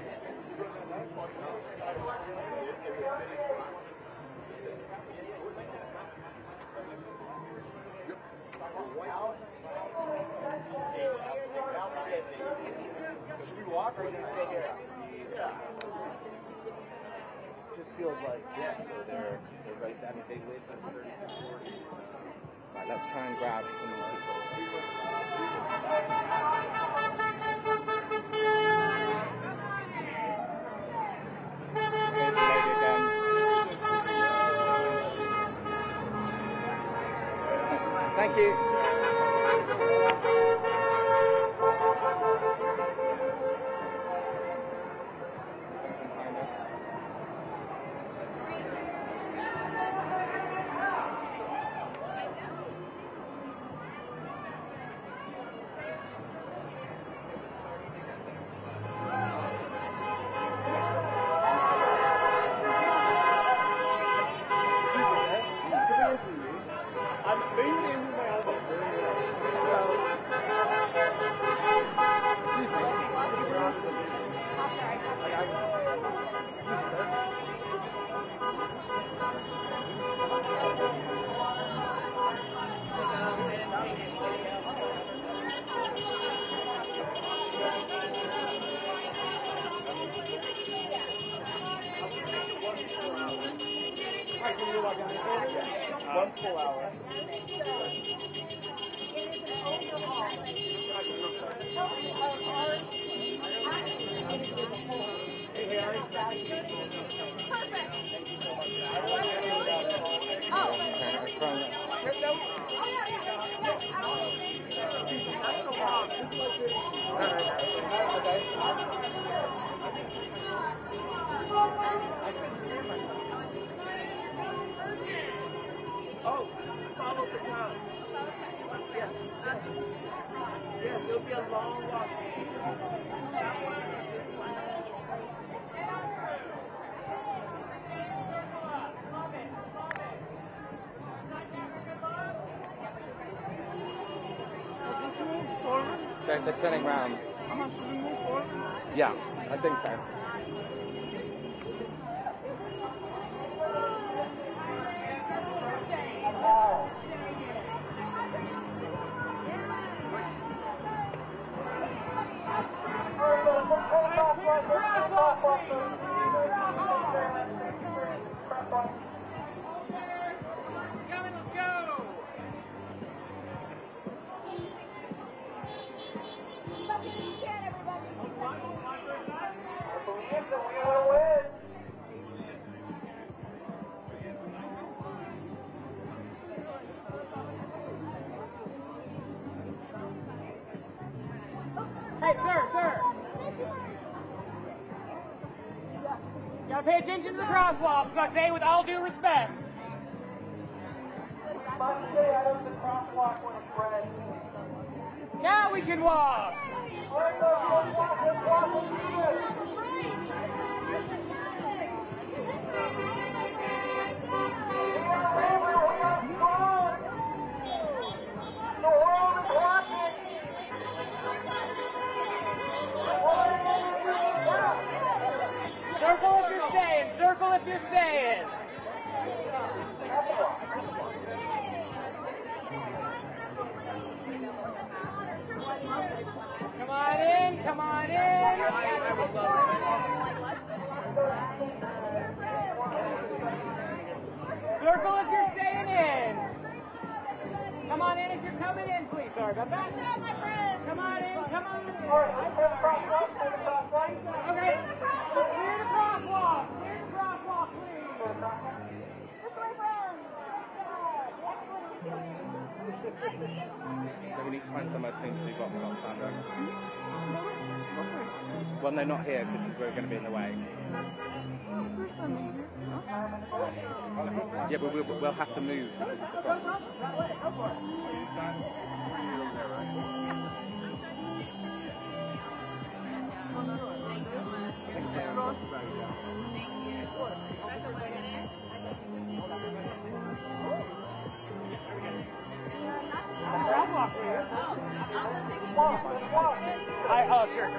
Should we walk or stay here? Yeah. Just feels like, yeah, so they're right, I mean, they lived on 30 to 40. Right, let's try and grab some people. There's the lady again. Thank you. One full hour. Oh, follow the crowd. Yes. Yes, it'll be a long walk. They're turning around. Yeah, I think so. Hey, sir. You gotta pay attention to the crosswalk, so I say with all due respect. Now we can walk. Circle if you're staying. Circle if you're staying. Come on in. Come on in. Circle if you're staying in. Come on in if you're coming in, please. Sorry about that. Come on in. Come on in. Okay. Clear the crosswalk. Clear the crosswalk, please. So we need to find somewhere soon to do box top, Sandra. Well, no, not here, because we're going to be in the way. Yeah, but we'll have to move because of the crossing. Oh, sure.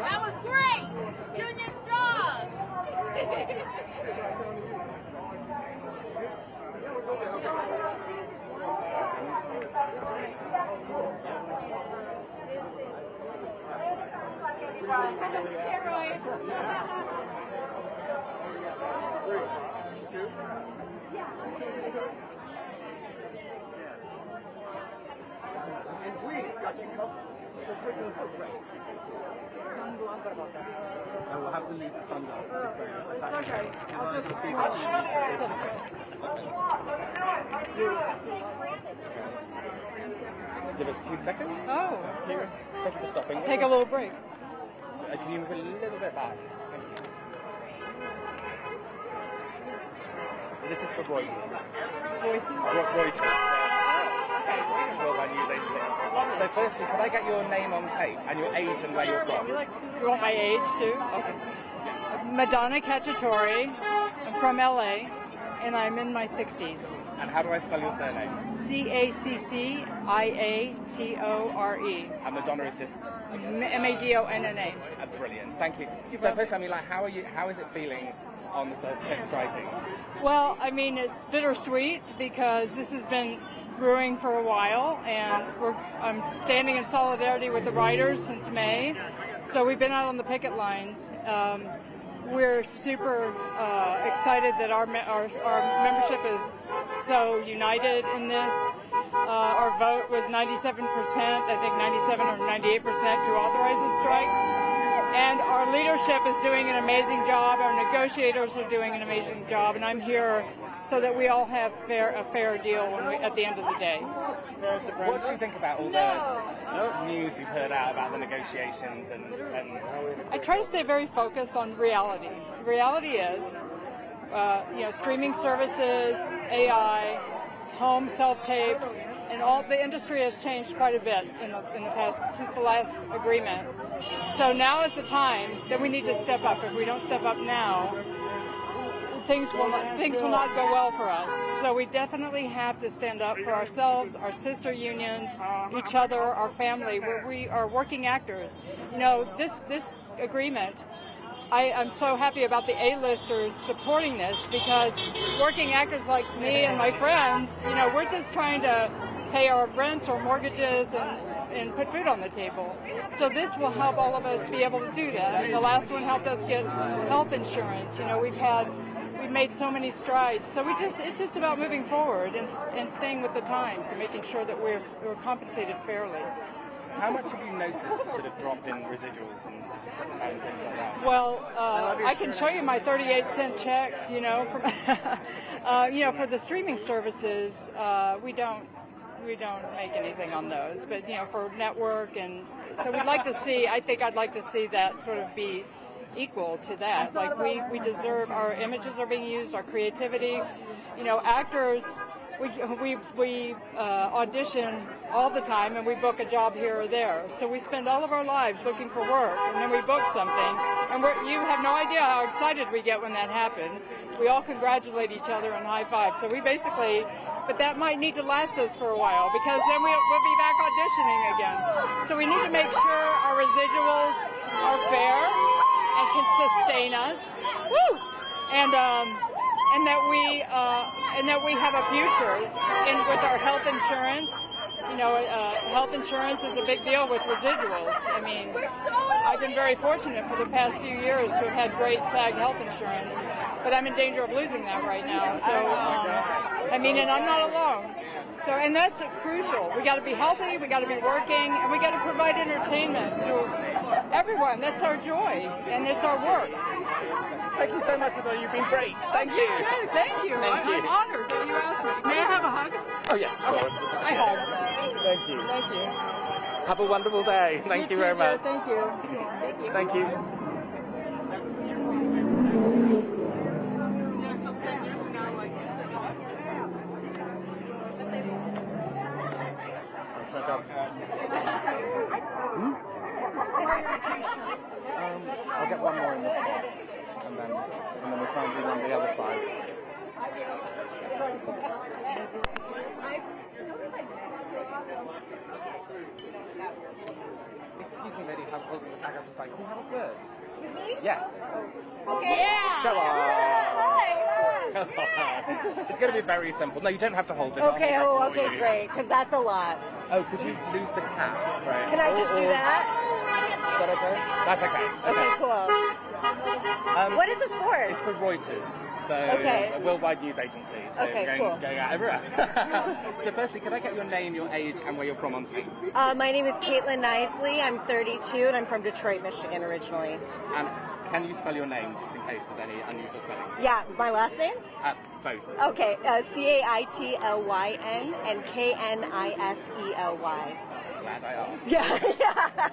That was great! Union strong! And please, got you covered. I will have to leave the sunglasses. Okay. I'll just see Give us 2 seconds. Oh, Here's. Thank you for stopping. take a little break. Can you move a little bit back? Thank you. This is for Reuters. Voices? Reuters. Worldwide News Agency. So firstly, could I get your name on tape and your age and where you're from? You want my age too? Okay. Madonna Cacciatore. I'm from LA, and I'm in my 60s. And how do I spell your surname? Cacciatore. And Madonna is just Madonna. brilliant. Thank you. So first, I mean, like, how is it feeling on the first day of striking? Well, I mean, it's bittersweet because this has been brewing for a while, and I'm standing in solidarity with the writers since May. So we've been out on the picket lines. We're super excited that our membership is so united in this. Our vote was 97%, I think 97 or 98% to authorize the strike. And our leadership is doing an amazing job. Our negotiators are doing an amazing job, and I'm here so that we all have a fair deal at the end of the day. What do you think about all the news you've heard out about the negotiations and I try to stay very focused on reality. The reality is, streaming services, AI, home self-tapes, and all the industry has changed quite a bit in the past since the last agreement. So now is the time that we need to step up. If we don't step up now, things will not go well for us. So we definitely have to stand up for ourselves, our sister unions, each other, our family. We are working actors. This agreement, I'm so happy about the A-listers supporting this, because working actors like me and my friends, we're just trying to pay our rents or mortgages and put food on the table. So this will help all of us be able to do that. I mean, the last one helped us get health insurance. We've made so many strides. So it's just about moving forward and staying with the times and making sure that we're compensated fairly. how much have you noticed the sort of drop in residuals and things like that? Well, I can show you my 38-cent checks. For the streaming services, we don't make anything on those. But for network, and so we'd like to see. I think I'd like to see that sort of be equal to that. Like we deserve, our images are being used, our creativity. Actors we audition all the time, and we book a job here or there. So we spend all of our lives looking for work, and then we book something, and you have no idea how excited we get when that happens. We all congratulate each other and high five. So we basically, but that might need to last us for a while, because then we'll be back auditioning again. So we need to make sure our residuals are fair and can sustain us. Woo! And that we have a future with our health insurance. You know, health insurance is a big deal with residuals. I mean, I've been very fortunate for the past few years to have had great SAG health insurance, but I'm in danger of losing that right now. So, I mean, and I'm not alone. So, and that's crucial. We got to be healthy, we got to be working, and we got to provide entertainment to everyone. That's our joy, and it's our work. Thank you so much for that. You've been great. Thank you. Thank you. I'm honored that you asked me. May I have a hug? Oh, yes, of course. I hug. Thank you. Thank you. Have a wonderful day. Thank you very much. Thank you. Thank you. Thank you. I'll get one more in this one, and then we'll try and do on the other side. Excuse me, lady, how close to the tag? I'm just like, can you have a word? With me? Yes. Okay. Yeah. Come on. Hi. Come on. It's going to be very simple. No, you don't have to hold it. Okay, okay, great, because that's a lot. Oh, could you lose the cap? Right. Can I just do that? Is that okay? That's okay. Okay, cool. What is this for? It's for Reuters, so a worldwide news agency. So Okay, going out everywhere. So firstly, could I get your name, your age, and where you're from on screen? My name is Caitlin Nisley. I'm 32, and I'm from Detroit, Michigan originally. And can you spell your name, just in case there's any unusual spellings? Yeah, my last name? Both. Okay, Caitlyn and Knisely. Glad I asked. Yeah.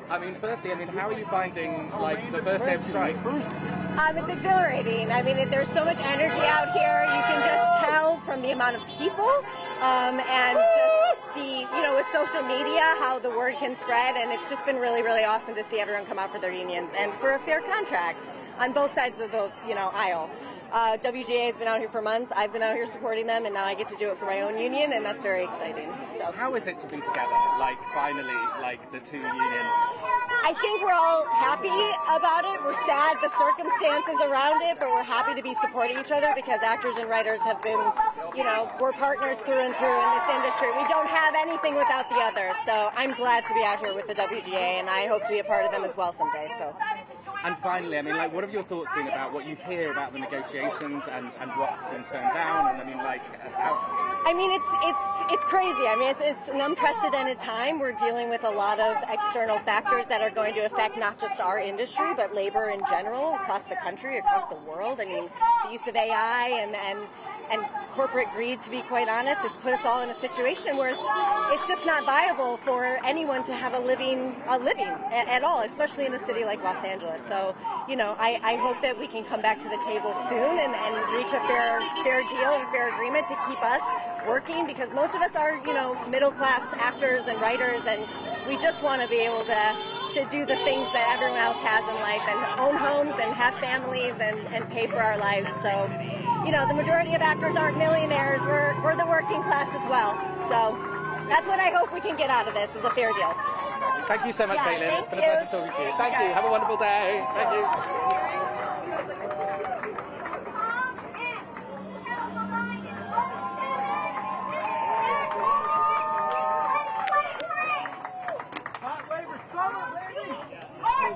I mean, firstly, how are you finding, like, the first day of strike? It's exhilarating. I mean, there's so much energy out here. You can just tell from the amount of people and just the, with social media, how the word can spread. And it's just been really, really awesome to see everyone come out for their unions and for a fair contract on both sides of the, aisle. WGA has been out here for months. I've been out here supporting them, and now I get to do it for my own union, and that's very exciting. So, how is it to be together, like, finally, like, the two unions? I think we're all happy about it. We're sad the circumstances around it, but we're happy to be supporting each other because actors and writers have been, we're partners through and through in this industry. We don't have anything without the other, so I'm glad to be out here with the WGA, and I hope to be a part of them as well someday. So. And finally, what have your thoughts been about what you hear about the negotiations and what's been turned down? And how? It's crazy. It's an unprecedented time. We're dealing with a lot of external factors that are going to affect not just our industry, but labor in general across the country, across the world. The use of AI and corporate greed, to be quite honest, has put us all in a situation where it's just not viable for anyone to have a living at all, especially in a city like Los Angeles. So, I hope that we can come back to the table soon and reach a fair deal and fair agreement to keep us working, because most of us are, middle-class actors and writers, and we just want to be able to do the things that everyone else has in life and own homes and have families and pay for our lives. So, the majority of actors aren't millionaires. We're the working class as well. So that's what I hope we can get out of this, is a fair deal. Thank you so much, Caitlin. It's been a pleasure talking to you. Thank you. Have a wonderful day. Thank you.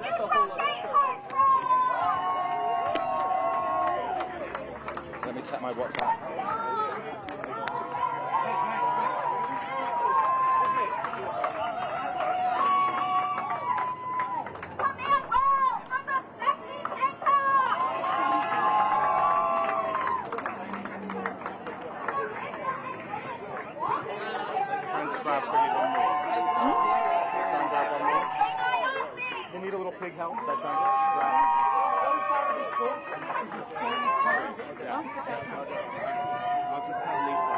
That's a whole lot of shirts. Let me check my WhatsApp. You need a little pig help? Is that trying to? I'll just tell Lisa.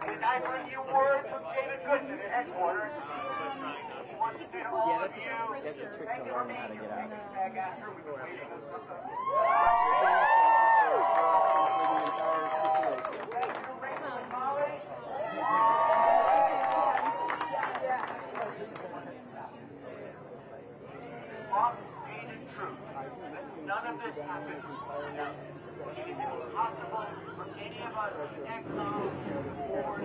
And I bring you word from David Goodman at headquarters. He wants to say to all of you, thank you for being here. Thank you, SAG-AFTRA. We've been waiting this long. Thank you to Rachel and Molly. Love, speed, and truth. None of this happened without anything possible for any of us exiles or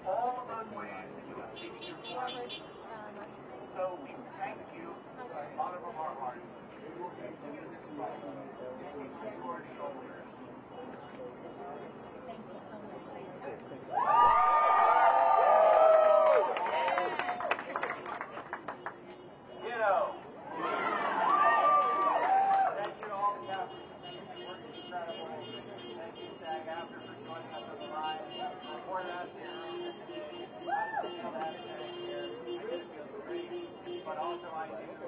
all of those ways so we thank you, bottom of our hearts. We will continue this fight. Your shoulders. Thank you so much. Ditto. Thank you to all the captains. Thank you for working incredible. Thank you, SAG-AFTRA, for joining us on the line. Before that, but also I do the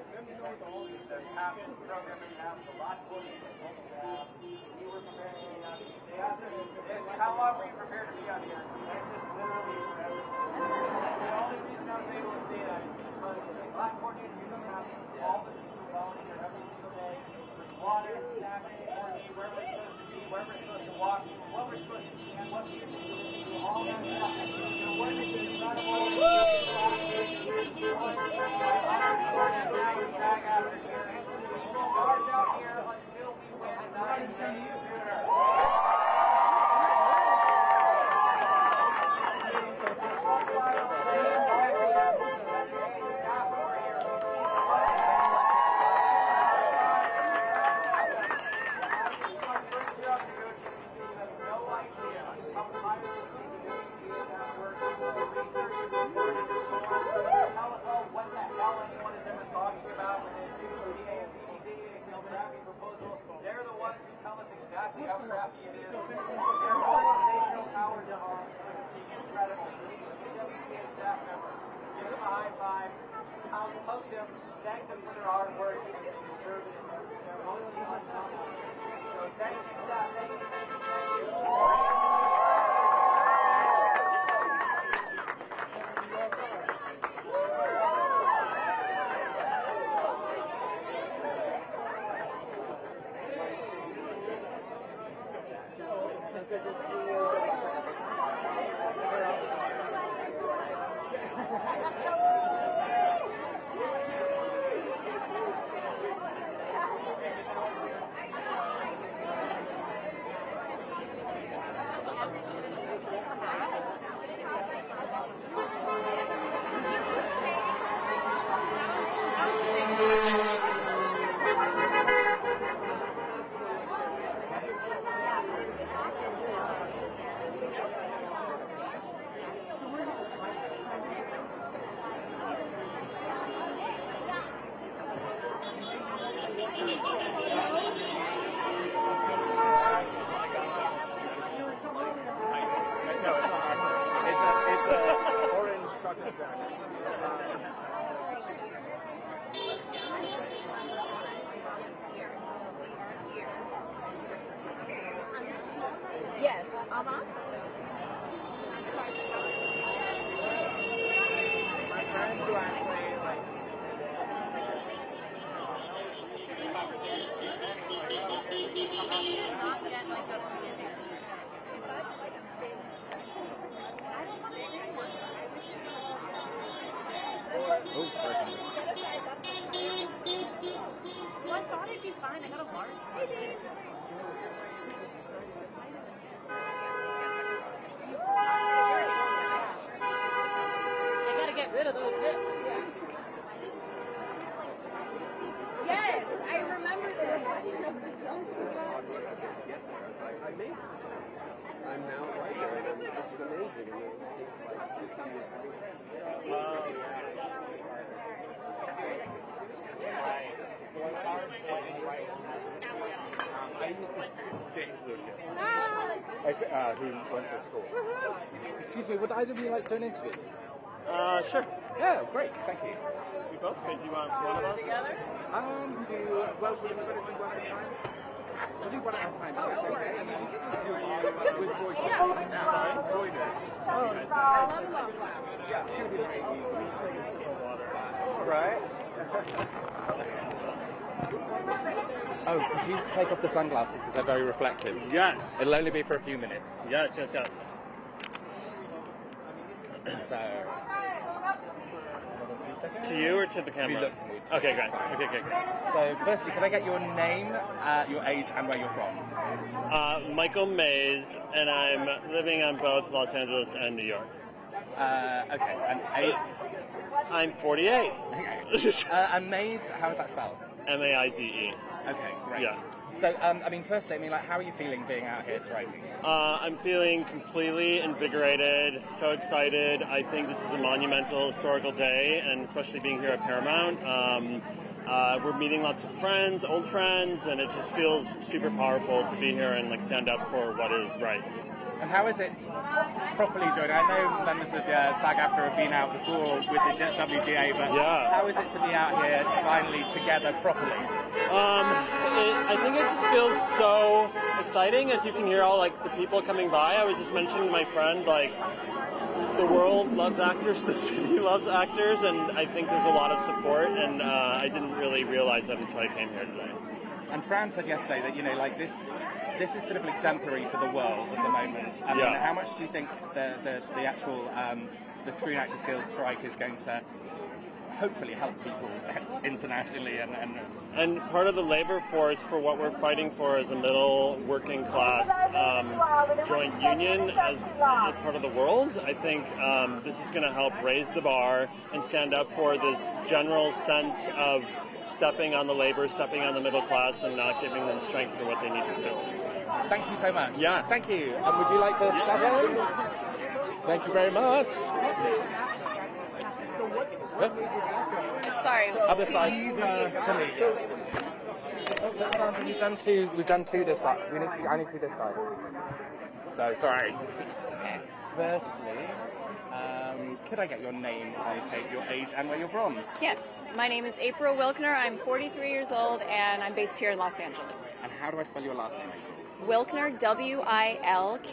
captain's program that we have, the lot coordinators that we have. We were prepared to be on here. They asked us, how long were you prepared to be on here? They just literally forever. The only reason I was able to say that is because the lot coordinators and captains, all the people volunteer every single day with water, snacks, coordinate where we're supposed to be, where we're supposed to walk, what we're supposed to see, and what we're supposed to do, all that stuff. So we're just incredible. Thank them for their hard work. They deserve it. They're mostly unknown. So thank you, staff. Thank you. Good to see you. Yes, actually, like, Oh, sorry. Well, I thought it'd be fine. I got a large. I did. I gotta get rid of those hips. Yes, I remember this. I'm now right there, and this is amazing. I used to date Lucas, who went to school. Excuse me, would either of you like to do an interview? Sure. Yeah, great, thank you. We both could. Do you want one of us? Together? Well, we're going to do one at a time. We'll do one at a time. Okay. And then with Roy. Roy there. Yeah, it's going to be very easy. All right. Oh, could you take off the sunglasses because they're very reflective? Yes. It'll only be for a few minutes. Yes, yes, yes. So... To you or to the camera? You look to me. Okay, great. Okay, great. So, firstly, can I get your name, your age, and where you're from? Michael Mays, and I'm living on both Los Angeles and New York. Okay, and age? I'm 48. And Mays, how is that spelled? M-A-I-Z-E. Okay, great. Yeah. So, I mean, firstly, like, how are you feeling being out here striking? I'm feeling completely invigorated, so excited. I think this is a monumental historical day, and especially being here at Paramount. We're meeting lots of friends, old friends, and it just feels super powerful to be here and like stand up for what is right. And how is it properly joined? I know members of SAG-AFTRA have been out before with the WGA, but yeah. How is it to be out here finally together properly? I think it just feels so exciting as you can hear all like the people coming by. I was just mentioning to my friend like the world loves actors, the city loves actors, and I think there's a lot of support, and I didn't really realize that until I came here today. And Fran said yesterday that, you know, like this is sort of exemplary for the world at the moment. I mean, how much do you think the actual the Screen Actors Guild strike is going to hopefully help people internationally and part of the labor force for what we're fighting for as a middle working class joint union as part of the world. I think this is going to help raise the bar and stand up for this general sense of stepping on the labor, stepping on the middle class, and not giving them strength for what they need to do. Thank you so much. Yeah. Thank you. And would you like to step in? Thank you very much. Sorry. Other side to me. We've done two this side. I need to be this side. No, sorry. Okay. Firstly, could I get your name, I take your age, and where you're from? Yes, my name is April Wilkner. I'm 43 years old, and I'm based here in Los Angeles. And how do I spell your last name? Wilkner, W-I-L-K-N-E-R.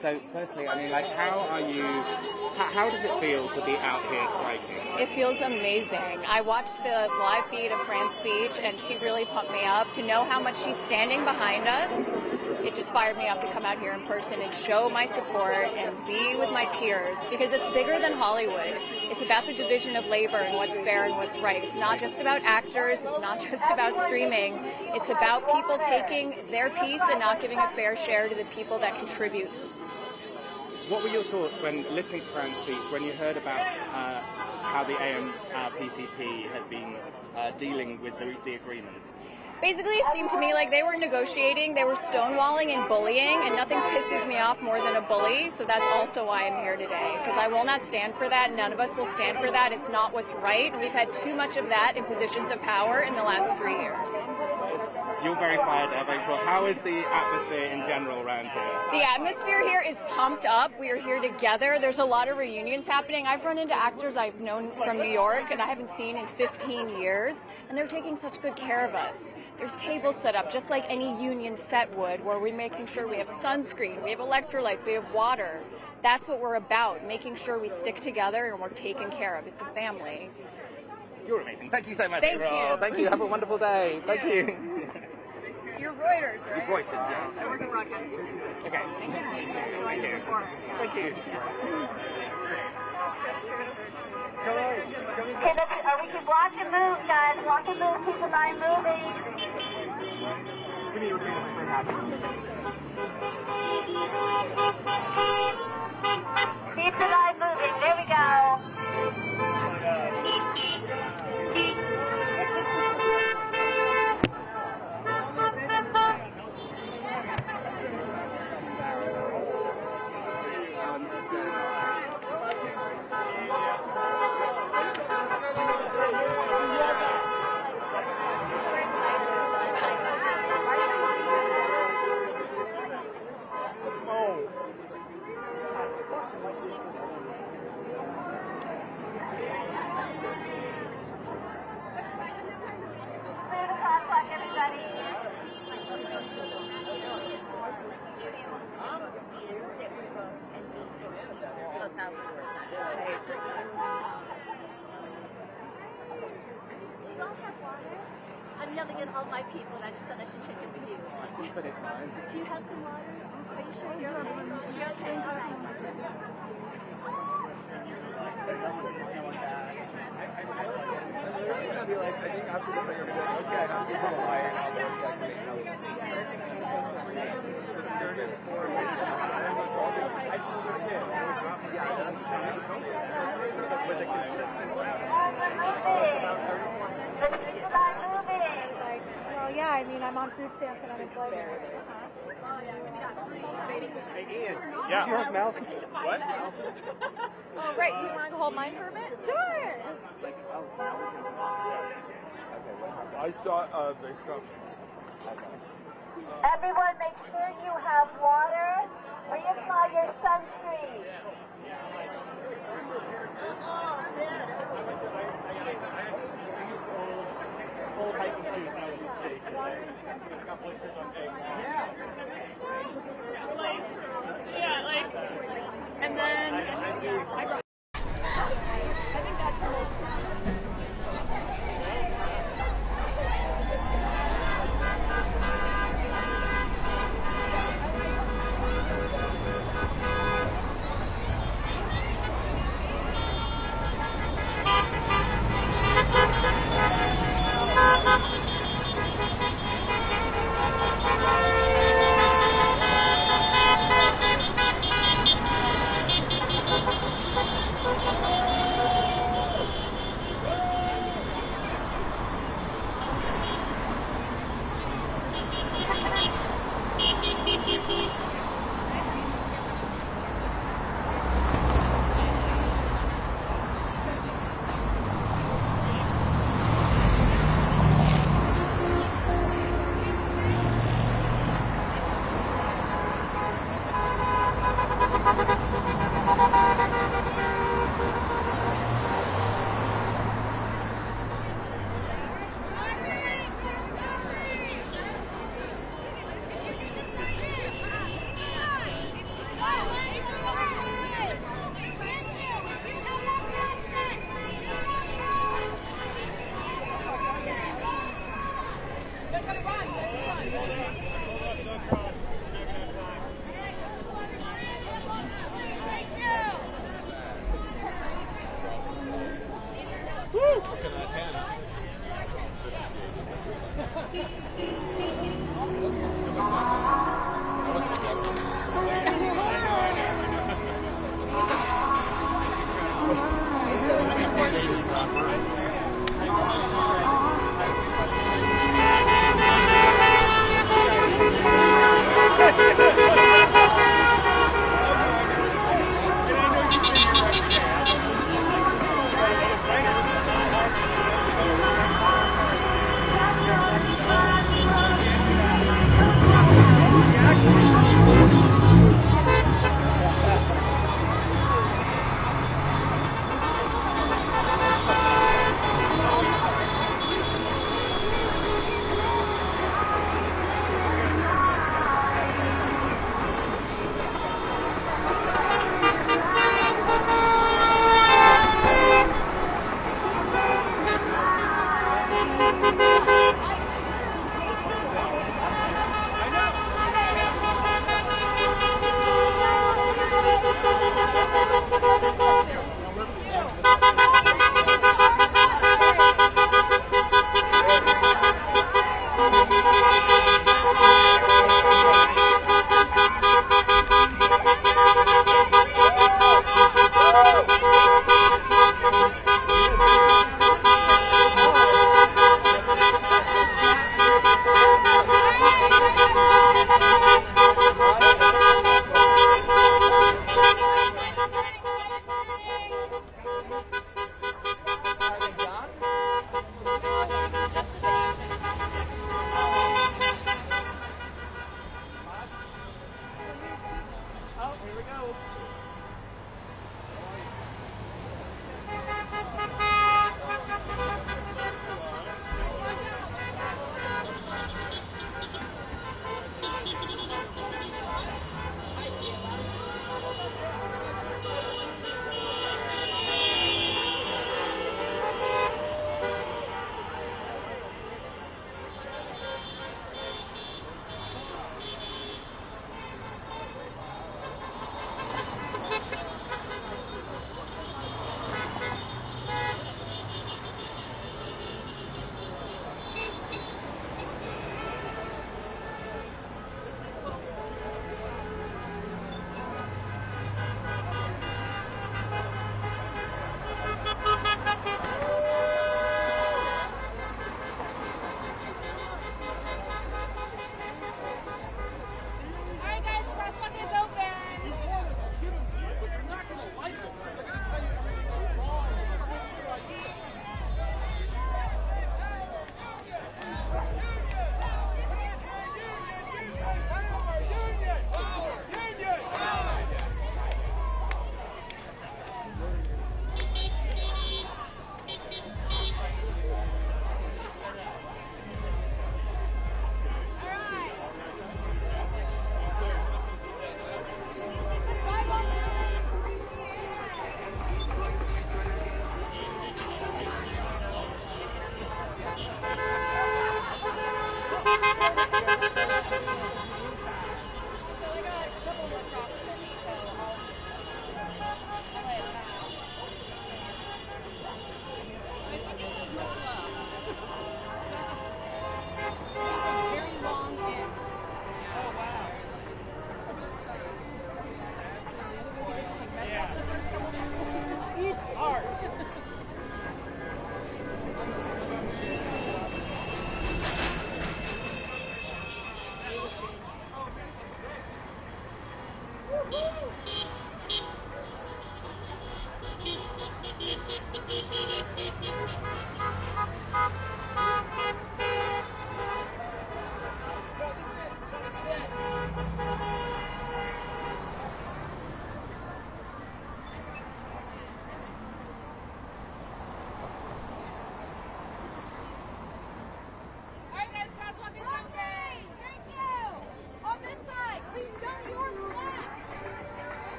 So, firstly, I mean, like, how does it feel to be out here striking? It feels amazing. I watched the live feed of Fran's speech, and she really pumped me up. To know how much she's standing behind us, it just fired me up to come out here in person and show my support and be with my peers, because it's bigger than Hollywood. It's about the division of labor and what's fair and what's right. It's not just about actors. It's not just about streaming. It's about people taking their piece and not giving a fair share to the people that contribute. What were your thoughts when listening to Fran's speech, when you heard about how the AMPCP had been dealing with the agreements? Basically, it seemed to me like they were negotiating, they were stonewalling and bullying, and nothing pisses me off more than a bully, so that's also why I'm here today, because I will not stand for that. None of us will stand for that. It's not what's right. We've had too much of that in positions of power in the last 3 years. You're very fired up, April. How is the atmosphere in general around here? The atmosphere here is pumped up. We are here together. There's a lot of reunions happening. I've run into actors I've known from New York and I haven't seen in 15 years, and they're taking such good care of us. There's tables set up just like any union set would, where we're making sure we have sunscreen, we have electrolytes, we have water. that's what we're about, making sure we stick together and we're taken care of. It's a family. You're amazing. Thank you so much. Thank you. Thank you. Have a wonderful day. Thank you. You're Reuters, right? Reuters, yeah. I work in broadcasting. Okay. Thank you. Thank you. Okay, we can walk and move, guys. Walk and move. Keep the line moving. Keep the line moving. There we go. I'm yelling at all my people, and I just thought I should check in with you. But it's fine. Do you have some water? Are you sure you're okay? You're okay? All right. I'd be like, I think after the thing, I'd be like, okay, I have to put a light on this, like, yeah, that's with a consistent Well, yeah, I mean, I'm on food stamps and unemployment. Hey, Ian. Yeah. Do you have mouse? What? Oh, right. You want to hold mine for a bit? Sure. I saw they stopped. Everyone, make sure you have water. Reapply your sunscreen. Old hiking shoes now is a mistake. And then I brought. I think that's the most.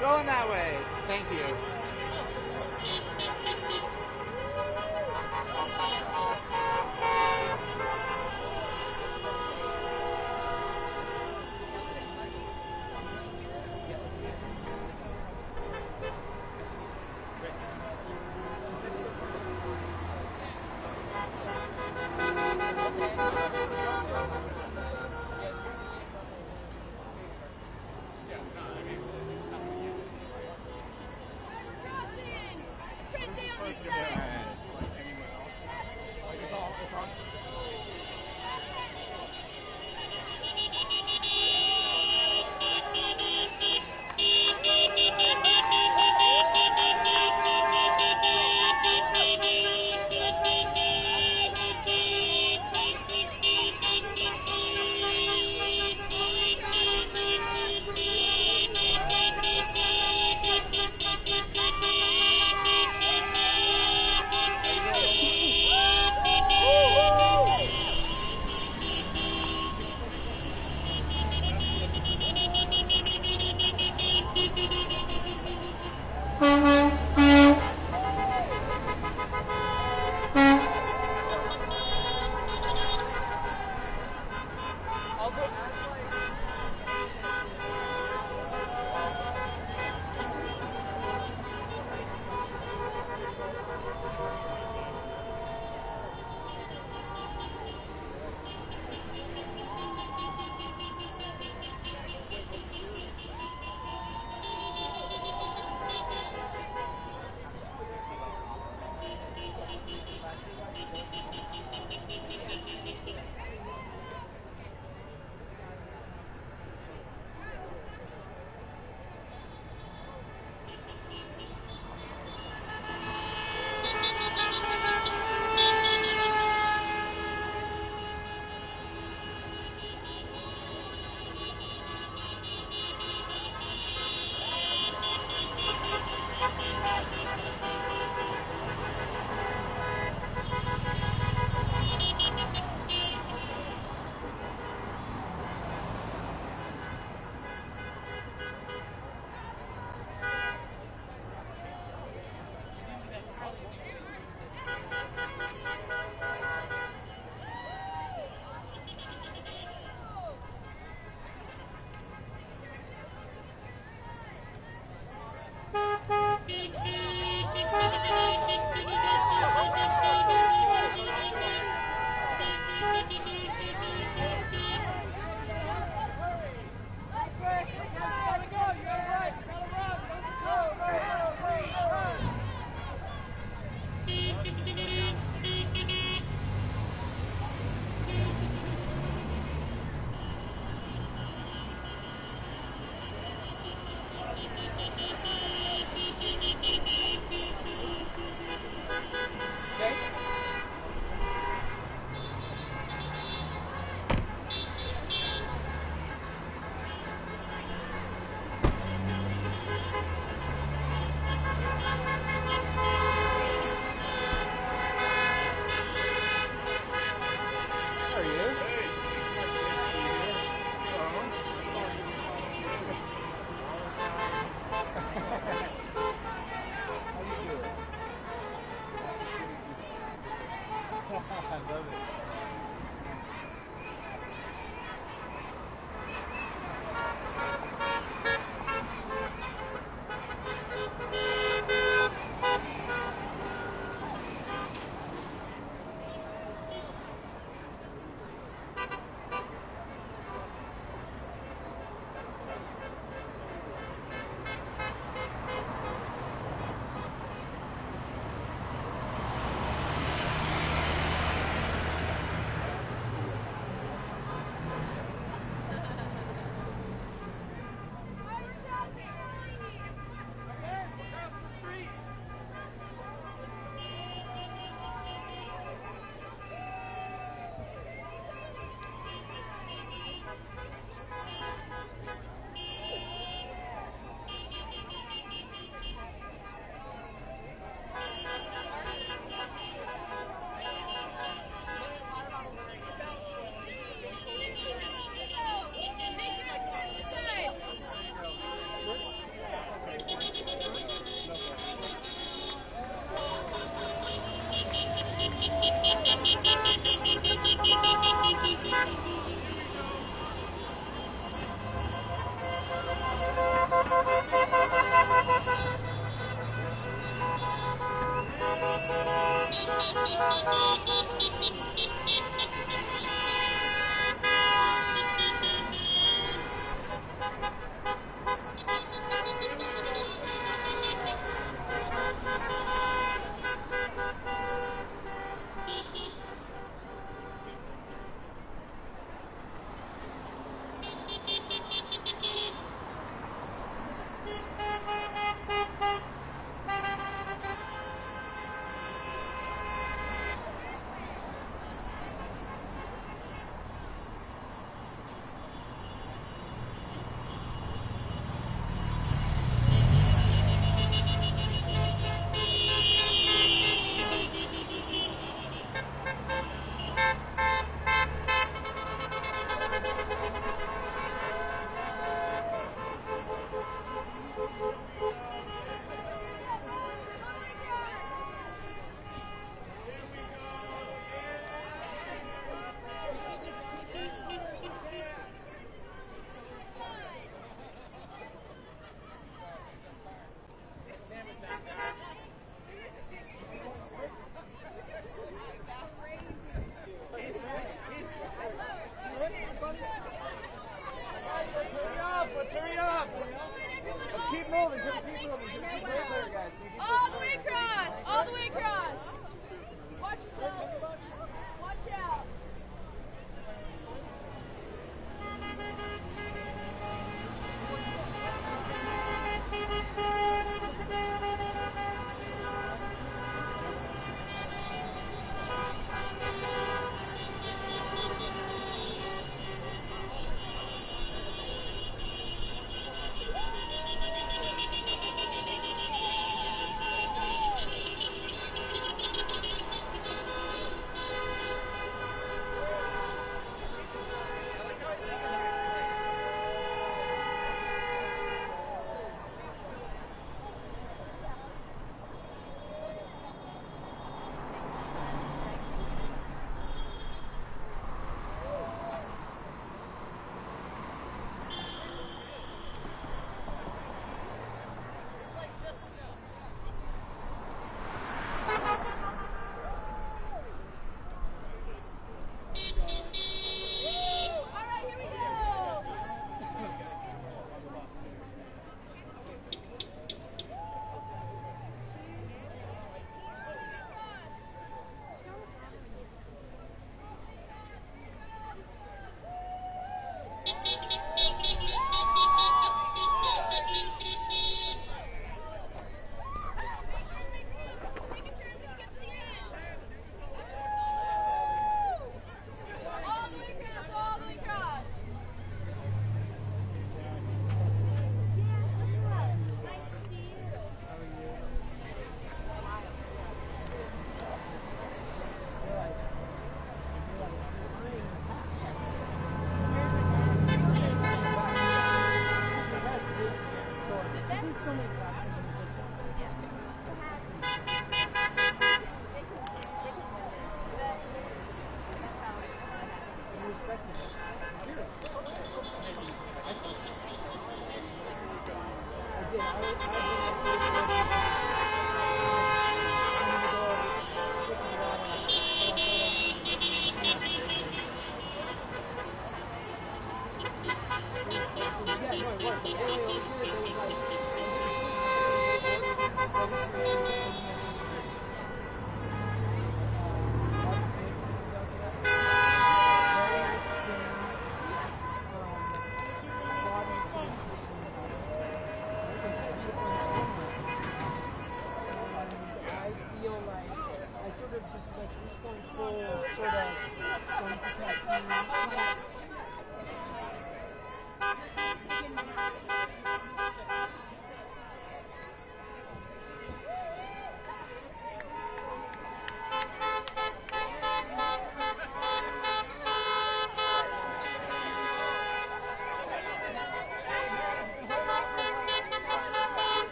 Going that way. Thank you.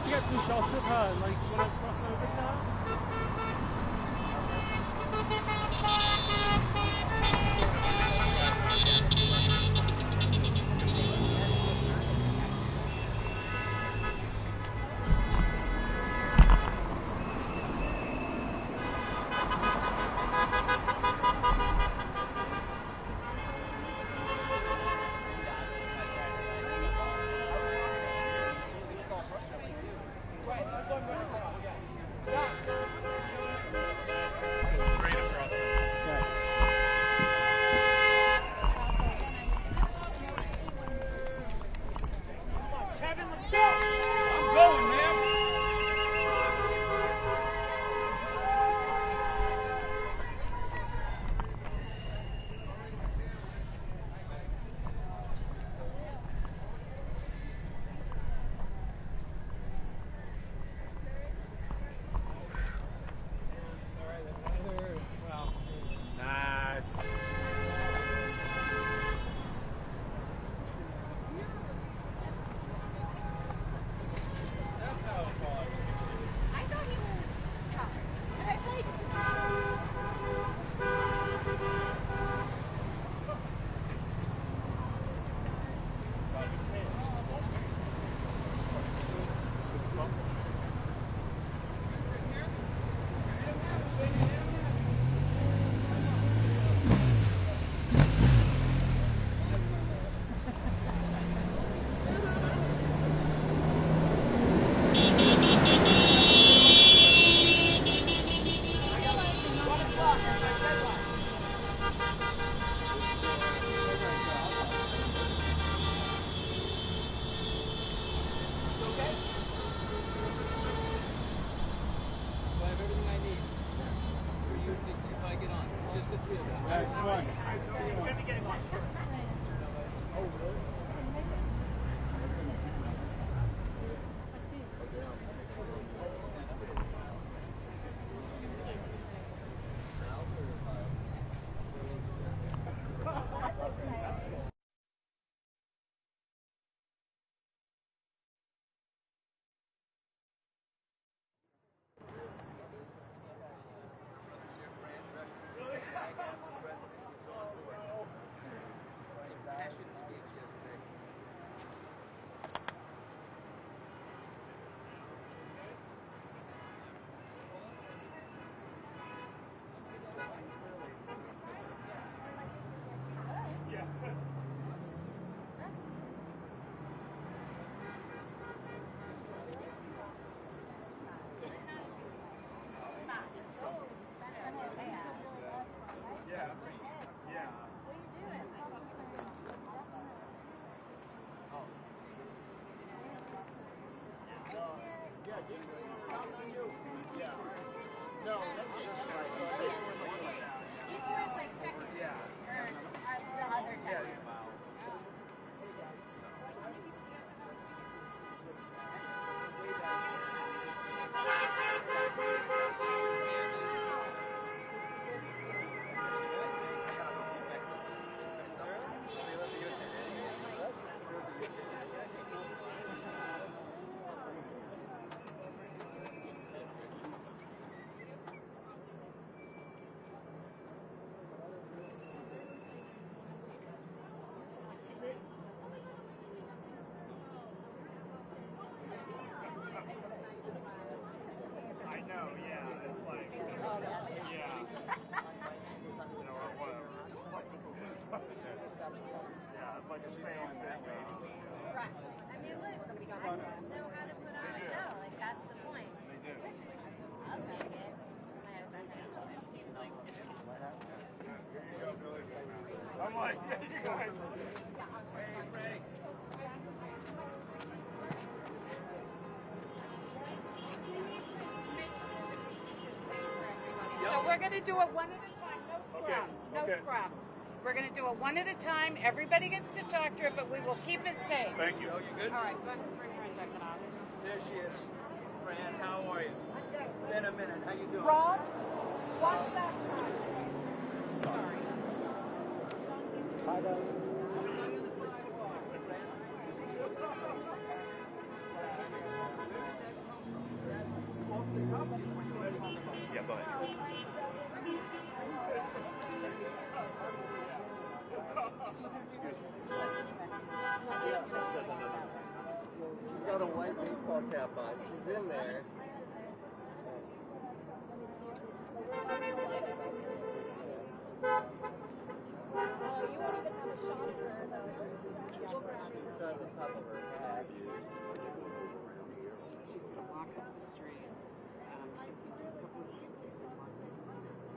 to get some shots of her, like, when I cross over to her. We're going to do it one at a time. No scrap. No scrap. We're going to do it one at a time. Everybody gets to talk to her, but we will keep it safe. Thank you. Oh, you good? All right. Go ahead and bring her in, Declan. There she is. Fran, how are you? Been a minute. How you doing? Rob, watch that side. Sorry. Hi, guys. She's got a white baseball cap on. She's in there. It's on the top of her head. She's going to walk up the street. She's going to do a couple of things and walk up the street.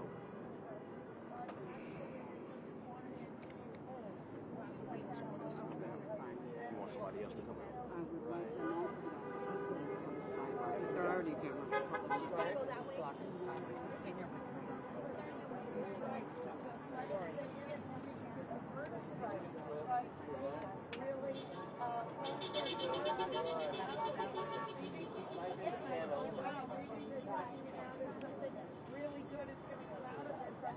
You want somebody else to come out? I would like them all to come on the sidewalk. They're already doing it. Just blocking the sidewalk. Just take your Sorry. Really good is going to come out of it, but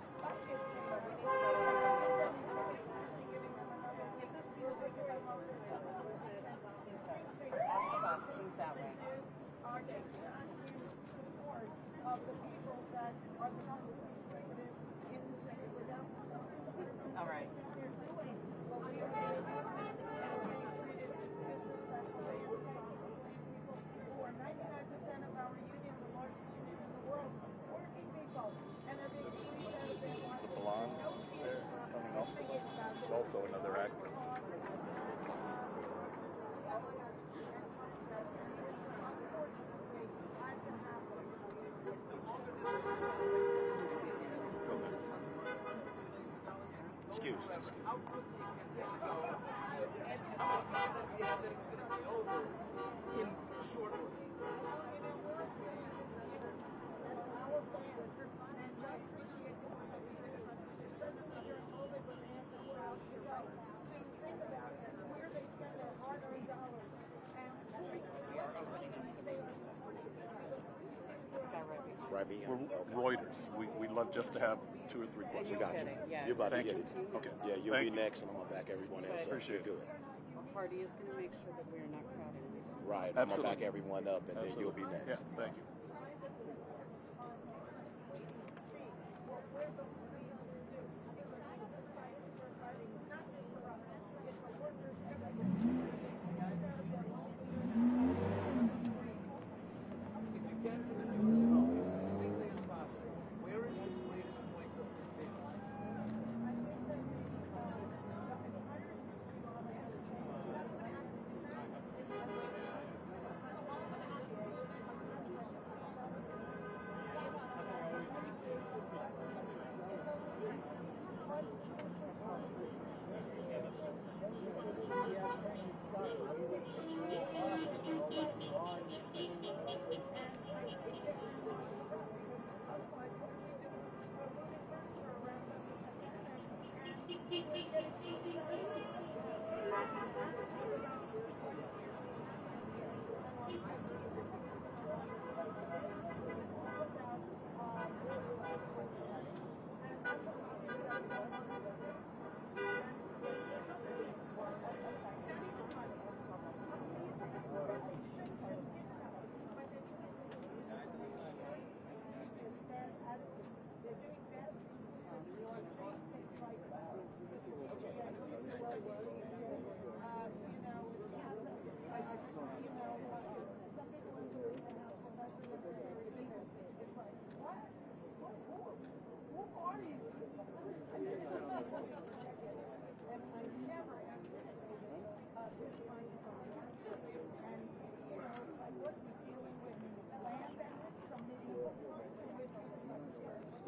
that way. Are just support of the people that are the ones who this in the city without. All right. Who are 99% of our union, the largest union in the world, working people, and they're being squeezed out of their lives. The blonde there coming off the bus is also another actress. Excuse me. We're Reuters. We love just to have 2 or 3 questions. We got you. Yeah. You're about Thank to get you. it. Okay. Yeah, you'll Thank be you. next, and I'm gonna back everyone else up. Appreciate You're it. good. Our party is going to make sure that we're not crowded. Right. Absolutely. I'm gonna back everyone up, and then you'll be next. Yeah. Thank you.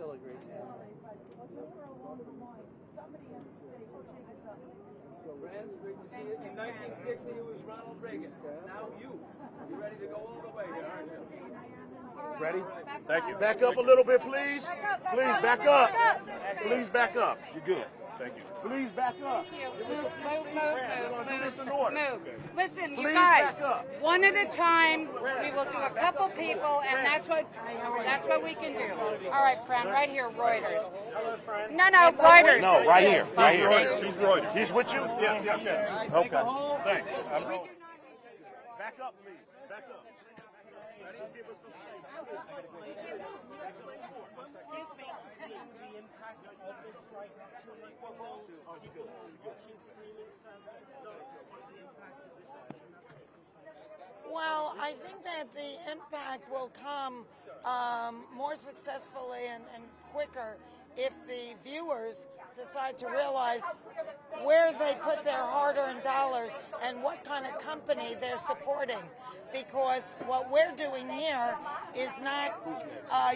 Still a great time. Friends, great to see you. In 1960, it was Ronald Reagan. It's now you. You're ready to go all the way here, aren't you? Ready? Thank you. Back up a little bit, please. Please back up. Please back up. You're good. Thank you. Please back up. Move. Listen, you Please guys, back up. one at a time. We will do a couple people, and that's what we can do. All right, friend, right here, Reuters. No, Reuters. No, right here. Right here. He's Reuters. He's with you? Yes. Okay. Thanks. Back up, please. Back up. Ready? Give us some space. impact of this strike actually? People watching streaming services start to see the impact of this action that's taking place? Well, I think that the impact will come more successfully and quicker if the viewers decide to realize where they put their hard-earned dollars and what kind of company they're supporting. Because what we're doing here is not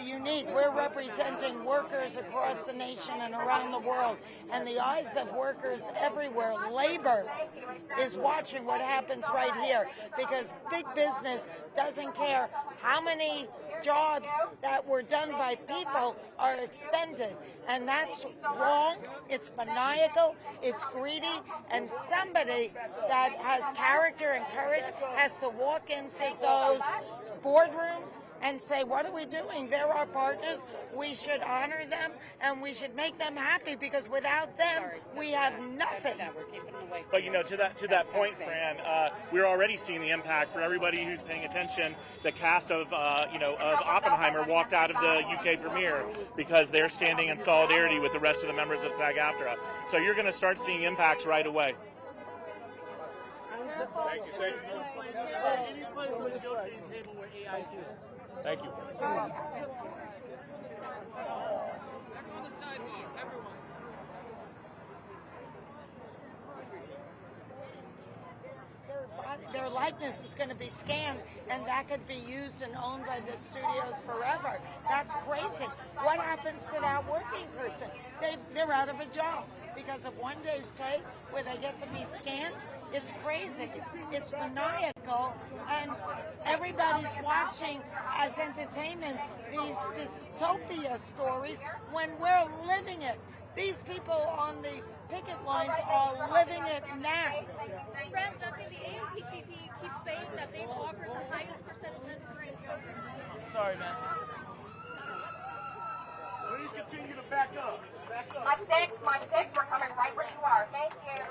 unique. We're representing workers across the nation and around the world. And the eyes of workers everywhere, labor, is watching what happens right here. Because big business doesn't care how many jobs that were done by people are expended. And that's wrong. It's maniacal. It's greedy. And somebody that has character and courage has to walk into those boardrooms and say, what are we doing? They're our partners. We should honor them and we should make them happy, because without them, we have nothing. But to that point, Fran, we're already seeing the impact for everybody who's paying attention. The cast of Oppenheimer walked out of the UK premiere because they're standing in solidarity with the rest of the members of SAG-AFTRA. So you're going to start seeing impacts right away. Thank you. Their likeness is going to be scanned, and that could be used and owned by the studios forever. That's crazy. What happens to that working person? They're out of a job because of one day's pay where they get to be scanned. It's crazy. It's maniacal, and everybody's watching as entertainment these dystopia stories when we're living it. These people on the picket lines are living it now. Fran, Duncan, the AMPTP keeps saying that they've offered the highest percentage rent rate. Sorry, man. Please continue to back up. My sticks, we're coming right where you are. Thank you.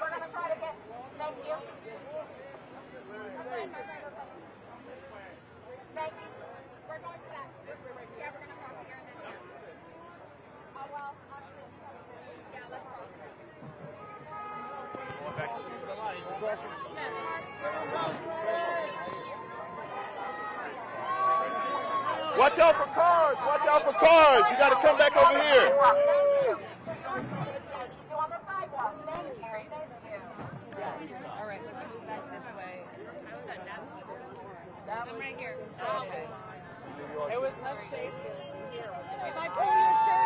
We're going to try to get, thank you. Thank you. We're going to that. Yeah, we're going to talk here in this year. Oh, well, yeah, let's talk. Watch out for cars! Watch out for cars! You got to come back over here. All right, let's move back this way. How was that? That I'm right here. okay. It was less safe here. If I pull your shirt,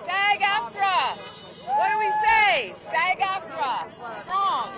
SAG-AFTRA! What do we say? SAG-AFTRA! Strong!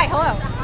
Hi, hello.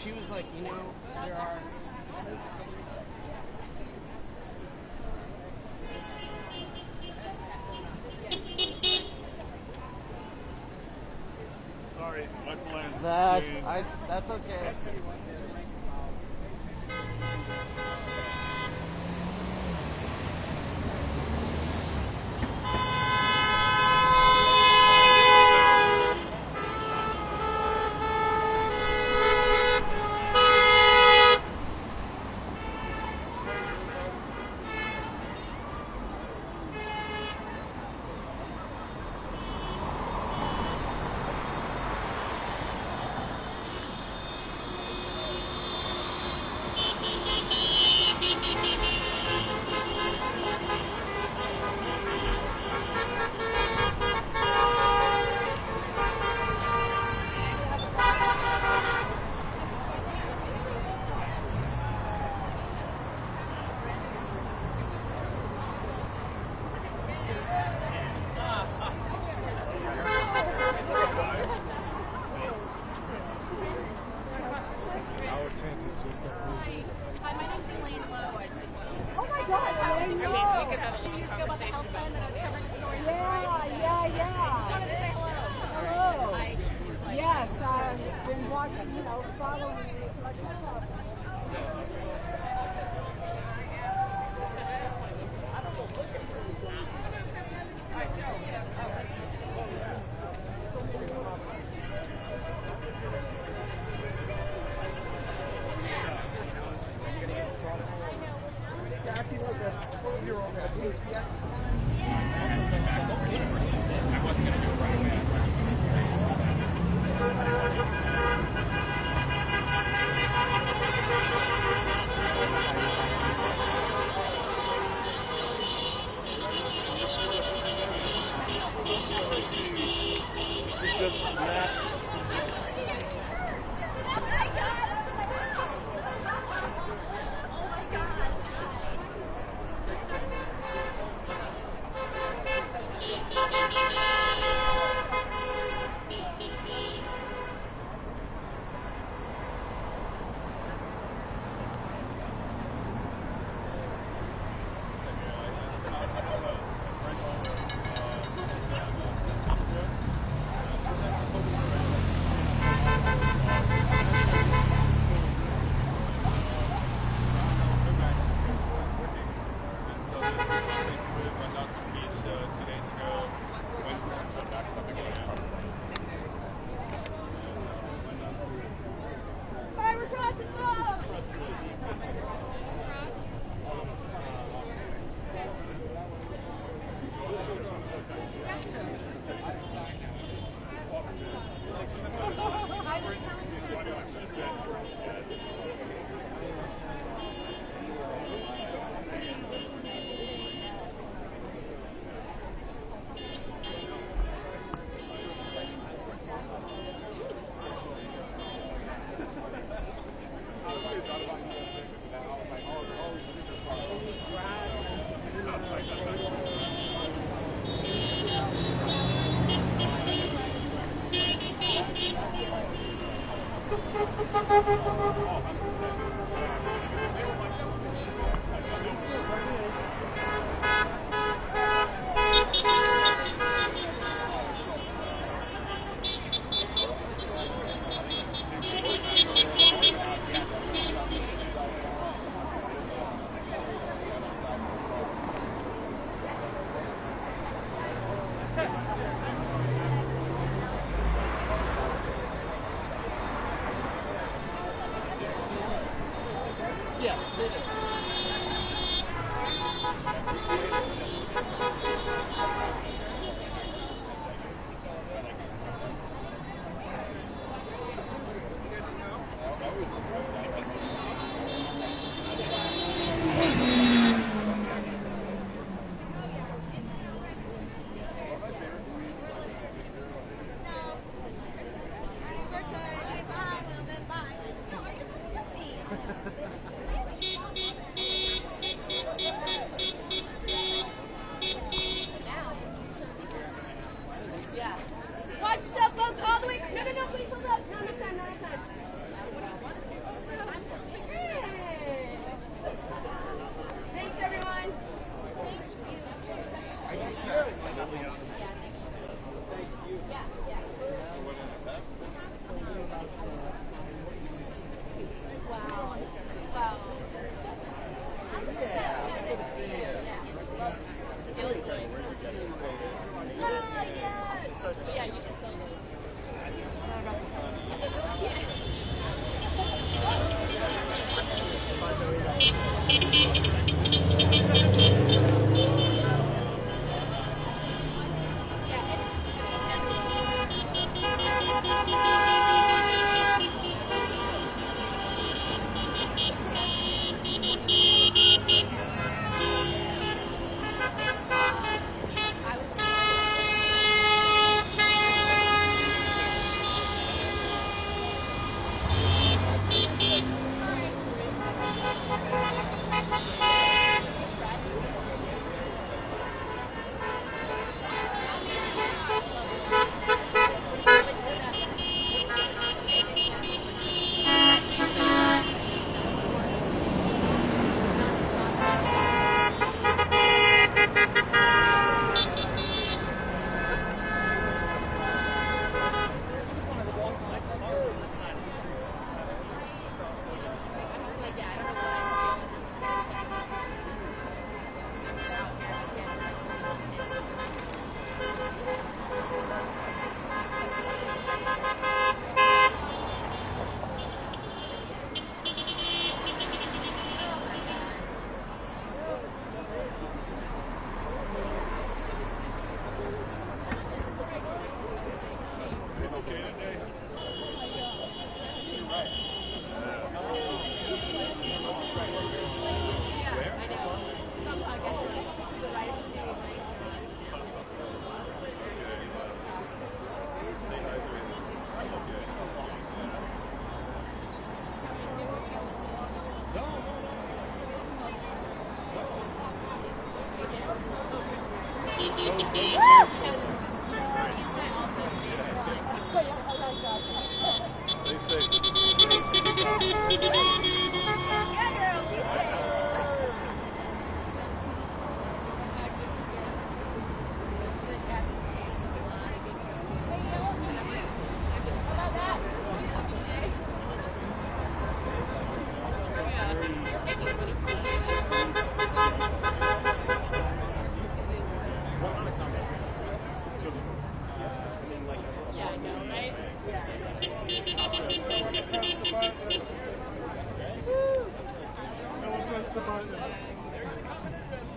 She was like, you know, there are Sorry, my plans. That's okay. Yes, I've been watching, following you as much as possible. Yeah. Watch yourself, folks, all the way. No, please hold up. No, next time. Hey.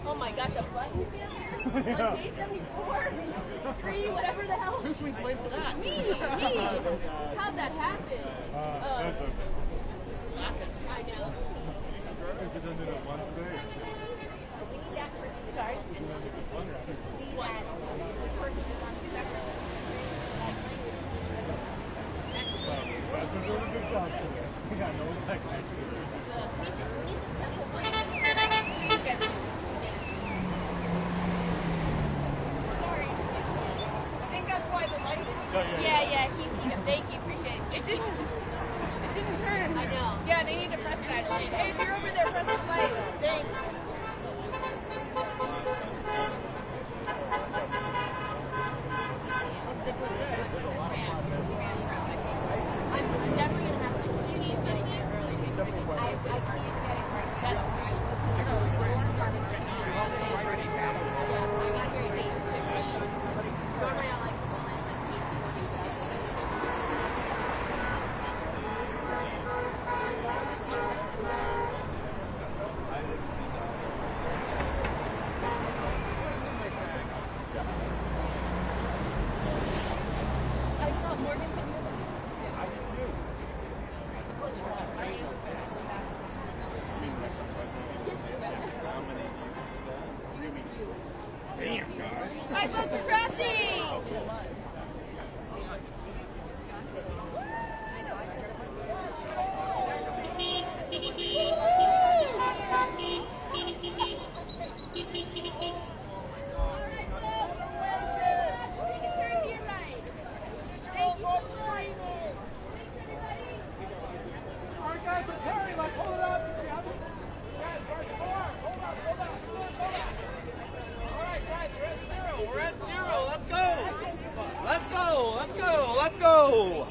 Oh my gosh, a button? On day 74? 3, whatever the hell. Who should we blame for that? Me! How'd that happen? Slacking. I know. Is it ended at 1 today? Sorry? What? That's a really good job today. We got no second. Yeah, thank you, appreciate it. It didn't turn. I know. Yeah, they need to press that shit. Hey, if you're over there, press the play. Thanks. I'm definitely gonna have to keep getting it early. I can't get it right. That's right. I got here at 8:15. Normally I like to go in like 8:40. I saw Morgan's coming over. I did too. Damn, guys. My folks are crashing! Let's go!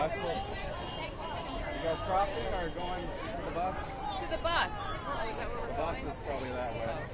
bus. You guys crossing or going to the bus? To the bus. Oh, is that where we're The going? bus is probably that way.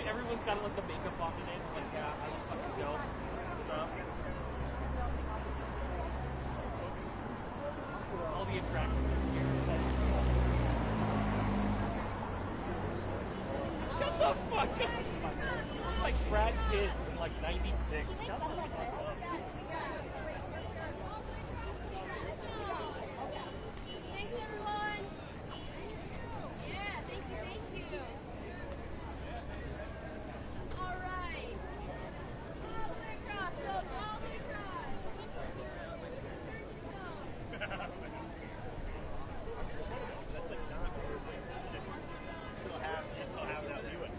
Everyone's got like the makeup off in it. Like, yeah, I don't fucking know. So, all the attractions here. Shut the fuck up. Like Brad Pitt. like 96. Thanks, everyone. Yeah, thank you, thank you. All right. All the way across, folks, all the way across. That's like not you still have that view.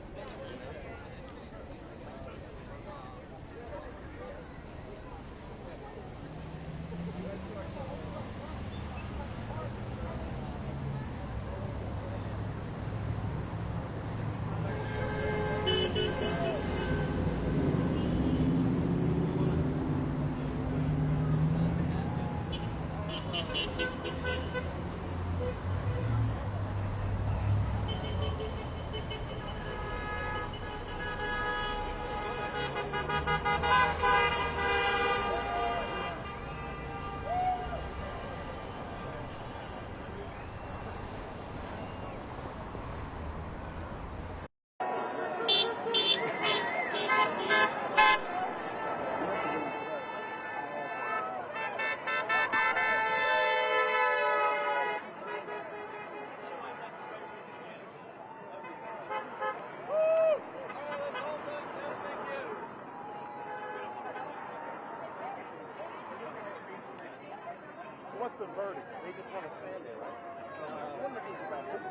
What's the verdict? They just want to stand there, right? That's one of the things about this.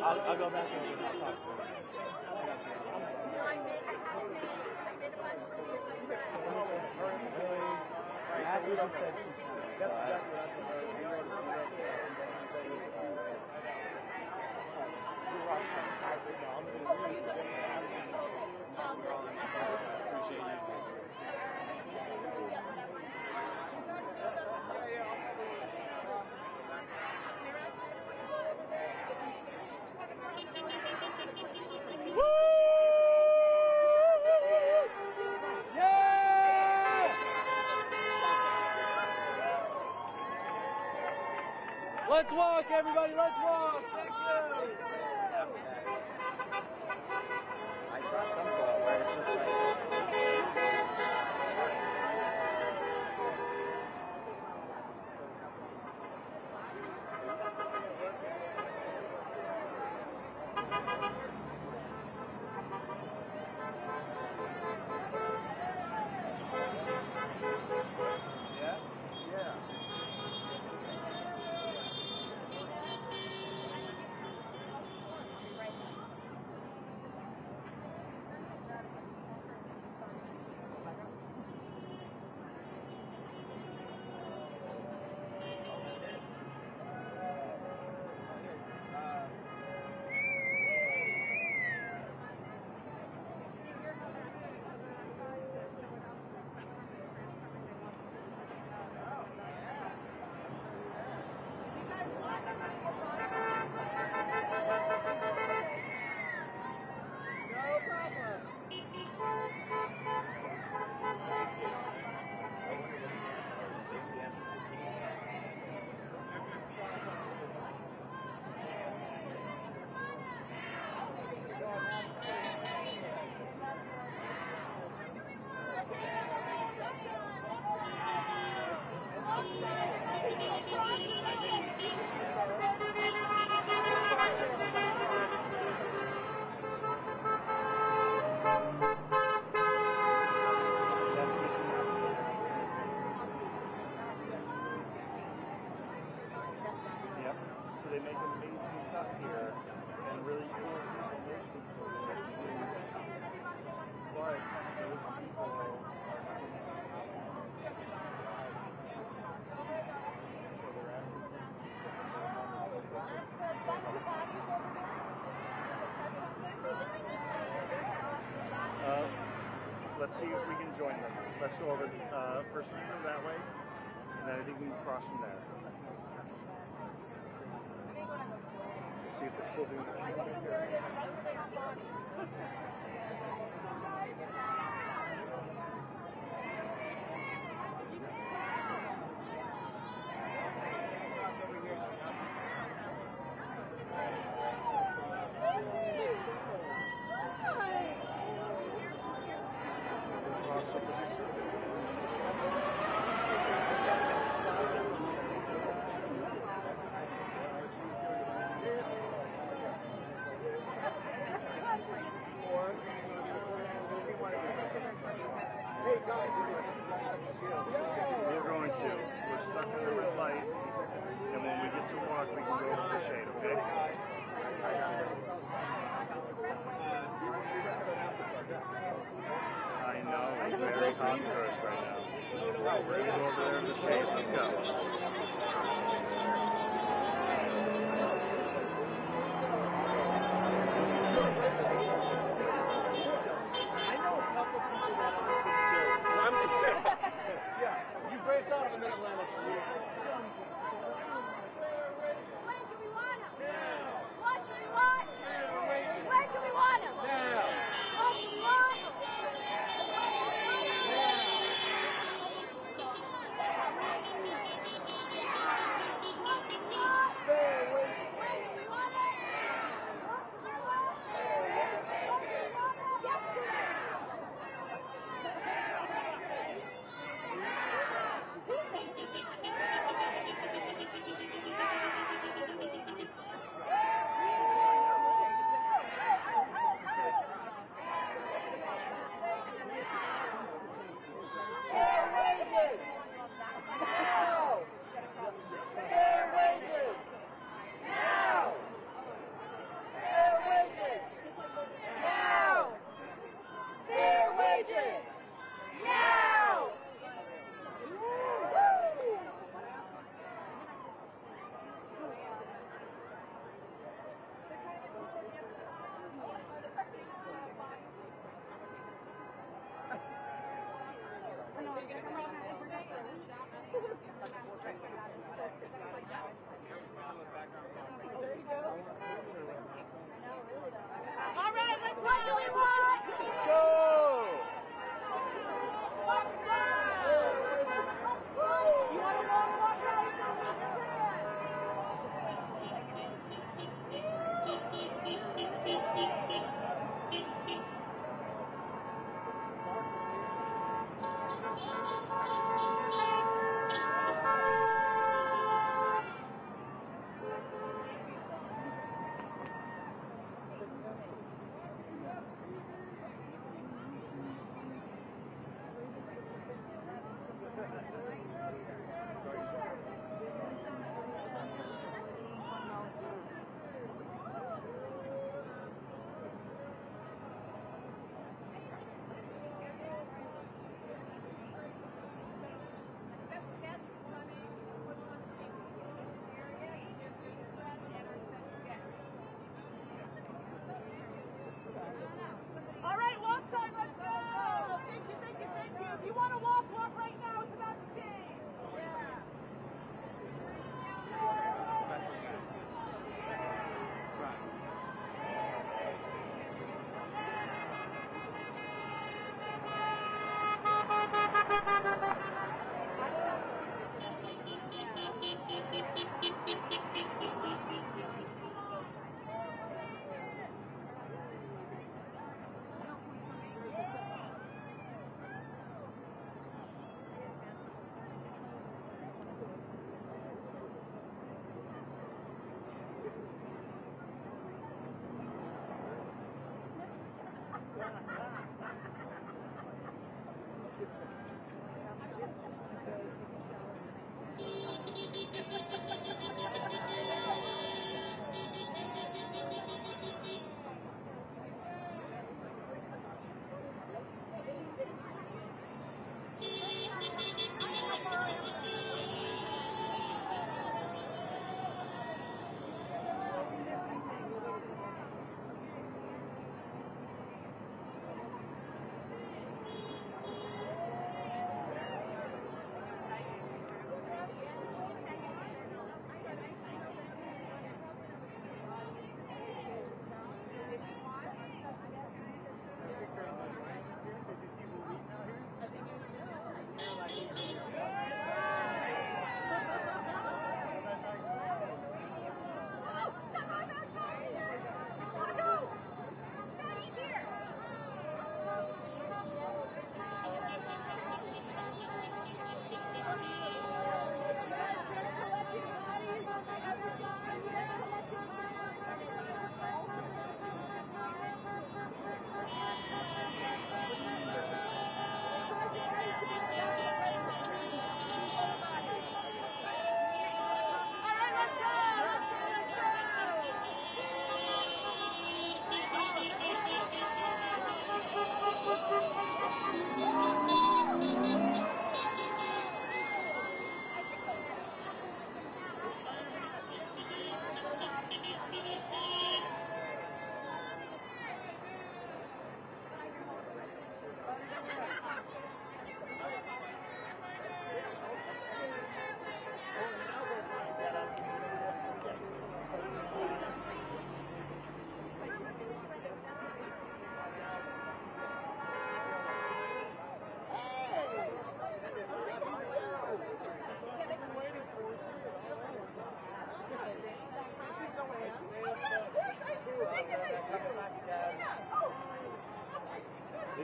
I'll go back and I'll talk to her. That's exactly what Let's walk, everybody, let's walk. Thank you. I saw some club where it was like... Yeah? Yeah. Yep. So they make amazing stuff here and really cool people make things for them. But those people let's see if we can join them. Let's go over first that way, and then I think we can cross from there. See if they're still doing the shooting here. make coffee for us right now. We're going to go over there in the States. Let's go. You brace out in the Mid-Atlantic. What do we want? Where do we want him? Now. What do we want?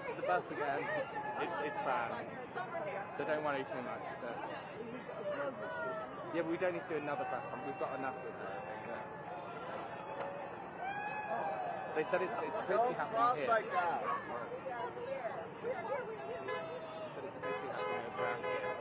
It's the bus again. It's bad. So don't worry too much. But yeah, but we don't need to do another press conference. We've got enough with her. They said it's supposed to be happening here. Like that. They said it's supposed to be happening around here.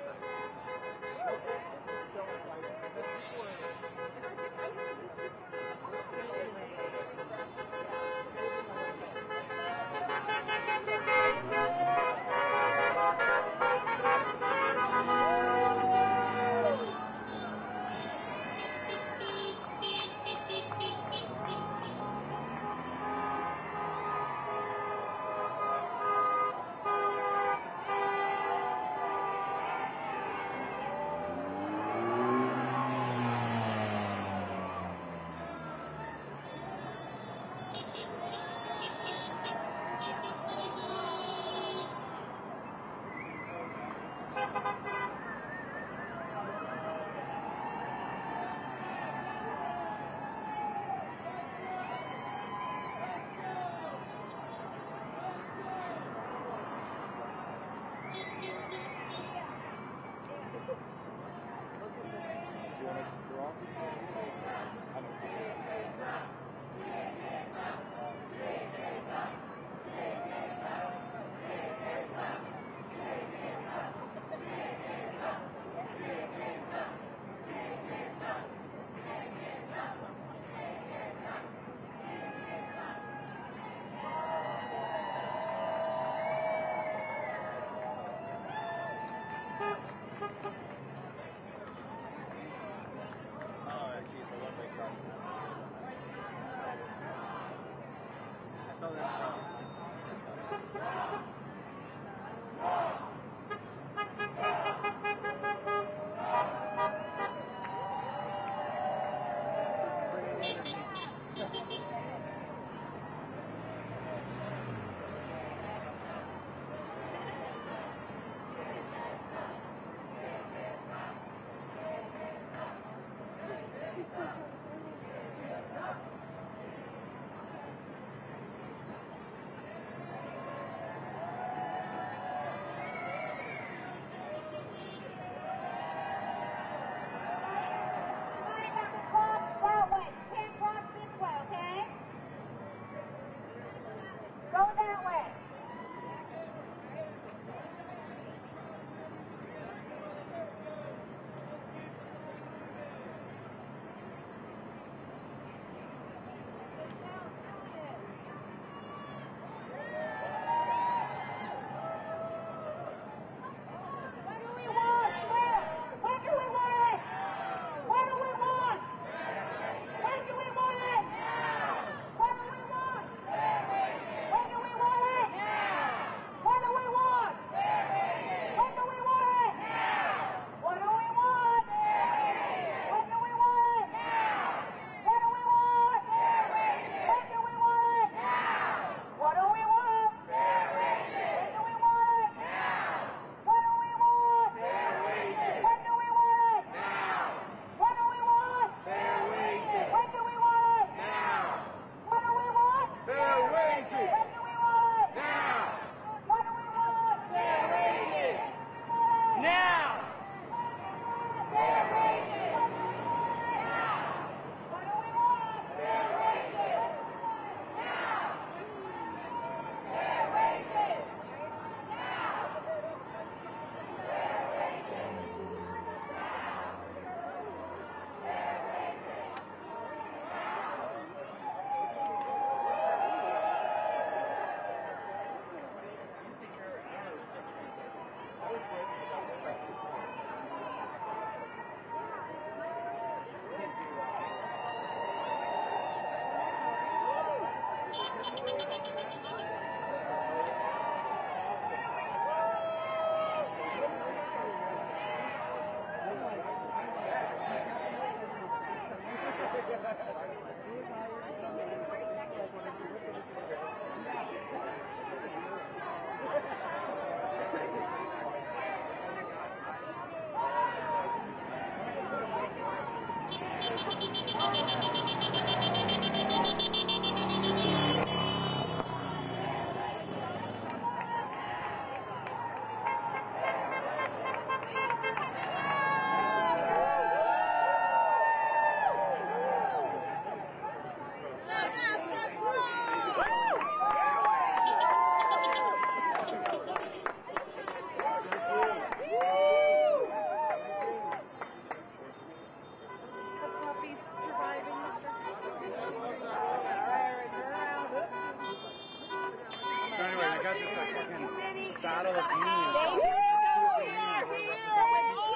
battle of unions. Thank you. We are here with all of you.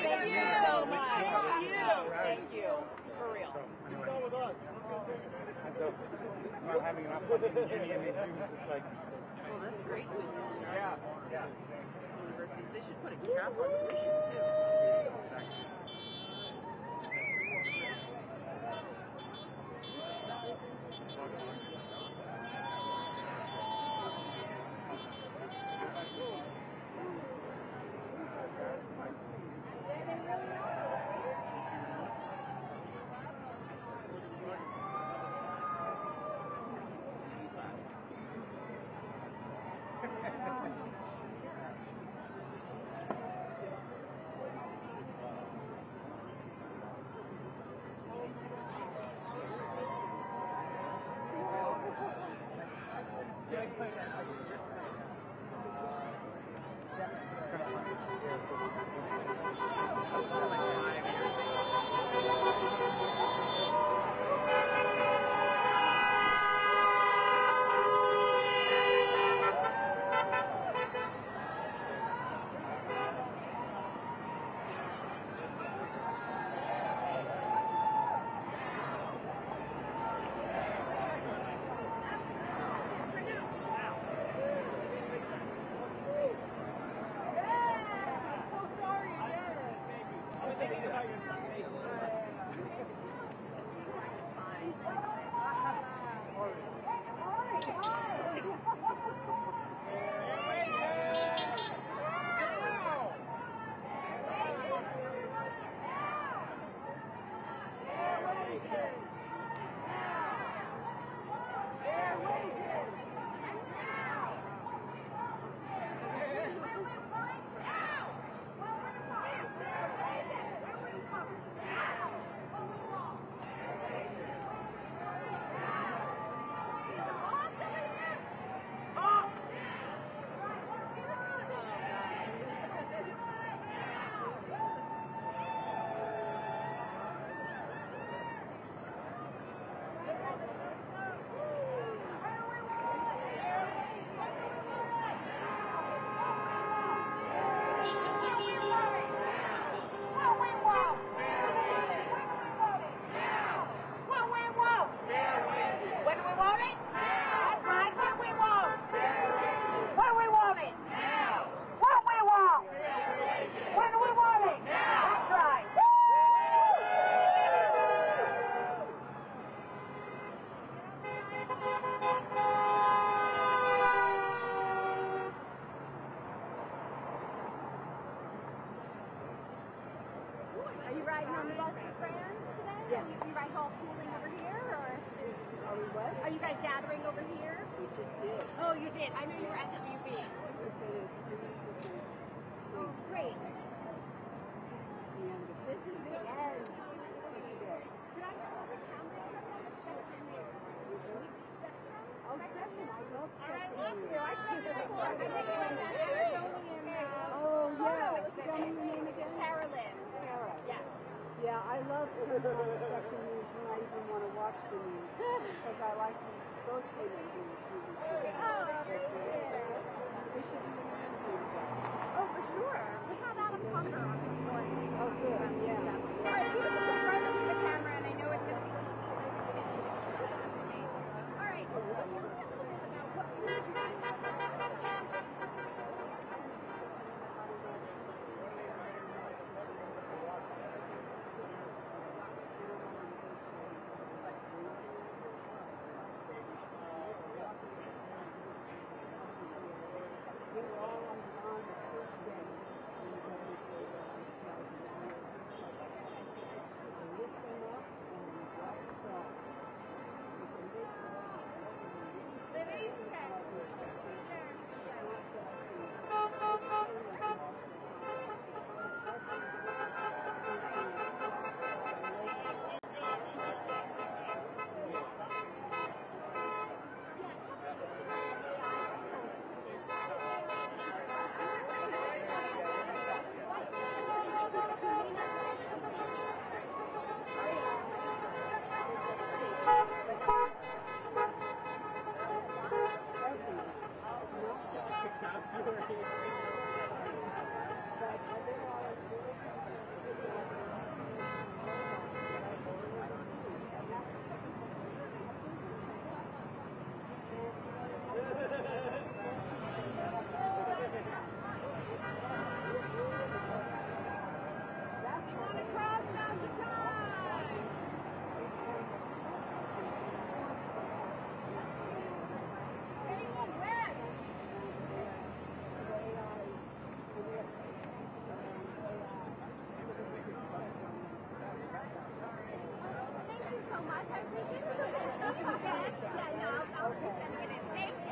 Thank you so much. Thank you. Thank you. For real. You go with us. So, not having enough fucking union issues, it's like. Well, that's great. Yeah. Universities, they should put a cap on tuition too. Are you riding on the bus with friends today? Yes. You guys all pooling over here, or? Are we what? Are you guys gathering over here? We just did. Oh, you did. I knew you were at WB. Oh, great. This is the end for today. Could I go over camera? Oh, Stefan, I love Stefan. All right, thank you. I see the Oh, yeah. Tell me your name again. Tara Lynn. Tara. Yeah. Yeah, I love turning on Stefan News when I even want to watch the news because I like both women who we should do an interview with us. Oh, for sure. We have Adam Tucker on this morning. Oh, good. Yeah. All right, keep it right up to the camera, and I know it's going to be. All right. So tell me a little bit about what you do. We were all on the first day.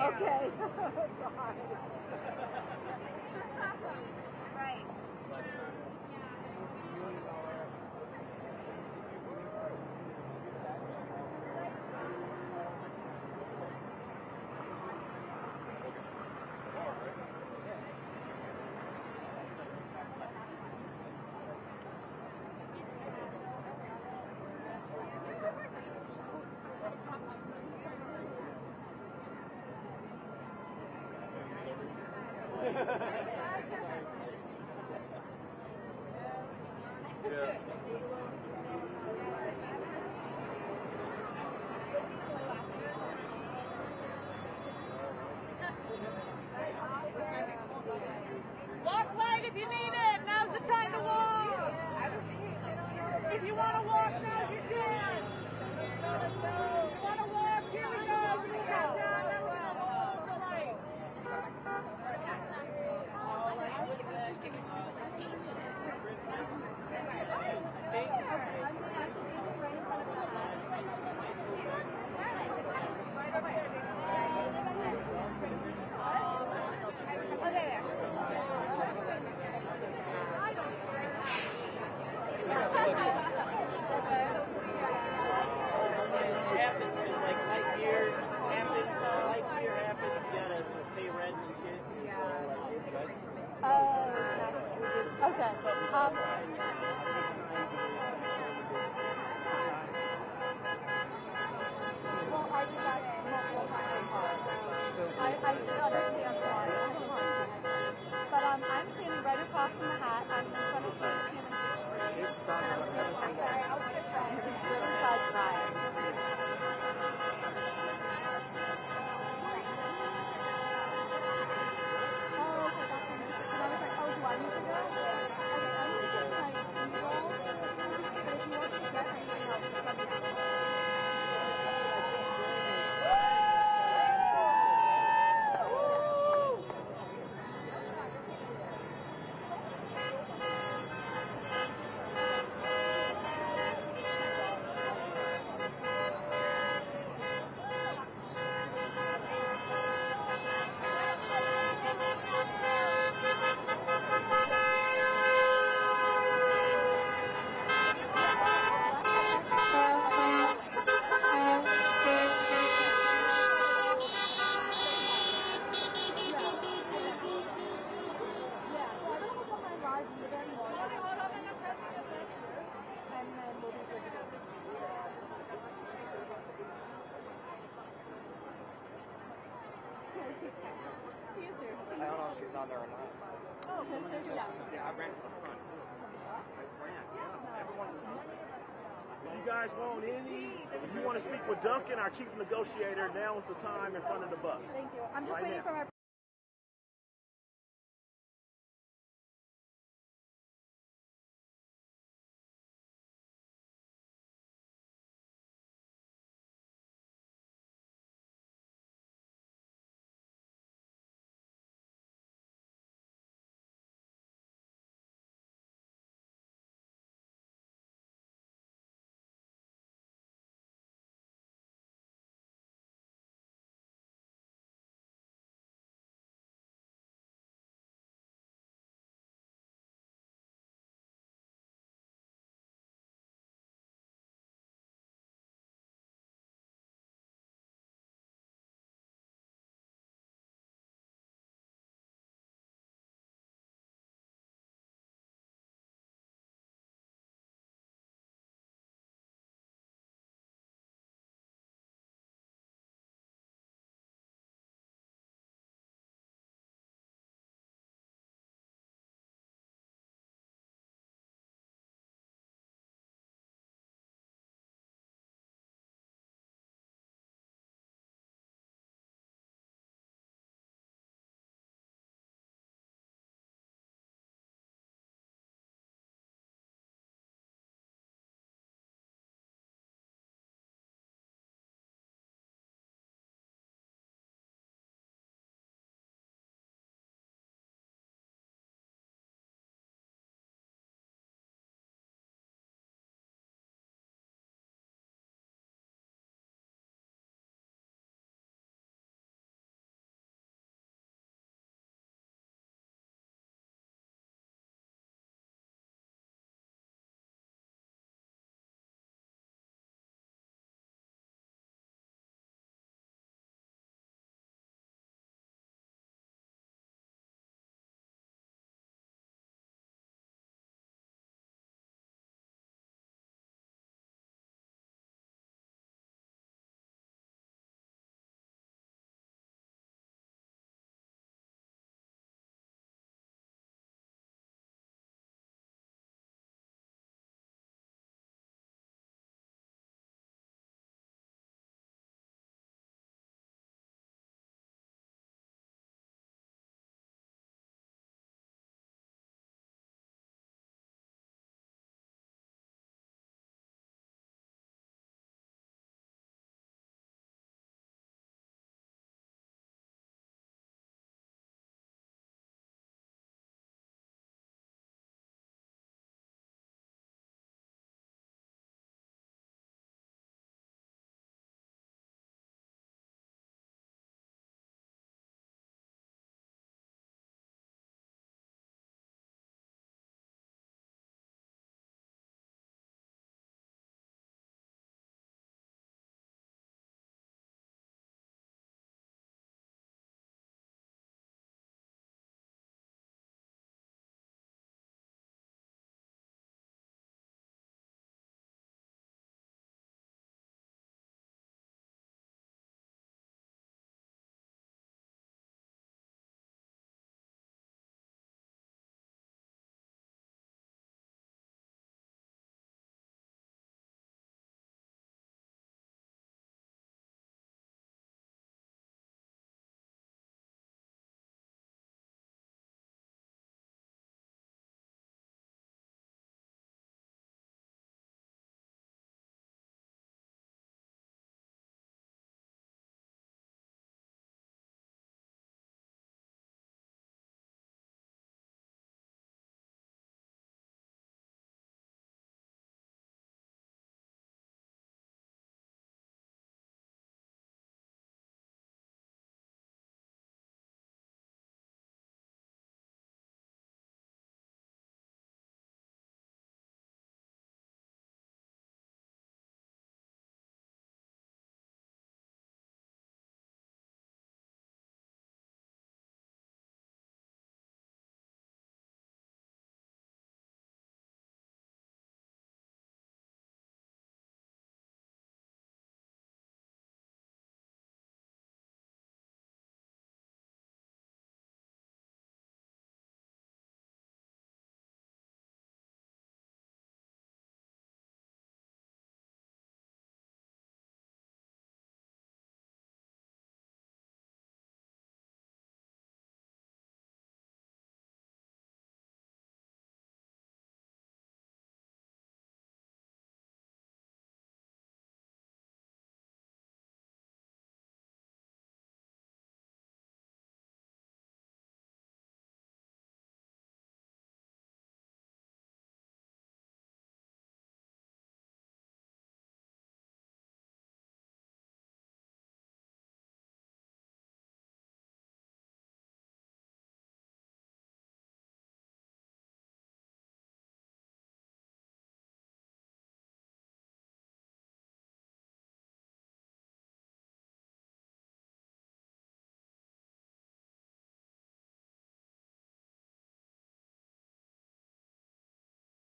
Okay. Right. Walk light if you need it. Now's the time to walk. If you want to walk, now's your chance. If you want to walk, here we go. Happens because like light year happens, you gotta pay rent and shit. So like it's good. Okay. Well, are you guys multiple times? I understand why. But I'm standing right across from the hat. I'm in front of Shane. I'm sorry, I'll switch sides. Riverside Drive. I don't know if she's on there or not. Oh, Yeah, I ran to the front. I ran, yeah. Everyone was moving. If you guys want if you want to speak with Duncan, our chief negotiator, now is the time in front of the bus. Thank you. I'm just right waiting now. for my